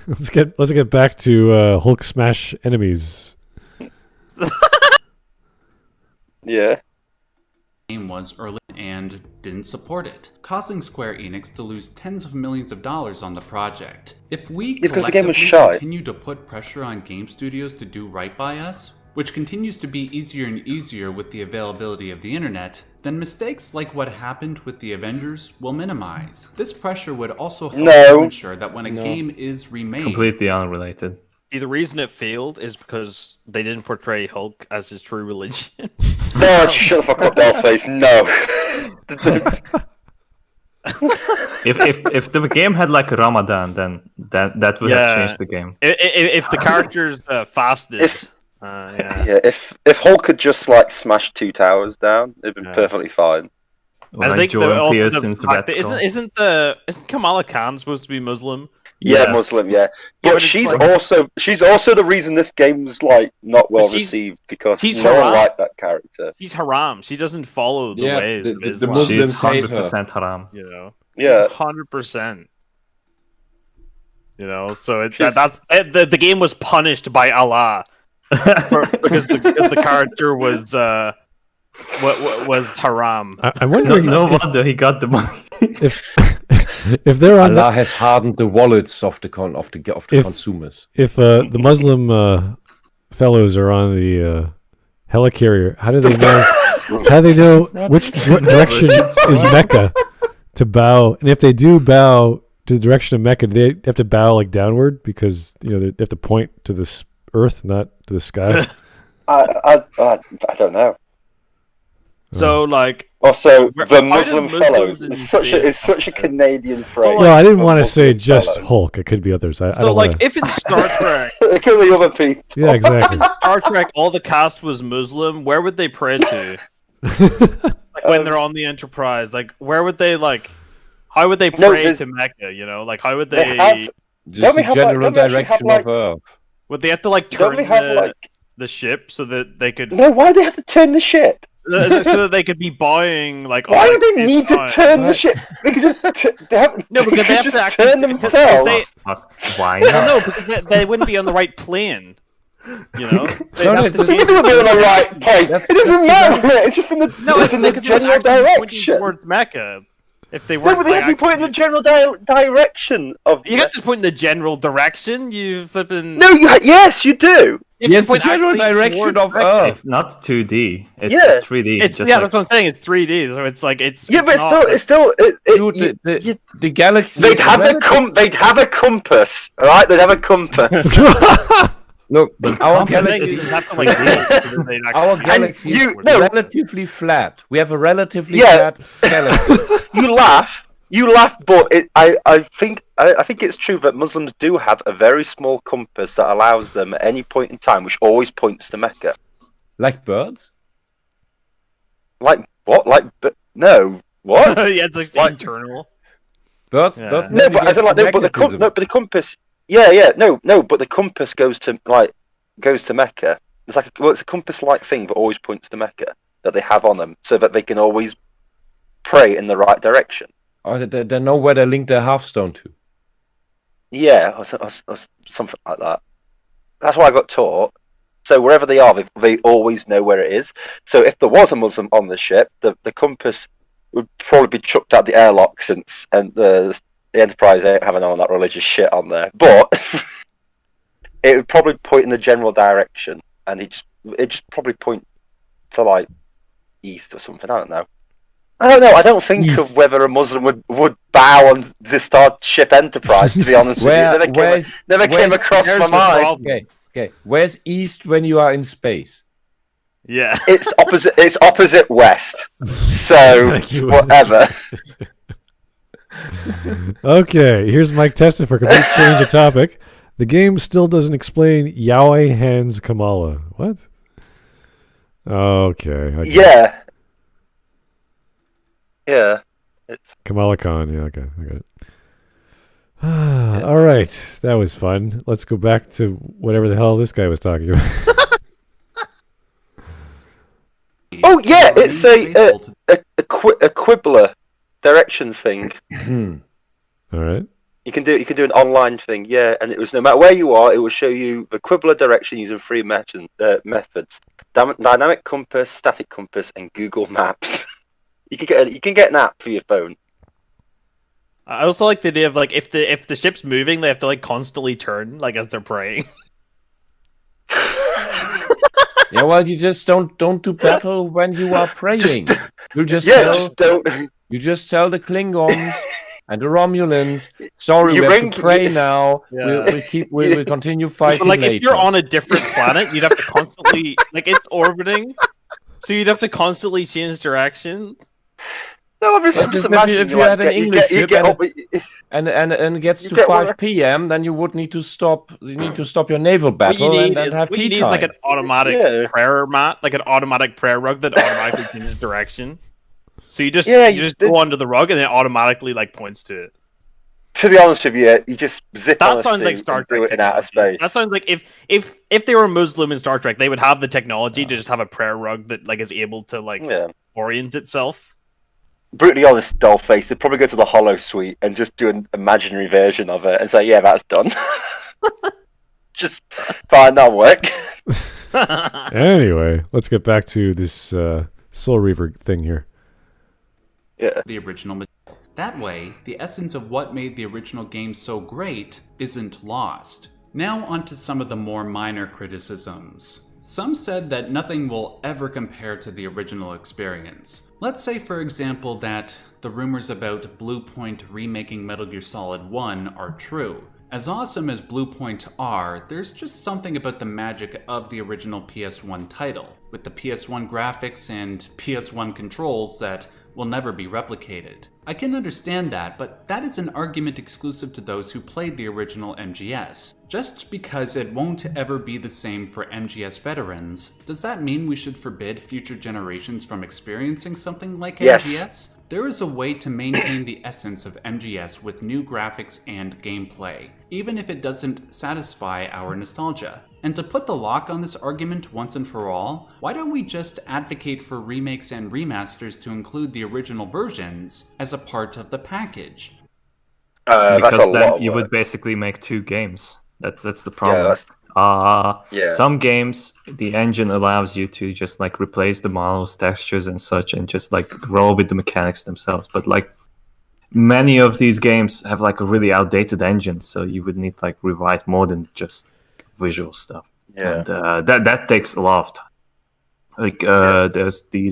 let's get back to Hulk smash enemies. Yeah. Game was early and didn't support it, causing Square Enix to lose tens of millions of dollars on the project. If we because the game was collectively shy. continue to put pressure on game studios to do right by us, which continues to be easier and easier with the availability of the internet, then mistakes like what happened with the Avengers will minimize. This pressure would also help to ensure that when a game is remade... Completely unrelated. See, the reason it failed is because they didn't portray Hulk as his true religion. No, shut the fuck up, Dollface. No. If the game had like Ramadan, then that would have changed the game. If the characters fasted, Yeah, if Hulk had just like smashed 2 towers down, it'd been perfectly fine. Or like Jordan Pearson's Red Skull. Isn't Kamala Khan supposed to be Muslim? Yeah, Muslim, yeah. But she's also the reason this game's like not well received because no one liked that character. She's haram. She doesn't follow the ways of Islam. She's 100% haram. You know, Yeah, 100%. You know, so that's the game was punished by Allah because the character was haram. I'm wondering. No wonder he got the money. If they're on Allah has hardened the wallets of the consumers. If the Muslim fellows are on the helicarrier, how do they know? How do they know what direction is Mecca to bow? And if they do bow to the direction of Mecca, do they have to bow like downward because they have to point to this earth, not to the sky? I don't know. So like also the Muslim fellows is such a Canadian phrase. No, I didn't want to say just Hulk. It could be others. I don't like if in Star Trek, it could be other people. Yeah, exactly. If in Star Trek all the cast was Muslim, where would they pray to? Like when they're on the Enterprise, like where would they like? How would they pray to Mecca? You know, like how would they? Just the general direction of Earth. Would they have to like turn the ship so that they could? No, why do they have to turn the ship? So that they could be buying like. Why do they need to turn the ship? They could just because they have to actually turn themselves. Why not? No, because they wouldn't be on the right plane. You know, they would be on the right plane. It doesn't matter. It's just in the general direction towards Mecca. If they weren't, but they have to be pointing in the general direction of. You can't just point in the general direction. You flipping. No, yes, you do. Yes, the general direction of Earth. It's not 2D. It's 3D. That's what I'm saying. It's 3D, so it's like it's. Yeah, but it's still. The galaxy. They'd have a compass, all right? They'd have a compass. Look, our galaxy is relatively flat. We have a relatively flat galaxy. You laugh, but I think it's true that Muslims do have a very small compass that allows them at any point in time, which always points to Mecca. Like birds? Like what? No. What? Yeah, it's like internal. Birds. No, but the compass. Yeah, no, but the compass goes to Mecca. It's like it's a compass-like thing that always points to Mecca that they have on them, so that they can always pray in the right direction. Or they know where they link their half-stone to. Yeah, or something like that. That's what I got taught. So wherever they are, they always know where it is. So if there was a Muslim on the ship, the compass would probably be chucked out the airlock and the Enterprise ain't having all that religious shit on there. But it would probably point in the general direction, and it just probably point to like east or something. I don't know. I don't think of whether a Muslim would bow on the Starship Enterprise. To be honest with you, never came across my mind. Okay. Where's east when you are in space? Yeah, it's opposite. It's opposite west. So whatever. Okay, here's Mike testing for a complete change of topic. The game still doesn't explain Yahweh hands Kamala. What? Okay. Yeah. Yeah. It's Kamala Khan. Yeah, okay. I got it. All right. That was fun. Let's go back to whatever the hell this guy was talking about. Oh, yeah. It's a quibbler direction thing. All right. You can do an online thing, yeah, and it was no matter where you are, it will show you the quibbler direction using three methods: dynamic compass, static compass, and Google Maps. You can get an app for your phone. I also like the idea of like if the ship's moving, they have to like constantly turn like as they're praying. Yeah, well, you just don't do battle when you are praying. You just don't. You just tell the Klingons and the Romulans, sorry, we have to pray now. Yeah. We'll continue fighting. But like later. If you're on a different planet, you'd have to constantly like it's orbiting, so you'd have to constantly change direction. No, obviously, just imagine if you had an English ship and it gets to 5 p.m., then you would need to stop. You need to stop your naval battle and have tea time. Like an automatic prayer mat, like an automatic prayer rug that automatically changes direction. So you just go onto the rug and it automatically like points to it. To be honest with you, you just zip on That a sounds like suit Star and do Trek it in outer technology. space. That sounds like if they were Muslim in Star Trek, they would have the technology to just have a prayer rug that like is able to like orient itself. Brutally honest, Dollface, they'd probably go to the Hollow Suite and just do an imaginary version of it and say, yeah, that's done. Just fine, that'll work. Anyway, let's get back to this Soul Reaver thing here. Yeah. The original material. That way, the essence of what made the original game so great isn't lost. Now onto some of the more minor criticisms. Some said that nothing will ever compare to the original experience. Let's say, for example, that the rumors about Bluepoint remaking Metal Gear Solid 1 are true. As awesome as Bluepoint are, there's just something about the magic of the original PS1 title, with the PS1 graphics and PS1 controls that will never be replicated. I can understand that, but that is an argument exclusive to those who played the original MGS. Just because it won't ever be the same for MGS veterans, does that mean we should forbid future generations from experiencing something like MGS? There is a way to maintain the essence of MGS with new graphics and gameplay, even if it doesn't satisfy our nostalgia. And to put the lock on this argument once and for all, why don't we just advocate for remakes and remasters to include the original versions as a part of the package? Because then you would basically make two games. That's the problem. Some games, the engine allows you to just like replace the models, textures and such, and just like roll with the mechanics themselves. But like many of these games have like a really outdated engine, so you would need like rewrite more than just visual stuff. And that takes a lot of time. Like there's the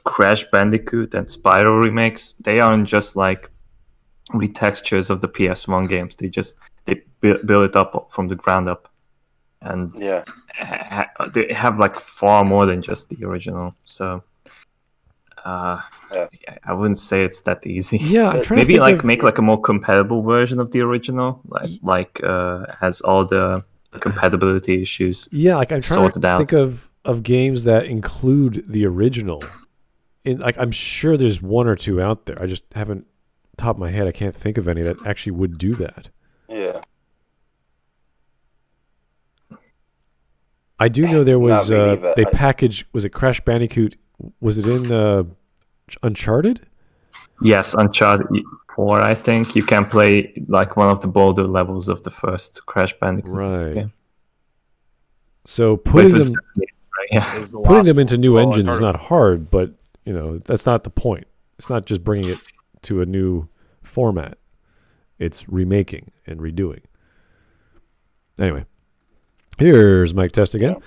Crash Bandicoot and Spyro remakes. They aren't just like retextures of the PS1 games. They build it up from the ground up. And they have like far more than just the original. So I wouldn't say it's that easy. Yeah, I'm trying maybe to like make like a more compatible version of the original, like has all the compatibility issues. Yeah, like I'm trying sorted to out. think of games that include the original. Like I'm sure there's one or two out there. I just haven't, top of my head, I can't think of any that actually would do that. Yeah. I do know there was they packaged. Was it Crash Bandicoot? Was it in Uncharted? Yes, Uncharted 4. I think you can play like one of the bolder levels of the first Crash Bandicoot. Right. Yeah. So putting Putting them into new engines is not hard, but you know that's not the point. It's not just bringing it to a new format. It's remaking and redoing. Anyway. Here's Mike Test again.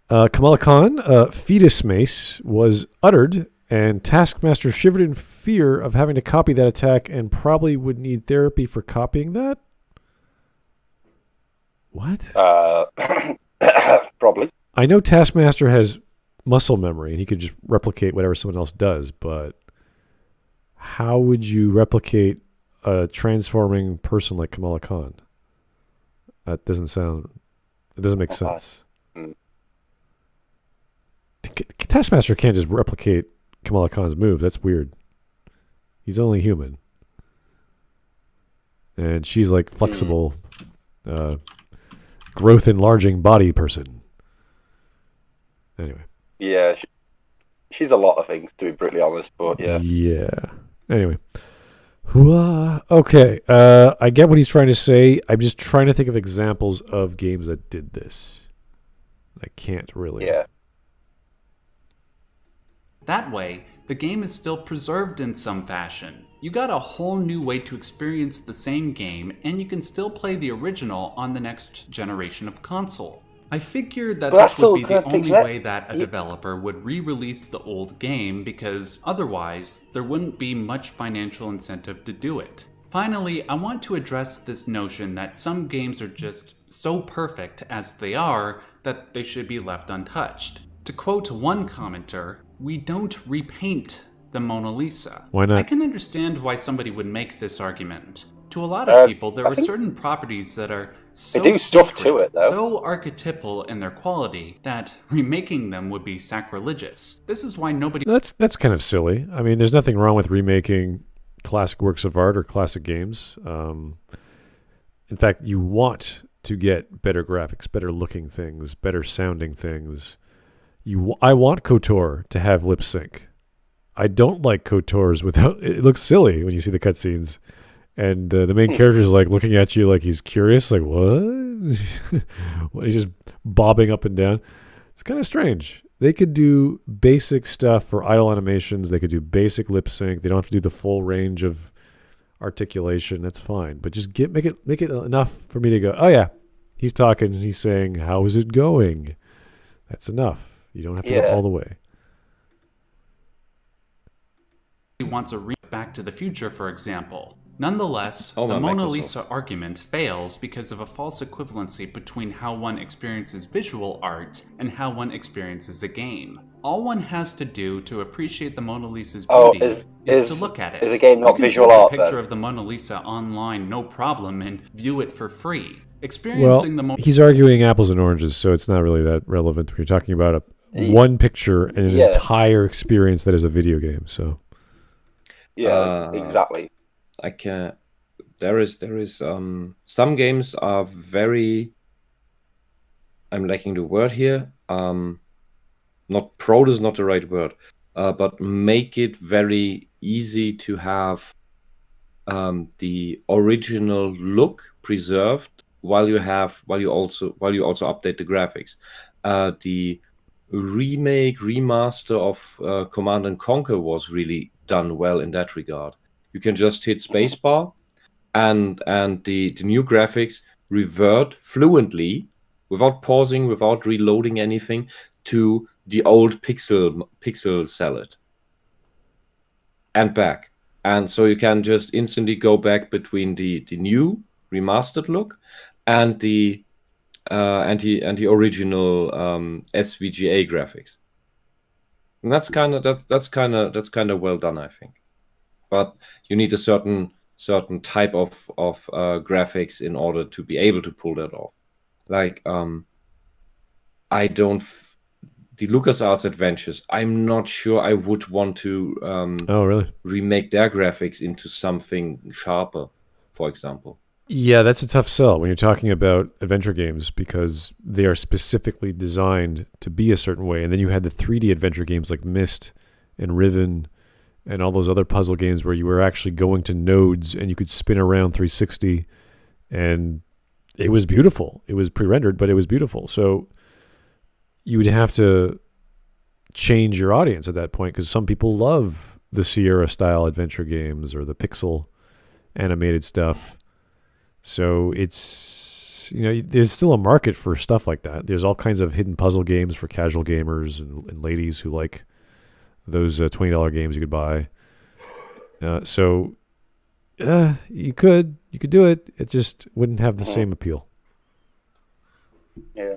Kamala Khan, fetus mace was uttered, and Taskmaster shivered in fear of having to copy that attack and probably would need therapy for copying that. What? Probably. I know Taskmaster has muscle memory and he could just replicate whatever someone else does, but how would you replicate a transforming person like Kamala Khan? That doesn't sound... It doesn't make sense. Taskmaster can't just replicate Kamala Khan's moves. That's weird. He's only human. And she's like flexible, growth enlarging body person. Anyway. Yeah, she's a lot of things, to be brutally honest, but yeah. Yeah. Anyway. Okay, I get what he's trying to say. I'm just trying to think of examples of games that did this. I can't really. Yeah. That way, the game is still preserved in some fashion. You got a whole new way to experience the same game, and you can still play the original on the next generation of console. I figured that this would be the only way that a developer would re-release the old game, because otherwise, there wouldn't be much financial incentive to do it. Finally, I want to address this notion that some games are just so perfect as they are that they should be left untouched. To quote one commenter, "We don't repaint the Mona Lisa." Why not? I can understand why somebody would make this argument. To a lot of people, there are certain properties that are so they do stuff sacred, to it, though. so archetypal in their quality that remaking them would be sacrilegious. This is why nobody... That's kind of silly. I mean, there's nothing wrong with remaking classic works of art or classic games. In fact, you want to get better graphics, better looking things, better sounding things. I want KOTOR to have lip sync. I don't like KOTORs without. It looks silly when you see the cutscenes, and the main character is like looking at you like he's curious, like what? He's just bobbing up and down. It's kind of strange. They could do basic stuff for idle animations. They could do basic lip sync. They don't have to do the full range of articulation. That's fine, but just make it enough for me to go, oh yeah, he's talking and he's saying, how is it going? That's enough. You don't have to go all the way. He wants a Back to the Future, for example. Nonetheless, the Mona Lisa argument fails because of a false equivalency between how one experiences visual art and how one experiences a game. All one has to do to appreciate the Mona Lisa's beauty is to look at it. Is a game not visual art? You can search a picture of the Mona Lisa online, no problem, and view it for free. Experiencing he's arguing apples and oranges, so it's not really that relevant when you're talking about one picture and an entire experience that is a video game. So, exactly. There is some games are very. I'm lacking the word here. Not pro is not the right word, but make it very easy to have the original look preserved while you also update the graphics. The remake remaster of Command and Conquer was really done well in that regard. You can just hit spacebar, and the new graphics revert fluently, without pausing, without reloading anything, to the old pixel salad and back. And so you can just instantly go back between the new remastered look and the original SVGA graphics. And that's kind of well done, I think. But you need a certain type of graphics in order to be able to pull that off. Like the LucasArts Adventures, I'm not sure I would want to remake their graphics into something sharper, for example. Yeah, that's a tough sell when you're talking about adventure games, because they are specifically designed to be a certain way. And then you had the 3D adventure games like Myst and Riven and all those other puzzle games where you were actually going to nodes and you could spin around 360, and it was beautiful. It was pre-rendered, but it was beautiful. So you would have to change your audience at that point, because some people love the Sierra style adventure games or the pixel animated stuff. So it's, there's still a market for stuff like that. There's all kinds of hidden puzzle games for casual gamers and ladies who like those $20 games you could buy. So you could do it. It just wouldn't have the same appeal. Yeah.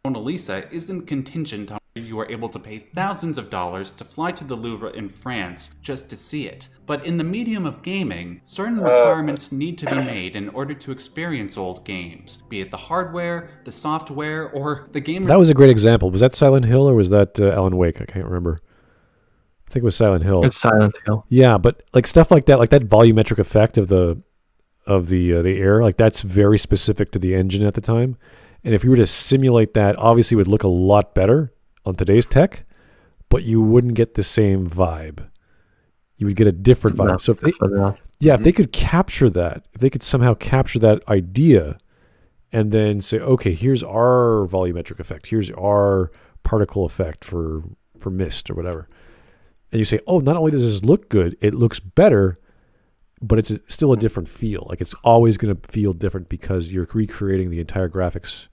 Mona Lisa isn't contingent on whether you are able to pay thousands of dollars to fly to the Louvre in France just to see it. But in the medium of gaming, certain requirements need to be made in order to experience old games, be it the hardware, the software, or the gamer. That was a great example. Was that Silent Hill or was that Alan Wake? I can't remember. I think it was Silent Hill. It's Silent Hill. Yeah, but like stuff like that volumetric effect of the air, like that's very specific to the engine at the time. And if you were to simulate that, obviously it would look a lot better on today's tech, but you wouldn't get the same vibe. You would get a different vibe. So if they could capture that, if they could somehow capture that idea and then say, okay, here's our volumetric effect, here's our particle effect for Myst or whatever. And you say, oh, not only does this look good, it looks better, but it's still a different feel. Like it's always going to feel different because you're recreating the entire graphics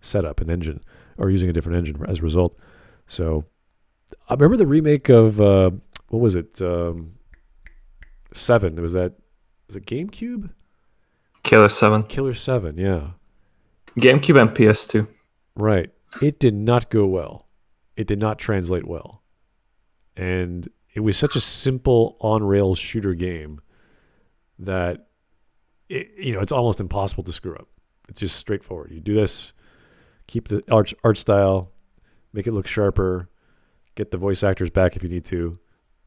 setup and engine, or using a different engine as a result. So I remember the remake of what was it? 7. Was it GameCube? Killer 7. Killer 7, yeah. GameCube and PS2. Right. It did not go well. It did not translate well. And it was such a simple on-rails shooter game that it's almost impossible to screw up. It's just straightforward. You do this, keep the art style, make it look sharper, get the voice actors back if you need to,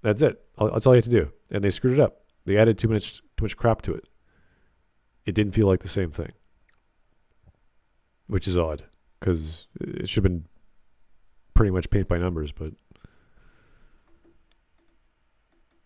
That's it. That's all you have to do. And they screwed it up. They added too much crap to it. It didn't feel like the same thing, which is odd because it should have been pretty much paint by numbers. But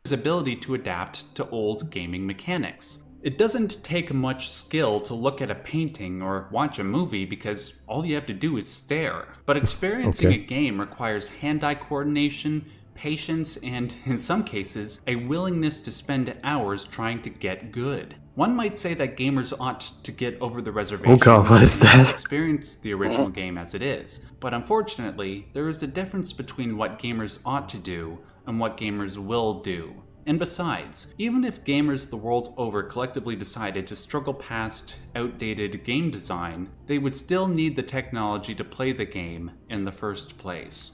his ability to adapt to old gaming mechanics. It doesn't take much skill to look at a painting or watch a movie because all you have to do is stare. But experiencing a game requires hand-eye coordination, patience, and, in some cases, a willingness to spend hours trying to get good. One might say that gamers ought to get over the reservation what is that? experience the original game as it is. But unfortunately, there is a difference between what gamers ought to do and what gamers will do. And besides, even if gamers the world over collectively decided to struggle past outdated game design, they would still need the technology to play the game in the first place.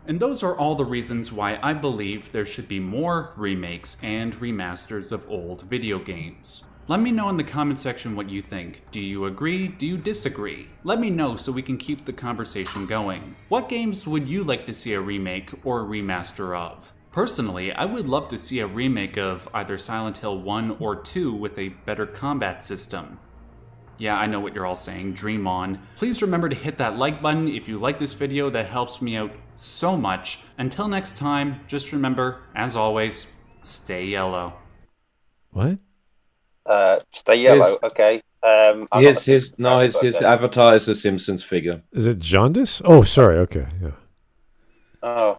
And those are all the reasons why I believe there should be more remakes and remasters of old video games. Let me know in the comment section what you think. Do you agree? Do you disagree? Let me know so we can keep the conversation going. What games would you like to see a remake or a remaster of? Personally, I would love to see a remake of either Silent Hill 1 or 2 with a better combat system. Yeah, I know what you're all saying, dream on. Please remember to hit that like button if you like this video, that helps me out so much. Until next time, just remember, as always, stay yellow. what? Stay yellow. Okay. His avatar is a Simpsons figure. Is it jaundice? Oh, sorry. Okay, yeah, Oh.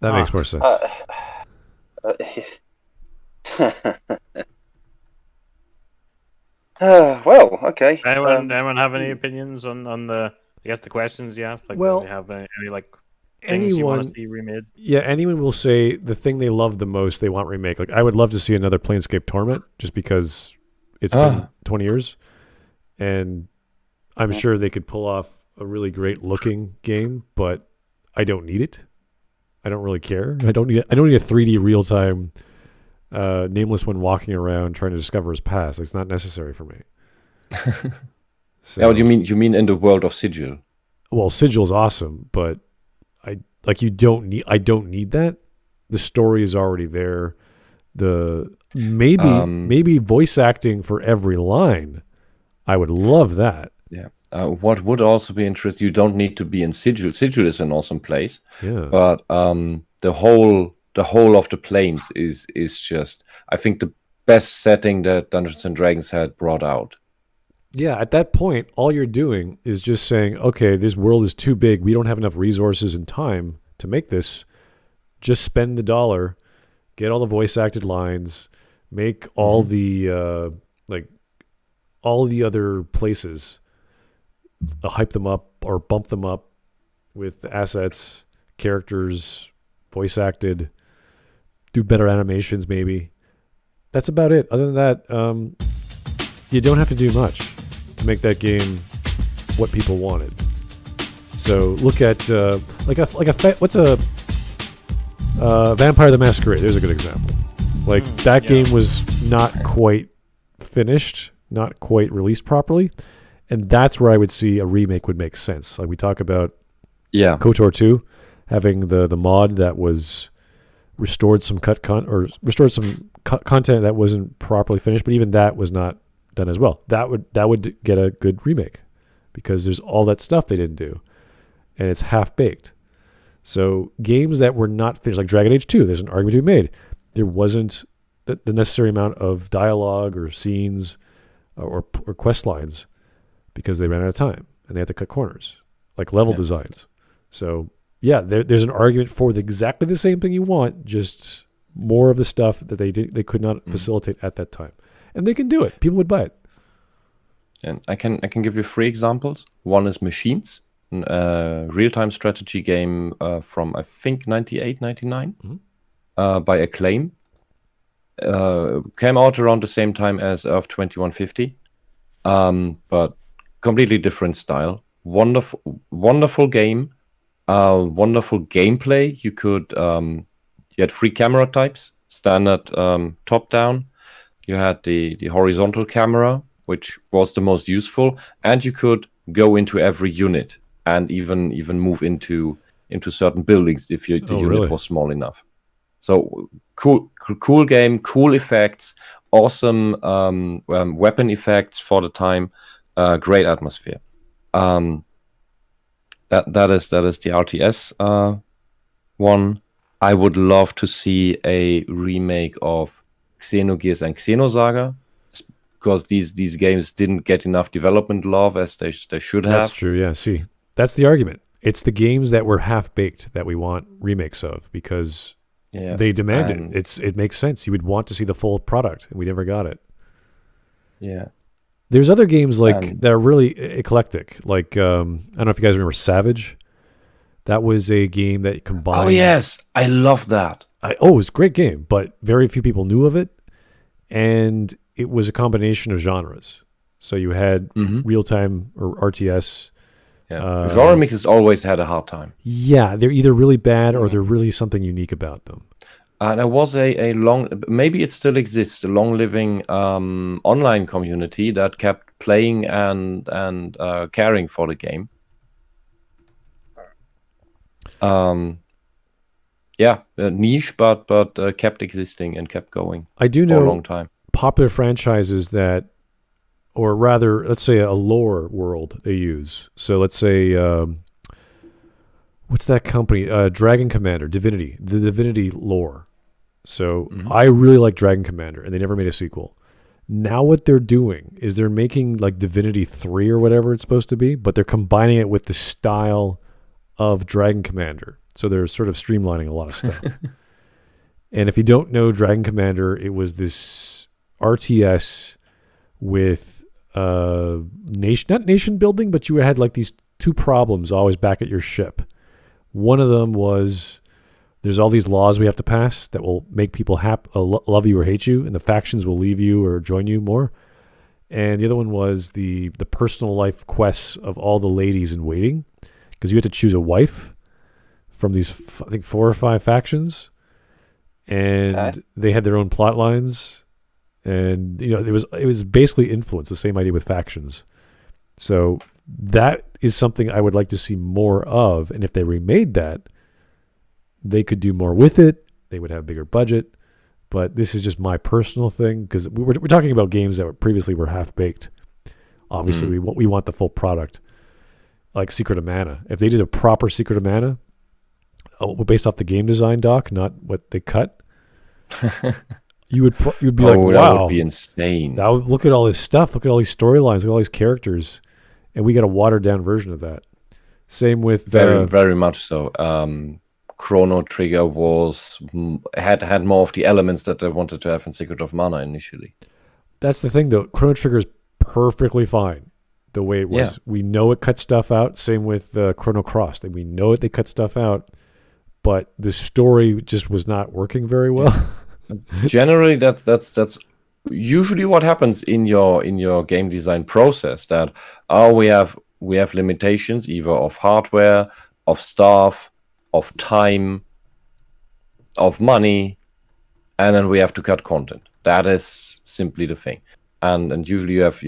that makes more sense. Well, okay. Anyone have any opinions on the questions you asked? Like, Well, do they have any things you want to see remade? Yeah, anyone will say the thing they love the most they want remake. Like, I would love to see another Planescape Torment just because it's been 20 years, and I'm sure they could pull off a really great looking game, but I don't need it. I don't really care. I don't need a 3D real time nameless one walking around trying to discover his past. It's not necessary for me. Yeah, what do you mean? You mean in the world of Sigil? Well, Sigil's awesome, but I don't need that. The story is already there. Maybe voice acting for every line. I would love that. Yeah. What would also be interesting, you don't need to be in Sigil. Sigil is an awesome place. Yeah. But the whole of the plains is just, I think, the best setting that Dungeons and Dragons had brought out. Yeah, at that point, all you're doing is just saying, okay, this world is too big. We don't have enough resources and time to make this. Just spend the $1, get all the voice acted lines, make all the all the other places, hype them up or bump them up with assets, characters, voice acted, do better animations maybe. That's about it. Other than that, you don't have to do much to make that game what people wanted. So look at what's a Vampire the Masquerade? There's a good example. That game was not quite finished, not quite released properly, and that's where I would see a remake would make sense. Like we talk about, KOTOR 2 having the mod that was restored some content that wasn't properly finished, but even that was not done as well. That would get a good remake because there's all that stuff they didn't do, and it's half baked. So games that were not finished, like Dragon Age 2, there's an argument to be made. There wasn't the necessary amount of dialogue or scenes or quest lines because they ran out of time and they had to cut corners, like level designs. So yeah, there's an argument for exactly the same thing you want, just more of the stuff that they could not facilitate at that time. And they can do it. People would buy it. And I can give you 3 examples. One is Machines, a real-time strategy game from, I think, 98, 99, by Acclaim. Came out around the same time as Earth 2150, but completely different style. Wonderful game, wonderful gameplay. You had 3 camera types, standard top-down. You had the horizontal camera, which was the most useful, and you could go into every unit and even move into certain buildings if the unit was small enough. So cool game, cool effects, awesome weapon effects for the time, great atmosphere. That is the RTS one. I would love to see a remake of Xenogears and Xenosaga, because these games didn't get enough development love as they should have. That's true. Yeah. See, that's the argument. It's the games that were half baked that we want remakes of, because they demand it. It makes sense. You would want to see the full product, and we never got it. Yeah. There's other games that are really eclectic. Like I don't know if you guys remember Savage. That was a game that combined. Oh yes, I love that. It was a great game, but very few people knew of it, and it was a combination of genres. So you had real time or RTS. Yeah, genre mixes always had a hard time. Yeah, they're either really bad or they're really something unique about them. There was a long, maybe it still exists, a long-living online community that kept playing and caring for the game. Niche, but kept existing and kept going. I do know for a long time. Popular franchises that, or rather, let's say a lore world they use. So let's say, what's that company? Dragon Commander, Divinity, the Divinity lore. So I really like Dragon Commander, and they never made a sequel. Now what they're doing is they're making like Divinity 3 or whatever it's supposed to be, but they're combining it with the style of Dragon Commander. So they're sort of streamlining a lot of stuff. And if you don't know Dragon Commander, it was this RTS with not nation building, but you had like these two problems always back at your ship. One of them was there's all these laws we have to pass that will make people love you or hate you, and the factions will leave you or join you more. And the other one was the personal life quests of all the ladies in waiting, because you had to choose a wife from these, I think, 4 or 5 factions, and they had their own plot lines, and it was basically influence, the same idea with factions. So that is something I would like to see more of, and if they remade that, they could do more with it. They would have a bigger budget, but this is just my personal thing, because we're talking about games that previously were half baked. Obviously, we want the full product, like Secret of Mana. If they did a proper Secret of Mana, based off the game design doc, not what they cut, you'd be like, wow, that would be insane. Look at all this stuff. Look at all these storylines. Look at all these characters, and we got a watered down version of that. Same with very much so. Chrono Trigger had more of the elements that they wanted to have in Secret of Mana initially. That's the thing, though. Chrono Trigger is perfectly fine the way it was. Yeah. We know it cut stuff out. Same with Chrono Cross. We know they cut stuff out, but the story just was not working very well. Generally, that's usually what happens in your game design process. That we have limitations either of hardware, of staff, of time, of money, and then we have to cut content. That is simply the thing. And usually you have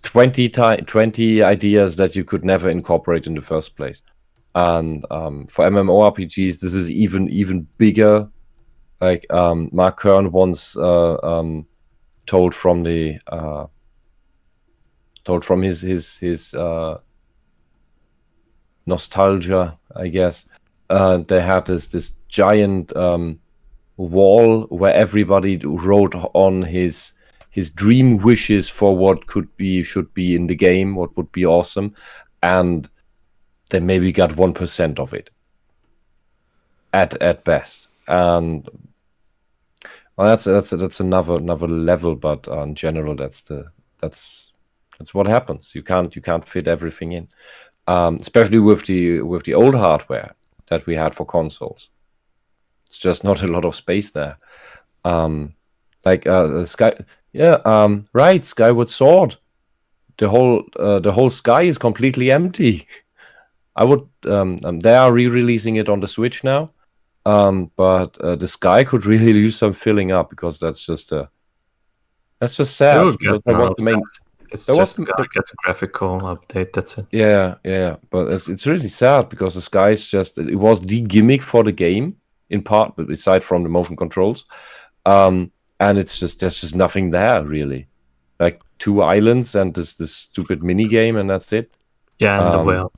20 ideas that you could never incorporate in the first place. And for MMORPGs, this is even bigger. Like Mark Kern once told from his nostalgia, I guess. They had this giant wall where everybody wrote on his dream wishes for what should be in the game, what would be awesome, and they maybe got 1% of it at best. And well, that's another level, but in general, that's what happens. You can't fit everything in. Especially with the old hardware that we had for consoles, it's just not a lot of space there. Skyward Sword, the whole sky is completely empty. I would they are re-releasing it on the Switch now, but the sky could really use some filling up, because that's just sad. That was the main. It's just gets a graphical update. That's it. Yeah, but it's really sad, because the sky is it was the gimmick for the game, in part, but aside from the motion controls. And it's just there's just nothing there really, like 2 islands and this stupid mini game, and that's it. Yeah, and the whale.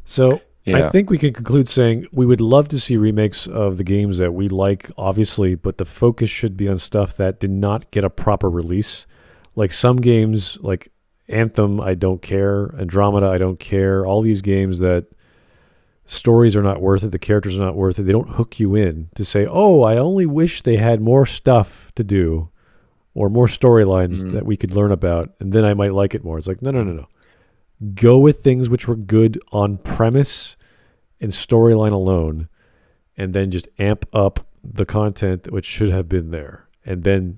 So I think we can conclude saying we would love to see remakes of the games that we like, obviously, but the focus should be on stuff that did not get a proper release. Like some games, like Anthem, I don't care. Andromeda, I don't care. All these games that stories are not worth it, the characters are not worth it, they don't hook you in to say, oh, I only wish they had more stuff to do or more storylines that we could learn about, and then I might like it more. It's like, no. Go with things which were good on premise and storyline alone, and then just amp up the content which should have been there. And then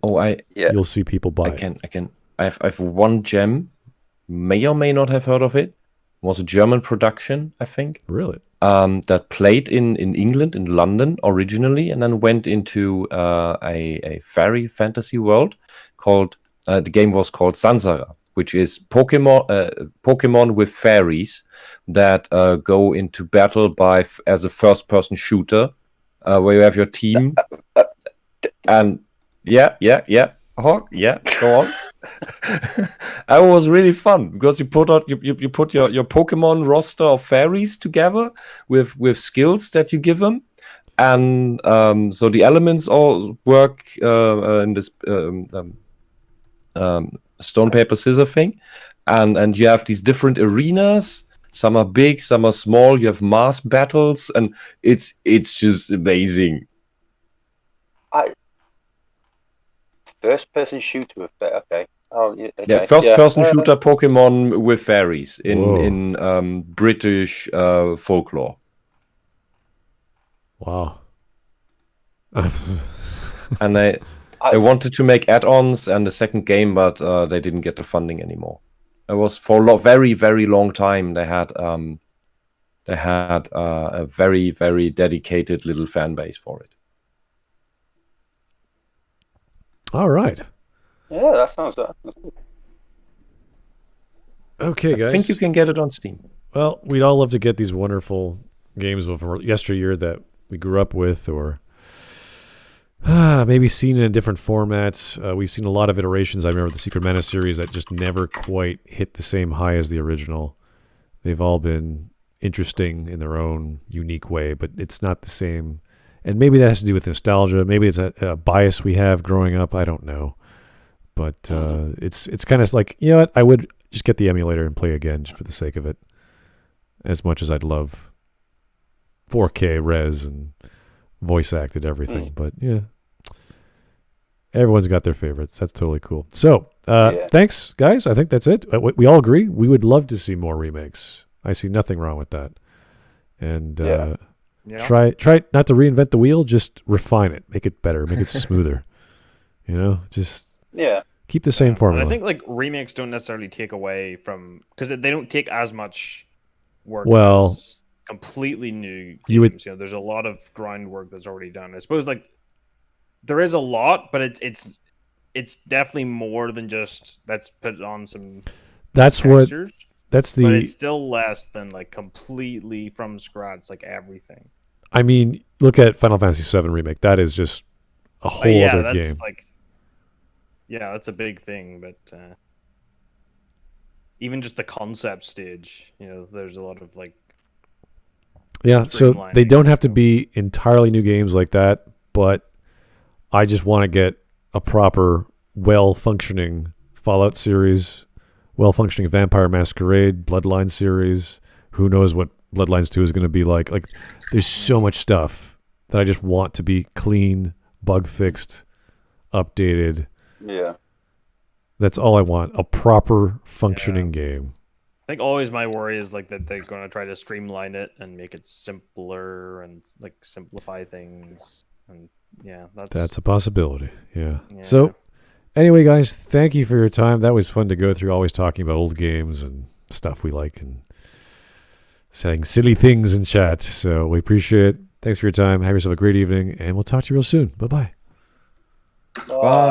you'll see people buy it. I have one gem, may or may not have heard of it. It was a German production, I think. Really? That played in England, in London originally, and then went into a fairy fantasy world called, the game was called Sansara, which is Pokemon with fairies that go into battle as a first-person shooter, where you have your team. And Hawk, go on. It was really fun because you put your Pokemon roster of fairies together with skills that you give them, and so the elements all work in this stone paper scissors thing, and you have these different arenas. Some are big, some are small. You have mass battles, and it's just amazing. First-person shooter with that. Okay. Oh, yeah. Okay. Yeah, first-person shooter Pokemon with fairies in British folklore. Wow. And they wanted to make add-ons and a second game, but they didn't get the funding anymore. It was for a very, very long time. They had a very, very dedicated little fan base for it. All right. Yeah, that sounds good. Okay, guys. I think you can get it on Steam. Well, we'd all love to get these wonderful games of yesteryear that we grew up with, or maybe seen in a different format. We've seen a lot of iterations. I remember the Secret Mana series that just never quite hit the same high as the original. They've all been interesting in their own unique way, but it's not the same. And maybe that has to do with nostalgia. Maybe it's a bias we have growing up. I don't know. But it's kind of like, you know what? I would just get the emulator and play again just for the sake of it. As much as I'd love 4K res and voice acted everything. But yeah, everyone's got their favorites. That's totally cool. So thanks, guys. I think that's it. We all agree. We would love to see more remakes. I see nothing wrong with that. And try not to reinvent the wheel. Just refine it. Make it better. Make it smoother. Just keep the same formula. And I think like remakes don't necessarily take away from, because they don't take as much work as completely new games. There's a lot of groundwork that's already done. I suppose like there is a lot, but it's definitely more than just let's put on some textures. But it's still less than like completely from scratch, like everything. I mean, look at Final Fantasy VII Remake. That is just a whole other game. That's a big thing. But even just the concept stage, there's a lot of like. Yeah, so they don't have to be entirely new games like that, but I just want to get a proper, well-functioning Fallout series, well-functioning Vampire Masquerade, Bloodlines series. Who knows what Bloodlines 2 is going to be like. Like, there's so much stuff that I just want to be clean, bug-fixed, updated. Yeah. That's all I want, a proper functioning game. I think always my worry is like that they're going to try to streamline it and make it simpler and like simplify things. And that's a possibility. Yeah. So anyway, guys, thank you for your time. That was fun to go through, always talking about old games and stuff we like and saying silly things in chat. So we appreciate it. Thanks for your time. Have yourself a great evening, and we'll talk to you real soon. Bye-bye. Bye.